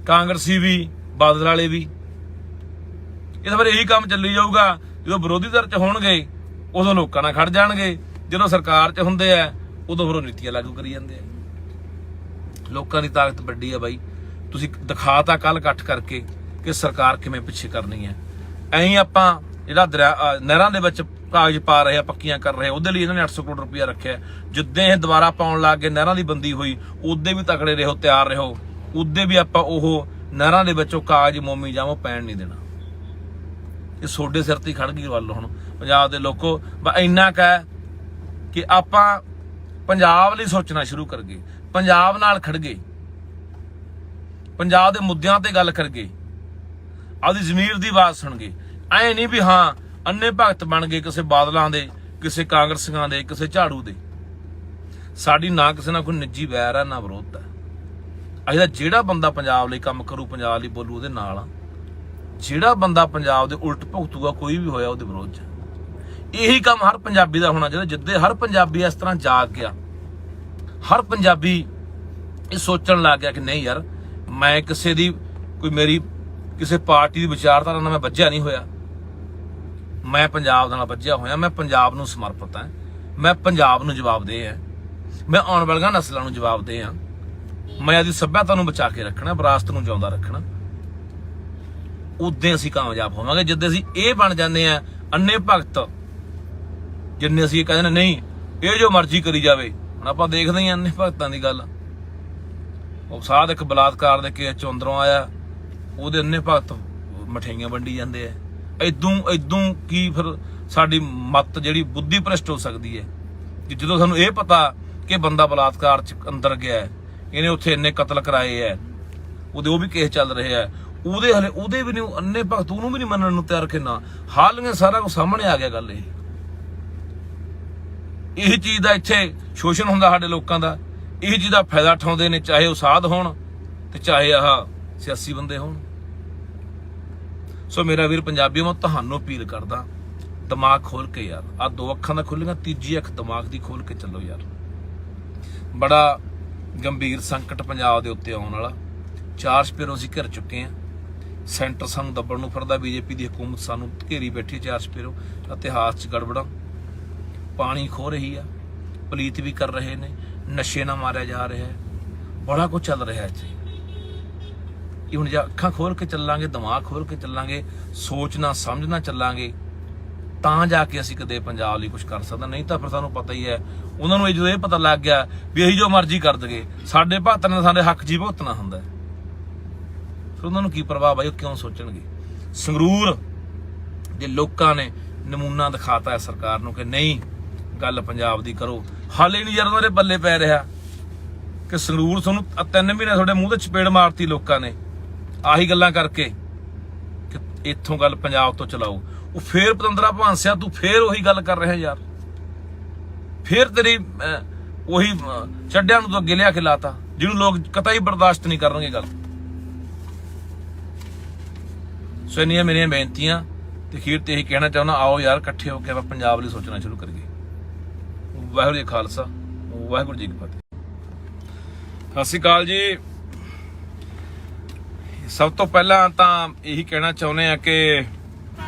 ਕਾਂਗਰਸੀ ਵੀ, ਬਾਦਲ ਵਾਲੇ ਵੀ। ਇਸ ਵਾਰ ਇਹੀ ਕੰਮ ਚੱਲੀ ਜਾਊਗਾ, ਜਦੋਂ ਵਿਰੋਧੀ ਧਿਰ ਚ ਹੋਣਗੇ ਉਦੋਂ ਲੋਕਾਂ ਨਾਲ ਖੜ ਜਾਣਗੇ, ਜਦੋਂ ਸਰਕਾਰ ਚ ਹੁੰਦੇ ਆ ਉਦੋਂ ਫਿਰ ਉਹ ਨੀਤੀਆਂ ਲਾਗੂ ਕਰੀ ਜਾਂਦੇ ਆ। ਲੋਕਾਂ ਦੀ ਤਾਕਤ ਵੱਡੀ ਆ ਬਾਈ, ਤੁਸੀਂ ਦਿਖਾਤਾ ਕੱਲ ਇਕੱਠ ਕਰਕੇ ਕਿ ਸਰਕਾਰ ਕਿਵੇਂ ਪਿੱਛੇ ਕਰਨੀ ਹੈ। ਐਂ ਆਪਾਂ ਜਿਹੜਾ ਨਹਿਰਾਂ ਦੇ ਵਿੱਚ ਕਾਗਜ਼ ਪਾ ਰਹੇ ਆ, ਪੱਕੀਆਂ ਕਰ ਰਹੇ, ਉਹਦੇ ਲਈ ਇਹਨਾਂ ਨੇ 800 ਕਰੋੜ ਰੁਪਇਆ ਰੱਖਿਆ। ਜਿੱਦਾਂ ਇਹ ਦੁਬਾਰਾ ਪਾਉਣ ਲੱਗ ਗਏ, ਨਹਿਰਾਂ ਦੀ ਬੰਦੀ ਹੋਈ, ਉਦੋਂ ਵੀ ਤਕੜੇ ਰਹੋ, ਤਿਆਰ ਰਹੋ, ਉਦੋਂ ਵੀ ਆਪਾਂ ਉਹ ਨਹਿਰਾਂ ਦੇ ਵਿੱਚੋਂ ਕਾਗਜ਼ ਮੋਮੀ ਜਾਮੋ ਪੈਣ ਨਹੀਂ ਦੇਣਾ। ਇਹ ਸੋਡੇ ਸਿਰ ਤੇ ਖੜ ਗਈ ਵੱਲ। ਹੁਣ ਪੰਜਾਬ ਦੇ ਲੋਕੋ ਇੰਨਾ ਕੁ ਹੈ ਕਿ ਆਪਾਂ ਪੰਜਾਬ ਲਈ ਸੋਚਣਾ ਸ਼ੁਰੂ ਕਰ ਗਏ, ਪੰਜਾਬ ਨਾਲ ਖੜ ਗਏ, ਪੰਜਾਬ ਦੇ ਮੁੱਦਿਆਂ ਤੇ ਗੱਲ ਕਰ ਗਏ, ਆਪਦੀ ਜ਼ਮੀਰ ਦੀ ਆਵਾਜ਼ ਸੁਣ ਗਏ। ਐ ਨਹੀਂ ਵੀ ਹਾਂ ਅੰਨੇ ਭਗਤ ਬਣ ਗਏ ਕਿਸੇ ਬਾਦਲਾਂ ਦੇ, ਕਿਸੇ ਕਾਂਗਰਸੀਆਂ ਦੇ, ਕਿਸੇ ਝਾੜੂ ਦੇ। ਸਾਡੀ ਨਾ ਕਿਸੇ ਨਾਲ ਕੋਈ ਨਿੱਜੀ ਵੈਰ ਹੈ, ਨਾ ਵਿਰੋਧ ਹੈ। ਅਜਾ ਜਿਹੜਾ ਬੰਦਾ ਪੰਜਾਬ ਲਈ ਕੰਮ ਕਰੂ, ਪੰਜਾਬ ਲਈ ਬੋਲੂ, ਉਹਦੇ ਨਾਲ ਆ। ਜਿਹੜਾ ਬੰਦਾ ਪੰਜਾਬ ਦੇ ਉਲਟ ਭੁਗਤੂਗਾ, ਕੋਈ ਵੀ ਹੋਇਆ, ਉਹਦੇ ਵਿਰੋਧ 'ਚ। ਇਹੀ ਕੰਮ ਹਰ ਪੰਜਾਬੀ ਦਾ ਹੋਣਾ ਚਾਹੀਦਾ। ਜਿੱਦੇ ਹਰ ਪੰਜਾਬੀ ਇਸ ਤਰ੍ਹਾਂ ਜਾਗ ਗਿਆ, ਹਰ ਪੰਜਾਬੀ ਇਹ ਸੋਚਣ ਲੱਗ ਗਿਆ ਕਿ ਨਹੀਂ ਯਾਰ, ਮੈਂ ਕਿਸੇ ਦੀ ਕੋਈ ਮੇਰੀ ਕਿਸੇ ਪਾਰਟੀ ਦੀ ਵਿਚਾਰਧਾਰਾ ਨਾਲ ਮੈਂ ਵੱਜਿਆ ਨਹੀਂ ਹੋਇਆ, ਮੈਂ ਪੰਜਾਬ ਨਾਲ ਵੱਜਿਆ ਹੋਇਆ, ਮੈਂ ਪੰਜਾਬ ਨੂੰ ਸਮਰਪਿਤ ਹਾਂ, ਮੈਂ ਪੰਜਾਬ ਨੂੰ ਜਵਾਬਦੇਹ ਹਾਂ, ਮੈਂ ਆਉਣ ਵਾਲੀਆਂ ਨਸਲਾਂ ਨੂੰ ਜਵਾਬਦੇਹ ਹਾਂ। ਮੈਂ ਆਦੀ ਸੱਭਿਅਤਾ ਨੂੰ ਬਚਾ ਕੇ ਰੱਖਣਾ, ਵਿਰਾਸਤ ਨੂੰ ਜਿਉਂਦਾ ਰੱਖਣਾ। ਉਦੋਂ ਅਸੀਂ ਕਾਮਯਾਬ ਹੋਵਾਂਗੇ। ਜਿੱਦੇ ਅਸੀਂ ਇਹ ਬਣ ਜਾਂਦੇ ਆ ਅੰਨੇ ਭਗਤ, ਜਿੰਨੇ ਅਸੀਂ ਕਹਿੰਦੇ ਨੇ ਨਹੀਂ ਇਹ ਜੋ ਮਰਜ਼ੀ ਕਰੀ ਜਾਵੇ। ਹੁਣ ਆਪਾਂ ਦੇਖਦੇ ਹੀ ਅੰਨੇ ਭਗਤਾਂ ਦੀ ਗੱਲ, ਉਹ ਸਾਧ ਇੱਕ ਬਲਾਤਕਾਰ ਦੇ ਕੇਸ ਚੋਂ ਅੰਦਰੋਂ ਆਇਆ, ਉਹਦੇ ਅੰਨੇ ਭਗਤ ਮਠਿਆਈਆਂ ਵੰਡੀ ਜਾਂਦੇ ਆ। ਇਦੋਂ ਕੀ ਫਿਰ ਸਾਡੀ ਮੱਤ ਜਿਹੜੀ ਬੁੱਧੀ ਭ੍ਰਿਸ਼ਟ ਹੋ ਸਕਦੀ ਹੈ ਕਿ ਜਦੋਂ ਸਾਨੂੰ ਇਹ ਪਤਾ ਕਿ ਬੰਦਾ ਬਲਾਤਕਾਰ ਚ ਅੰਦਰ ਗਿਆ ਹੈ, ਇਹਨੇ ਉੱਥੇ ਇੰਨੇ ਕਤਲ ਕਰਾਏ ਹੈ, ਉਹ ਵੀ ਕੇਸ ਚੱਲ ਰਹੇ ਆ, ਉਹਦੇ ਵੀ ਨਹੀਂ ਅੰਨੇ ਭਗਤ ਉਹਨੂੰ ਵੀ ਨਹੀਂ ਮੰਨਣ ਨੂੰ ਤਿਆਰ। ਕਿੰਨਾ ਹਾਲੀਆਂ ਸਾਰਾ ਕੁਝ ਸਾਹਮਣੇ ਆ ਗਿਆ। ਗੱਲ ਇਹ ਚੀਜ਼ ਦਾ ਇੱਥੇ ਸ਼ੋਸ਼ਣ ਹੁੰਦਾ ਸਾਡੇ ਲੋਕਾਂ ਦਾ। ਇਹ ਚੀਜ਼ ਦਾ ਫਾਇਦਾ ਉਠਾਉਂਦੇ ਨੇ, ਚਾਹੇ ਉਹ ਸਾਧ ਹੋਣ ਤੇ ਚਾਹੇ ਆਹ ਸਿਆਸੀ ਬੰਦੇ ਹੋਣ। ਸੋ ਮੇਰਾ ਵੀਰ ਪੰਜਾਬੀਓ, ਮੈਂ ਤੁਹਾਨੂੰ ਅਪੀਲ ਕਰਦਾ, ਦਿਮਾਗ ਖੋਲ ਕੇ ਯਾਰ, ਆਹ ਦੋ ਅੱਖਾਂ ਦਾ ਖੁੱਲੀਆਂ, ਤੀਜੀ ਅੱਖ ਦਿਮਾਗ ਦੀ ਖੋਲ ਕੇ ਚੱਲੋ ਯਾਰ। ਬੜਾ ਗੰਭੀਰ ਸੰਕਟ ਪੰਜਾਬ ਦੇ ਉੱਤੇ ਆਉਣ ਵਾਲਾ। 4 ਸਪੇਰੋਂ ਅਸੀਂ ਘਿਰ ਚੁੱਕੇ ਹਾਂ। ਸੈਂਟਰ ਸਾਨੂੰ ਦੱਬਣ ਨੂੰ ਫਿਰਦਾ, ਬੀਜੇਪੀ ਦੀ ਹਕੂਮਤ ਸਾਨੂੰ ਘੇਰੀ ਬੈਠੀ 4 ਸਪੇਰੋਂ। ਇਤਿਹਾਸ 'ਚ ਗੜਬੜਾਂ, ਪਾਣੀ ਖੋ ਰਹੀ ਆ, ਪਲੀਤ ਵੀ ਕਰ ਰਹੇ ਨੇ, ਨਸ਼ੇ ਨਾਲ ਮਾਰਿਆ ਜਾ ਰਿਹਾ ਹੈ, ਬੜਾ ਕੁਝ ਚੱਲ ਰਿਹਾ ਇੱਥੇ। ਇਹ ਹੁਣ ਜੇ ਅੱਖਾਂ ਖੋਲ ਕੇ ਚੱਲਾਂਗੇ, ਦਿਮਾਗ ਖੋਲ ਕੇ ਚੱਲਾਂਗੇ, ਸੋਚਣਾ ਸਮਝਣਾ ਚੱਲਾਂਗੇ, ਤਾਂ ਜਾ ਕੇ ਅਸੀਂ ਕਦੇ ਪੰਜਾਬ ਲਈ ਕੁਝ ਕਰ ਸਕਦਾ। ਨਹੀਂ ਤਾਂ ਫਿਰ ਸਾਨੂੰ ਪਤਾ ਹੀ ਹੈ, ਉਹਨਾਂ ਨੂੰ ਜਦੋਂ ਇਹ ਪਤਾ ਲੱਗ ਗਿਆ ਵੀ ਅਸੀਂ ਜੋ ਮਰਜ਼ੀ ਕਰ ਦਗੇ, ਸਾਡੇ ਭਗਤਾਂ ਨੇ ਸਾਡੇ ਹੱਕ ਜੀ ਭੁਗਤਣਾ ਹੁੰਦਾ, ਫਿਰ ਉਹਨਾਂ ਨੂੰ ਕੀ ਪਰਵਾਹ ਬਾਈ, ਉਹ ਕਿਉਂ ਸੋਚਣਗੇ। ਸੰਗਰੂਰ ਦੇ ਲੋਕਾਂ ਨੇ ਨਮੂਨਾ ਦਿਖਾਤਾ ਹੈ ਸਰਕਾਰ ਨੂੰ ਕਿ ਨਹੀਂ ਗੱਲ ਪੰਜਾਬ ਦੀ ਕਰੋ। ਹਾਲੇ ਨਹੀਂ ਯਾਰ ਉਹਨਾਂ ਦੇ ਪੱਲੇ ਪੈ ਰਿਹਾ ਕਿ ਸੰਗਰੂਰ ਤੁਹਾਨੂੰ 3 ਮਹੀਨੇ ਤੁਹਾਡੇ ਮੂੰਹ ਤੇ ਚਪੇੜ ਮਾਰਤੀ ਲੋਕਾਂ ਨੇ ਆਹੀ ਗੱਲਾਂ ਕਰਕੇ ਕਿ ਇੱਥੋਂ ਗੱਲ ਪੰਜਾਬ ਤੋਂ ਚਲਾਓ। ਉਹ ਫੇਰ ਪਤੰਦਰਾ ਭਾਂਸਿਆ, ਤੂੰ ਫੇਰ ਉਹੀ ਗੱਲ ਕਰ ਰਿਹਾ ਯਾਰ, ਫੇਰ ਤੇਰੀ ਉਹੀ ਚੱਡਿਆਂ ਨੂੰ ਤੋਂ ਅੱਗੇ ਲਿਆ ਕੇ ਲਾਤਾ, ਜਿਹਨੂੰ ਲੋਕ ਕਤਈ ਬਰਦਾਸ਼ਤ ਨਹੀਂ ਕਰਨਗੇ ਗੱਲ। ਸੋ ਇੰਨੀਆਂ ਮੇਰੀਆਂ ਬੇਨਤੀਆਂ ਤੇ ਅਖੀਰ ਤੇ ਇਹੀ ਕਹਿਣਾ ਚਾਹੁੰਦਾ, ਆਓ ਯਾਰ ਇਕੱਠੇ ਹੋ ਕੇ ਆਪਾਂ ਪੰਜਾਬ ਲਈ ਸੋਚਣਾ ਸ਼ੁਰੂ ਕਰੀਏ। ਵਾਹਿਗੁਰੂ ਜੀ ਖਾਲਸਾ, ਵਾਹਿਗੁਰੂ ਜੀ ਕੀ ਫਤਿਹ। ਸਤਿ ਸ਼੍ਰੀ ਅਕਾਲ ਜੀ। ਸਭ ਤੋਂ ਪਹਿਲਾਂ ਤਾਂ ਇਹੀ ਕਹਿਣਾ ਚਾਹੁੰਦੇ ਆ ਕਿ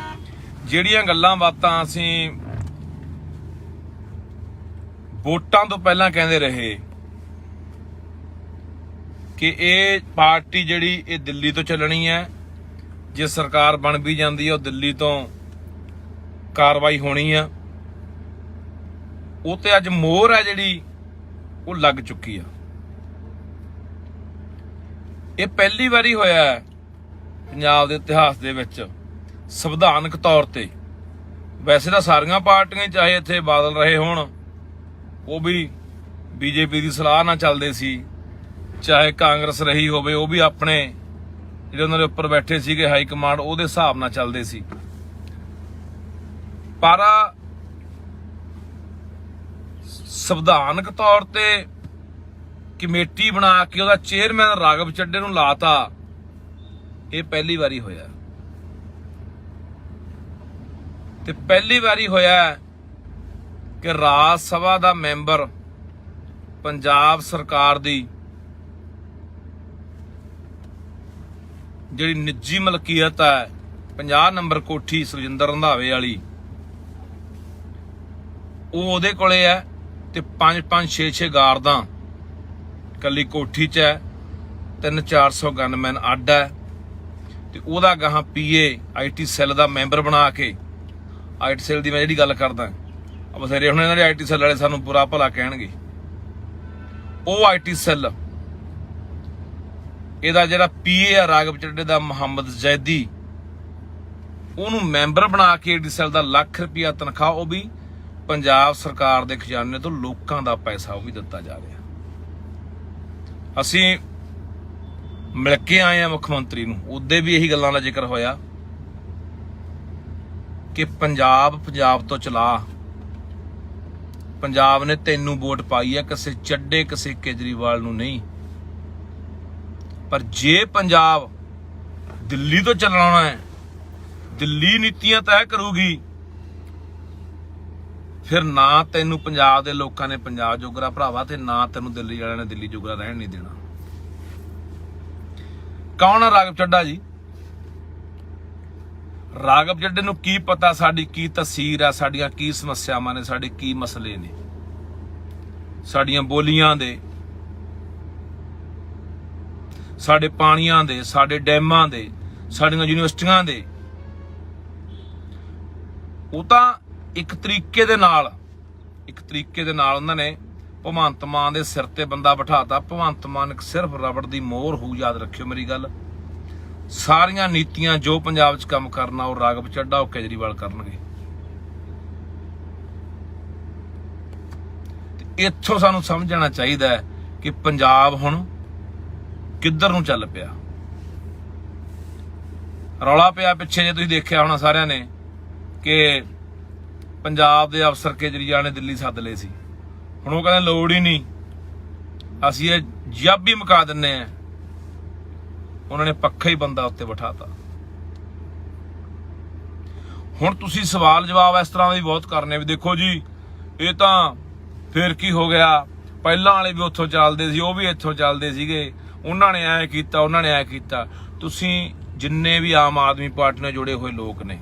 ਜਿਹੜੀਆਂ ਗੱਲਾਂ ਬਾਤਾਂ ਅਸੀਂ ਵੋਟਾਂ ਤੋਂ ਪਹਿਲਾਂ ਕਹਿੰਦੇ ਰਹੇ ਕਿ ਇਹ ਪਾਰਟੀ ਜਿਹੜੀ ਇਹ ਦਿੱਲੀ ਤੋਂ ਚੱਲਣੀ ਹੈ, ਜੇ ਸਰਕਾਰ ਬਣ ਵੀ ਜਾਂਦੀ ਹੈ ਉਹ ਦਿੱਲੀ ਤੋਂ ਕਾਰਵਾਈ ਹੋਣੀ ਆ, ਉਹ ਤੇ ਅੱਜ ਮੋਹਰ ਹੈ ਜਿਹੜੀ ਉਹ ਲੱਗ ਚੁੱਕੀ ਆ। ਇਹ ਪਹਿਲੀ ਵਾਰੀ ਹੋਇਆ ਪੰਜਾਬ ਦੇ ਇਤਿਹਾਸ ਦੇ ਵਿੱਚ ਸੰਵਿਧਾਨਕ ਤੌਰ ਤੇ। ਵੈਸੇ ਤਾਂ ਸਾਰੀਆਂ ਪਾਰਟੀਆਂ, ਚਾਹੇ ਇੱਥੇ ਬਾਦਲ ਰਹੇ ਹੋਣ ਉਹ ਵੀ ਬੀਜੇਪੀ ਦੀ ਸਲਾਹ ਨਾਲ ਚੱਲਦੇ ਸੀ, ਚਾਹੇ ਕਾਂਗਰਸ ਰਹੀ ਹੋਵੇ ਉਹ ਵੀ ਆਪਣੇ ਜਿਹੜੇ ਉਹਨਾਂ ਦੇ ਉੱਪਰ ਬੈਠੇ ਸੀਗੇ ਹਾਈ ਕਮਾਂਡ ਉਹਦੇ ਹਿਸਾਬ ਨਾਲ ਚੱਲਦੇ ਸੀ। ਪਰ ਸੰਵਿਧਾਨਕ ਤੌਰ ਤੇ ਕਮੇਟੀ ਬਣਾ ਕੇ ਉਹਦਾ ਚੇਅਰਮੈਨ ਰਾਘਵ ਚੱਡੇ ਨੂੰ ਲਾਤਾ, ਇਹ ਪਹਿਲੀ ਵਾਰੀ ਹੋਇਆ। ਤੇ ਪਹਿਲੀ ਵਾਰੀ ਹੋਇਆ ਕਿ ਰਾਜ ਸਭਾ ਦਾ ਮੈਂਬਰ ਪੰਜਾਬ ਸਰਕਾਰ ਦੀ ਜਿਹੜੀ ਨਿੱਜੀ ਮਲਕੀਅਤ ਹੈ 50 ਨੰਬਰ ਕੋਠੀ ਸੁਖਜਿੰਦਰ ਰੰਧਾਵੇ ਵਾਲੀ, ਉਹ ਉਹਦੇ ਕੋਲੇ ਹੈ ਤੇ 5-5 6-6 ਗਾਰਦਾਂ ਕੱਲੀ ਕੋਠੀ 'ਚ ਹੈ, 300-400 ਗਨਮੈਨ ਅੱਡ ਹੈ। ਤੇ ਉਹਦਾ ਗਾਹਾਂ ਪੀਏ ਆਈਟੀ ਸੈੱਲ ਦਾ ਮੈਂਬਰ ਬਣਾ ਕੇ, ਆਈਟੀ ਸੈੱਲ ਦੀ ਮੈਂ ਜਿਹੜੀ ਗੱਲ ਕਰਦਾ ਬਥੇਰੇ ਹੁਣ ਇਹਨਾਂ ਦੇ ਆਈਟੀ ਸੈੱਲ ਵਾਲੇ ਸਾਨੂੰ ਬੁਰਾ ਭਲਾ ਕਹਿਣਗੇ, ਉਹ ਆਈਟੀ ਸੈੱਲ ਇਹਦਾ ਜਿਹੜਾ ਪੀਏ ਆ ਰਾਘਵ ਚੱਡੇ ਦਾ ਮੁਹੰਮਦ ਜ਼ੈਦੀ, ਉਹਨੂੰ ਮੈਂਬਰ ਬਣਾ ਕੇ ਆਈਟੀ ਸੈੱਲ ਦਾ ਲੱਖ ਰੁਪਇਆ ਤਨਖਾਹ, ਉਹ ਵੀ ਪੰਜਾਬ ਸਰਕਾਰ ਦੇ ਖਜ਼ਾਨੇ ਤੋਂ ਲੋਕਾਂ ਦਾ ਪੈਸਾ ਉਹ ਵੀ ਦਿੱਤਾ ਜਾ ਰਿਹਾ। ਅਸੀਂ ਮਿਲ ਕੇ ਆਏ ਆ ਮੁੱਖ ਮੰਤਰੀ ਨੂੰ, ਉਹਦੇ ਵੀ ਇਹੀ ਗੱਲਾਂ ਦਾ ਜ਼ਿਕਰ ਹੋਇਆ ਕਿ ਪੰਜਾਬ ਤੋਂ ਚਲਾ, ਪੰਜਾਬ ਨੇ ਤੈਨੂੰ ਵੋਟ ਪਾਈ ਹੈ, ਕਿਸੇ ਚੱਡੇ ਕਿਸੇ ਕੇਜਰੀਵਾਲ ਨੂੰ ਨਹੀਂ। ਪਰ ਜੇ ਪੰਜਾਬ ਦਿੱਲੀ ਤੋਂ ਚੱਲਣਾ ਹੈ, ਦਿੱਲੀ ਨੀਤੀਆਂ ਤੈਅ ਕਰੂਗੀ, ਫਿਰ ਨਾ ਤੈਨੂੰ ਪੰਜਾਬ ਦੇ ਲੋਕਾਂ ਨੇ ਪੰਜਾਬ ਜੋਗਰਾ ਭਰਾਵਾ, ਤੇ ਨਾ ਤੈਨੂੰ ਦਿੱਲੀ ਵਾਲਿਆਂ ਨੇ ਦਿੱਲੀ ਜੋਗਰਾ ਰਹਿਣ ਨਹੀਂ ਦੇਣਾ। ਕੌਣ ਹੈ ਰਾਘਵ ਚੱਡਾ ਜੀ? ਰਾਘਵ ਚੱਡੇ ਨੂੰ ਕੀ ਪਤਾ ਸਾਡੀ ਕੀ ਤਸਵੀਰ ਆ, ਸਾਡੀਆਂ ਕੀ ਸਮੱਸਿਆਵਾਂ ਨੇ, ਸਾਡੇ ਕੀ ਮਸਲੇ ਨੇ, ਸਾਡੀਆਂ ਬੋਲੀਆਂ ਦੇ। ਸਾਡੇ ਪਾਣੀਆਂ ਦੇ, ਸਾਡੇ ਡੈਮਾਂ ਦੇ, ਸਾਡੀਆਂ ਯੂਨੀਵਰਸਿਟੀਆਂ ਦੇ। ਉਹ ਤਾਂ ਇੱਕ ਤਰੀਕੇ ਦੇ ਨਾਲ ਉਹਨਾਂ ਨੇ ਭਗਵੰਤ ਮਾਨ ਦੇ ਸਿਰ ਤੇ ਬੰਦਾ ਬਿਠਾਤਾ। ਭਗਵੰਤ ਮਾਨ ਇੱਕ ਸਿਰਫ ਰਬੜ ਦੀ ਮੋਹਰ ਹੋਊ, ਯਾਦ ਰੱਖਿਓ ਮੇਰੀ ਗੱਲ। ਸਾਰੀਆਂ ਨੀਤੀਆਂ ਜੋ ਪੰਜਾਬ 'ਚ ਕੰਮ ਕਰਨਾ ਉਹ ਰਾਘਵ ਚੱਡਾ, ਉਹ ਕੇਜਰੀਵਾਲ ਕਰਨਗੇ। ਤੇ ਇੱਥੋਂ ਸਾਨੂੰ ਸਮਝਣਾ ਚਾਹੀਦਾ ਹੈ ਕਿ ਪੰਜਾਬ ਹੁਣ ਕਿੱਧਰ ਨੂੰ ਚੱਲ ਪਿਆ। ਰੌਲਾ ਪਿਆ ਪਿੱਛੇ, ਜੇ ਤੁਸੀਂ ਦੇਖਿਆ ਹੋਣਾ ਸਾਰਿਆਂ ਨੇ, ਕਿ ਪੰਜਾਬ ਦੇ ਅਫਸਰ ਕੇਜਰੀਵਾਲ ਨੇ ਦਿੱਲੀ ਸੱਦ ਲਏ ਸੀ। ਹੁਣ ਉਹ ਕਹਿੰਦੇ ਲੋੜ ਹੀ ਨਹੀਂ, ਅਸੀਂ ਇਹ ਜੱਬ ਹੀ ਮੁਕਾ ਦਿੰਨੇ ਆ। ਉਹਨਾਂ ਨੇ ਪੱਖਾ ਹੀ ਬੰਦਾ ਉੱਤੇ ਬਿਠਾਤਾ। ਹੁਣ ਤੁਸੀਂ ਸਵਾਲ ਜਵਾਬ ਇਸ ਤਰ੍ਹਾਂ ਦੇ ਬਹੁਤ ਕਰਨੇ ਵੀ ਦੇਖੋ ਜੀ ਇਹ ਤਾਂ ਫਿਰ ਕੀ ਹੋ ਗਿਆ, ਪਹਿਲਾਂ ਵਾਲੇ ਵੀ ਉੱਥੋਂ ਚੱਲਦੇ ਸੀ, ਉਹ ਵੀ ਇੱਥੋਂ ਚੱਲਦੇ ਸੀਗੇ, ਉਹਨਾਂ ਨੇ ਐ ਕੀਤਾ, ਉਹਨਾਂ ਨੇ ਐ ਕੀਤਾ। ਤੁਸੀਂ ਜਿੰਨੇ ਵੀ ਆਮ ਆਦਮੀ ਪਾਰਟੀ ਨਾਲ ਜੁੜੇ ਹੋਏ ਲੋਕ ਨੇ,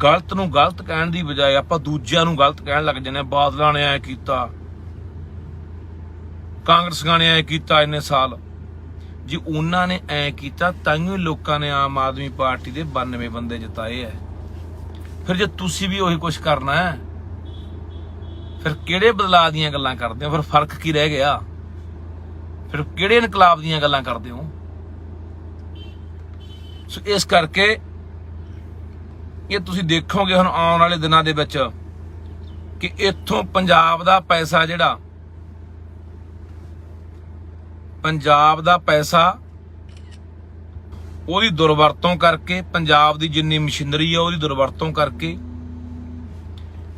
ਗਲਤ ਨੂੰ ਗਲਤ ਕਹਿਣ ਦੀ ਬਜਾਏ ਆਪਾਂ ਦੂਜਿਆਂ ਨੂੰ ਗਲਤ ਕਹਿਣ ਲੱਗ ਜਾਂਦੇ। ਬਾਦਲਾਂ ਨੇ ਐ ਕੀਤਾ, ਕਾਂਗਰਸੀਆਂ ਨੇ ਐ ਕੀਤਾ ਇੰਨੇ ਸਾਲ। ਜੇ ਉਹਨਾਂ ਨੇ ਐ ਕੀਤਾ ਤਾਂਹੀਓ ਲੋਕਾਂ ਨੇ ਆਮ ਆਦਮੀ ਪਾਰਟੀ ਦੇ 92 ਬੰਦੇ ਜਿਤਾਏ ਐ। ਫਿਰ ਜੇ ਤੁਸੀਂ ਵੀ ਉਹੀ ਕੁਝ ਕਰਨਾ ਹੈ, ਫਿਰ ਕਿਹੜੇ ਬਦਲਾਅ ਦੀਆਂ ਗੱਲਾਂ ਕਰਦੇ ਹੋ? ਫਿਰ ਫਰਕ ਕੀ ਰਹਿ ਗਿਆ? ਫਿਰ ਕਿਹੜੇ ਇਨਕਲਾਬ ਦੀਆਂ ਗੱਲਾਂ ਕਰਦੇ ਹੋ? ਸੋ ਇਸ ਕਰਕੇ ਇਹ ਤੁਸੀਂ ਦੇਖੋਗੇ ਹੁਣ ਆਉਣ ਵਾਲੇ ਦਿਨਾਂ ਦੇ ਵਿੱਚ ਕਿ ਇੱਥੋਂ ਪੰਜਾਬ ਦਾ ਪੈਸਾ, ਜਿਹੜਾ ਪੰਜਾਬ ਦਾ ਪੈਸਾ, ਉਹਦੀ ਦੁਰਵਰਤੋਂ ਕਰਕੇ, ਪੰਜਾਬ ਦੀ ਜਿੰਨੀ ਮਸ਼ੀਨਰੀ ਆ ਉਹਦੀ ਦੁਰਵਰਤੋਂ ਕਰਕੇ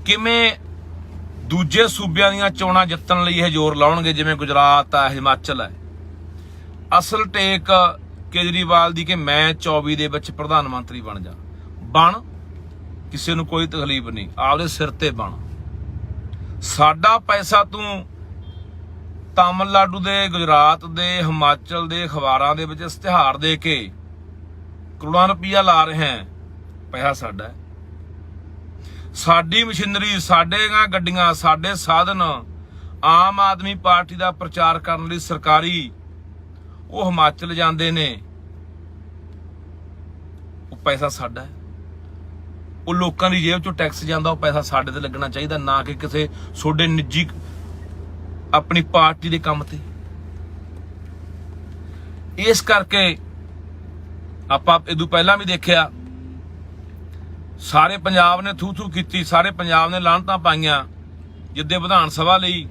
ਕਿਵੇਂ ਦੂਜੇ ਸੂਬਿਆਂ ਦੀਆਂ ਚੋਣਾਂ ਜਿੱਤਣ ਲਈ ਇਹ ਜ਼ੋਰ ਲਾਉਣਗੇ। ਜਿਵੇਂ ਗੁਜਰਾਤ ਆ, ਹਿਮਾਚਲ ਹੈ। ਅਸਲ ਟੇਕ ਕੇਜਰੀਵਾਲ ਦੀ ਕਿ ਮੈਂ 24 ਦੇ ਵਿੱਚ ਪ੍ਰਧਾਨ ਮੰਤਰੀ ਬਣ, ਕਿਸੇ ਨੂੰ ਕੋਈ ਤਕਲੀਫ ਨਹੀਂ, ਆਪਦੇ ਸਿਰ ਤੇ ਬਣ। ਸਾਡਾ ਪੈਸਾ ਤੂੰ ਤਾਮਿਲਨਾਡੂ ਦੇ, ਗੁਜਰਾਤ ਦੇ, ਹਿਮਾਚਲ ਦੇ ਅਖਬਾਰਾਂ ਦੇ ਵਿੱਚ ਇਸ਼ਤਿਹਾਰ ਦੇ ਕੇ ਕਰੋੜਾਂ ਰੁਪਈਆ ਲਾ ਰਹੇ ਹੈ। ਪੈਸਾ ਸਾਡਾ ਹੈ, ਸਾਡੀ ਮਸ਼ੀਨਰੀ, ਸਾਡੀਆਂ ਗੱਡੀਆਂ, ਸਾਡੇ ਸਾਧਨ ਆਮ ਆਦਮੀ ਪਾਰਟੀ ਦਾ ਪ੍ਰਚਾਰ ਕਰਨ ਲਈ ਸਰਕਾਰੀ, ਉਹ ਹਿਮਾਚਲ ਜਾਂਦੇ ਨੇ। ਉਹ ਪੈਸਾ ਸਾਡਾ ਹੈ, ਉਹ ਲੋਕਾਂ ਦੀ ਜੇਬ ਚੋਂ ਟੈਕਸ ਜਾਂਦਾ, ਉਹ ਪੈਸਾ ਸਾਡੇ ਤੇ ਲੱਗਣਾ ਚਾਹੀਦਾ, ਨਾ ਕਿ ਕਿਸੇ ਤੁਹਾਡੇ ਨਿੱਜੀ ਆਪਣੀ ਪਾਰਟੀ ਦੇ ਕੰਮ ਤੇ। ਇਸ ਕਰਕੇ ਆਪਾਂ ਇਦੋਂ ਪਹਿਲਾਂ ਵੀ ਦੇਖਿਆ, ਸਾਰੇ ਪੰਜਾਬ ਨੇ ਥੂ ਕੀਤੀ, ਸਾਰੇ ਪੰਜਾਬ ਨੇ ਲਾਹਨਤਾਂ ਪਾਈਆਂ ਜਿੱਦੇ ਵਿਧਾਨ ਸਭਾ ਲਈ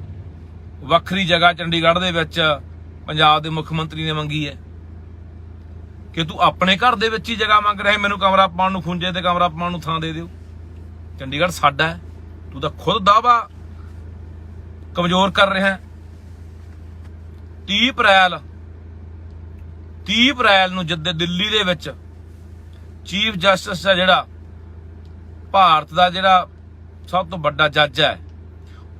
ਵੱਖਰੀ ਜਗ੍ਹਾ ਚੰਡੀਗੜ੍ਹ ਦੇ ਵਿੱਚ ਪੰਜਾਬ ਦੇ ਮੁੱਖ ਮੰਤਰੀ ਨੇ ਮੰਗੀ ਹੈ ਕਿ ਤੂੰ ਆਪਣੇ ਘਰ ਦੇ ਵਿੱਚ ਹੀ ਜਗ੍ਹਾ ਮੰਗ ਰਿਹਾ, ਮੈਨੂੰ ਕਮਰਾ ਪਾਉਣ ਨੂੰ, ਖੁੰਝੇ ਤੇ ਕਮਰਾ ਪਾਉਣ ਨੂੰ ਥਾਂ ਦੇ ਦਿਓ। ਚੰਡੀਗੜ੍ਹ ਸਾਡਾ ਹੈ, ਤੂੰ ਤਾਂ ਖੁਦ ਦਾਅਵਾ ਕਮਜ਼ੋਰ ਕਰ ਰਿਹਾ। 30 ਅਪ੍ਰੈਲ ਨੂੰ ਜਦ ਦਿੱਲੀ ਦੇ ਵਿੱਚ ਚੀਫ ਜਸਟਿਸ ਹੈ, ਜਿਹੜਾ ਭਾਰਤ ਦਾ ਜਿਹੜਾ ਸਭ ਤੋਂ ਵੱਡਾ ਜੱਜ ਹੈ,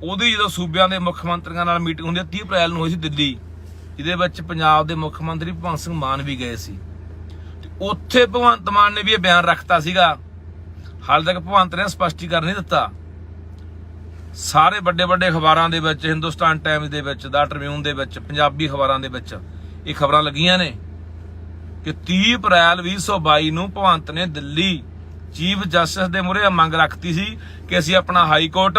ਉਹਦੀ ਜਦੋਂ ਸੂਬਿਆਂ ਦੇ ਮੁੱਖ ਮੰਤਰੀਆਂ ਨਾਲ ਮੀਟਿੰਗ ਹੁੰਦੀ ਹੈ 30 ਅਪ੍ਰੈਲ ਨੂੰ ਹੋਈ ਸੀ ਦਿੱਲੀ, ਜਿਹਦੇ ਵਿੱਚ ਪੰਜਾਬ ਦੇ ਮੁੱਖ ਮੰਤਰੀ ਭਗਵੰਤ ਸਿੰਘ ਮਾਨ ਵੀ ਗਏ ਸੀ। ਤੇ ਉੱਥੇ ਭਗਵੰਤ ਮਾਨ ਨੇ ਵੀ ਇਹ ਬਿਆਨ ਰੱਖਤਾ ਸੀਗਾ। ਹਾਲੇ ਤੱਕ ਭਗਵੰਤ ਨੇ ਸਪਸ਼ਟੀਕਰਨ ਨਹੀਂ ਦਿੱਤਾ। ਸਾਰੇ ਵੱਡੇ ਅਖਬਾਰਾਂ ਦੇ ਵਿੱਚ, ਹਿੰਦੁਸਤਾਨ ਟਾਈਮਜ਼ ਦੇ ਵਿੱਚ, ਦਾ ਟ੍ਰਿਬਿਊਨ ਦੇ ਵਿੱਚ, ਪੰਜਾਬੀ ਅਖਬਾਰਾਂ ਦੇ ਵਿੱਚ ਇਹ ਖਬਰਾਂ ਲੱਗੀਆਂ ਨੇ ਕਿ 30 ਅਪ੍ਰੈਲ 2022 ਨੂੰ ਭਗਵੰਤ ਨੇ ਦਿੱਲੀ ਚੀਫ ਜਸਟਿਸ ਦੇ ਮੂਹਰੇ ਮੰਗ ਰੱਖਤੀ ਸੀ ਕਿ ਅਸੀਂ ਆਪਣਾ ਹਾਈ ਕੋਰਟ,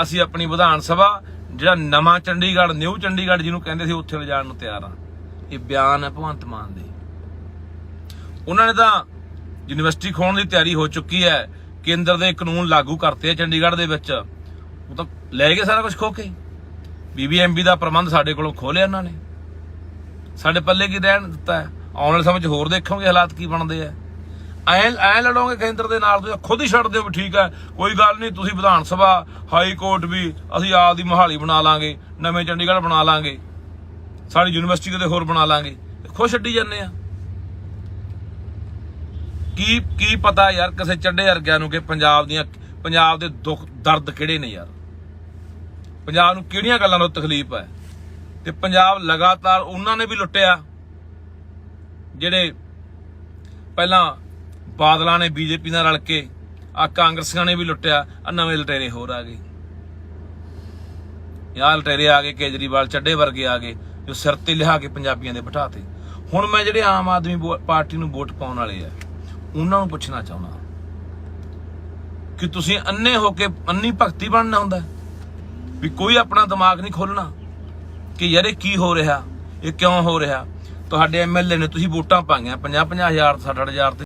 ਅਸੀਂ ਆਪਣੀ ਵਿਧਾਨ ਸਭਾ, ਜਿਹੜਾ ਨਵਾਂ ਚੰਡੀਗੜ੍ਹ, ਨਿਊ ਚੰਡੀਗੜ੍ਹ ਜਿਹਨੂੰ ਕਹਿੰਦੇ ਸੀ, ਉੱਥੇ ਲਿਜਾਣ ਨੂੰ ਤਿਆਰ ਆ। ਇਹ ਬਿਆਨ ਹੈ ਭਗਵੰਤ ਮਾਨ ਦੇ। ਉਹਨਾਂ ਨੇ ਤਾਂ ਯੂਨੀਵਰਸਿਟੀ ਖੋਲ੍ਹਣ ਦੀ ਤਿਆਰੀ ਹੋ ਚੁੱਕੀ ਹੈ, ਕੇਂਦਰ ਦੇ ਕਾਨੂੰਨ ਲਾਗੂ ਕਰਤੇ ਆ ਚੰਡੀਗੜ੍ਹ ਦੇ ਵਿੱਚ। ਉਹ ਤਾਂ ਲੈ ਗਏ ਸਾਰਾ ਕੁਝ ਖੋ ਕੇ। BBMB ਦਾ ਪ੍ਰਬੰਧ ਸਾਡੇ ਕੋਲੋਂ ਖੋਹ ਲਿਆ ਉਹਨਾਂ ਨੇ, ਸਾਡੇ ਪੱਲੇ ਕੀ ਰਹਿਣ ਦਿੱਤਾ ਹੈ। ਆਉਣ ਵਾਲੇ ਸਮੇਂ 'ਚ ਹੋਰ ਦੇਖੋਗੇ ਹਾਲਾਤ ਕੀ ਬਣਦੇ ਆ। ਐ ਲੜੋਗੇ ਕੇਂਦਰ ਦੇ ਨਾਲ, ਤੁਸੀਂ ਖੁਦ ਹੀ ਛੱਡ ਦਿਓ ਵੀ ਠੀਕ ਹੈ ਕੋਈ ਗੱਲ ਨਹੀਂ, ਤੁਸੀਂ ਵਿਧਾਨ ਸਭਾ, ਹਾਈ ਕੋਰਟ ਵੀ ਅਸੀਂ ਆਪ ਦੀ ਮੁਹਾਲੀ ਬਣਾ ਲਾਂਗੇ, ਨਵੇਂ ਚੰਡੀਗੜ੍ਹ ਬਣਾ ਲਾਂਗੇ, ਸਾਡੀ ਯੂਨੀਵਰਸਿਟੀ ਕਿਤੇ ਹੋਰ ਬਣਾ ਲਾਂਗੇ, ਖੁਦ ਛੱਡੀ ਜਾਂਦੇ ਆ। ਕੀ ਪਤਾ ਯਾਰ ਕਿਸੇ ਚੱਡੇ ਵਰਗਿਆਂ ਨੂੰ ਕਿ ਪੰਜਾਬ ਦੇ ਦੁੱਖ ਦਰਦ ਕਿਹੜੇ ਨੇ ਯਾਰ, ਪੰਜਾਬ ਨੂੰ ਕਿਹੜੀਆਂ ਗੱਲਾਂ ਤੋਂ ਤਕਲੀਫ ਹੈ। ਤੇ ਪੰਜਾਬ ਲਗਾਤਾਰ ਉਹਨਾਂ ਨੇ ਵੀ ਲੁੱਟਿਆ, ਜਿਹੜੇ ਪਹਿਲਾਂ ਬਾਦਲਾਂ ਨੇ BJP ਨਾਲ ਰਲ ਕੇ, ਆ ਕਾਂਗਰਸੀਆਂ ਨੇ ਵੀ ਲੁੱਟਿਆ, ਆ ਨਵੇਂ ਲਟੇਰੇ ਹੋਰ ਆ ਗਏ। ਯਾਰ ਲਟੇਰੇ ਆ ਗਏ, ਕੇਜਰੀਵਾਲ ਚੱਡੇ ਵਰਗੇ ਆ ਗਏ, ਜੋ ਸਿਰ ਤੇ ਲਿਆ ਕੇ ਪੰਜਾਬੀਆਂ ਦੇ ਬਿਠਾਤੇ। ਹੁਣ ਮੈਂ ਜਿਹੜੇ ਆਮ ਆਦਮੀ ਪਾਰਟੀ ਨੂੰ ਵੋਟ ਪਾਉਣ ਵਾਲੇ ਆ ਉਹਨਾਂ ਨੂੰ ਪੁੱਛਣਾ ਚਾਹੁੰਦਾ ਕਿ ਤੁਸੀਂ ਅੰਨੇ ਹੋ ਕੇ ਅੰਨੀ ਭਗਤੀ ਬਣਨਾ ਹੁੰਦਾ ਵੀ ਕੋਈ ਆਪਣਾ ਦਿਮਾਗ ਨਹੀਂ ਖੋਲਣਾ ਕਿ ਯਾਰ ਇਹ ਕੀ ਹੋ ਰਿਹਾ, ਇਹ ਕਿਉਂ ਹੋ ਰਿਹਾ। ਤੁਹਾਡੇ ਐਮਐਲਏ ਨੇ ਤੁਸੀਂ ਵੋਟਾਂ ਪਾਈਆਂ 50-50 ਹਜ਼ਾਰ 60-60 ਹਜ਼ਾਰ ਤੇ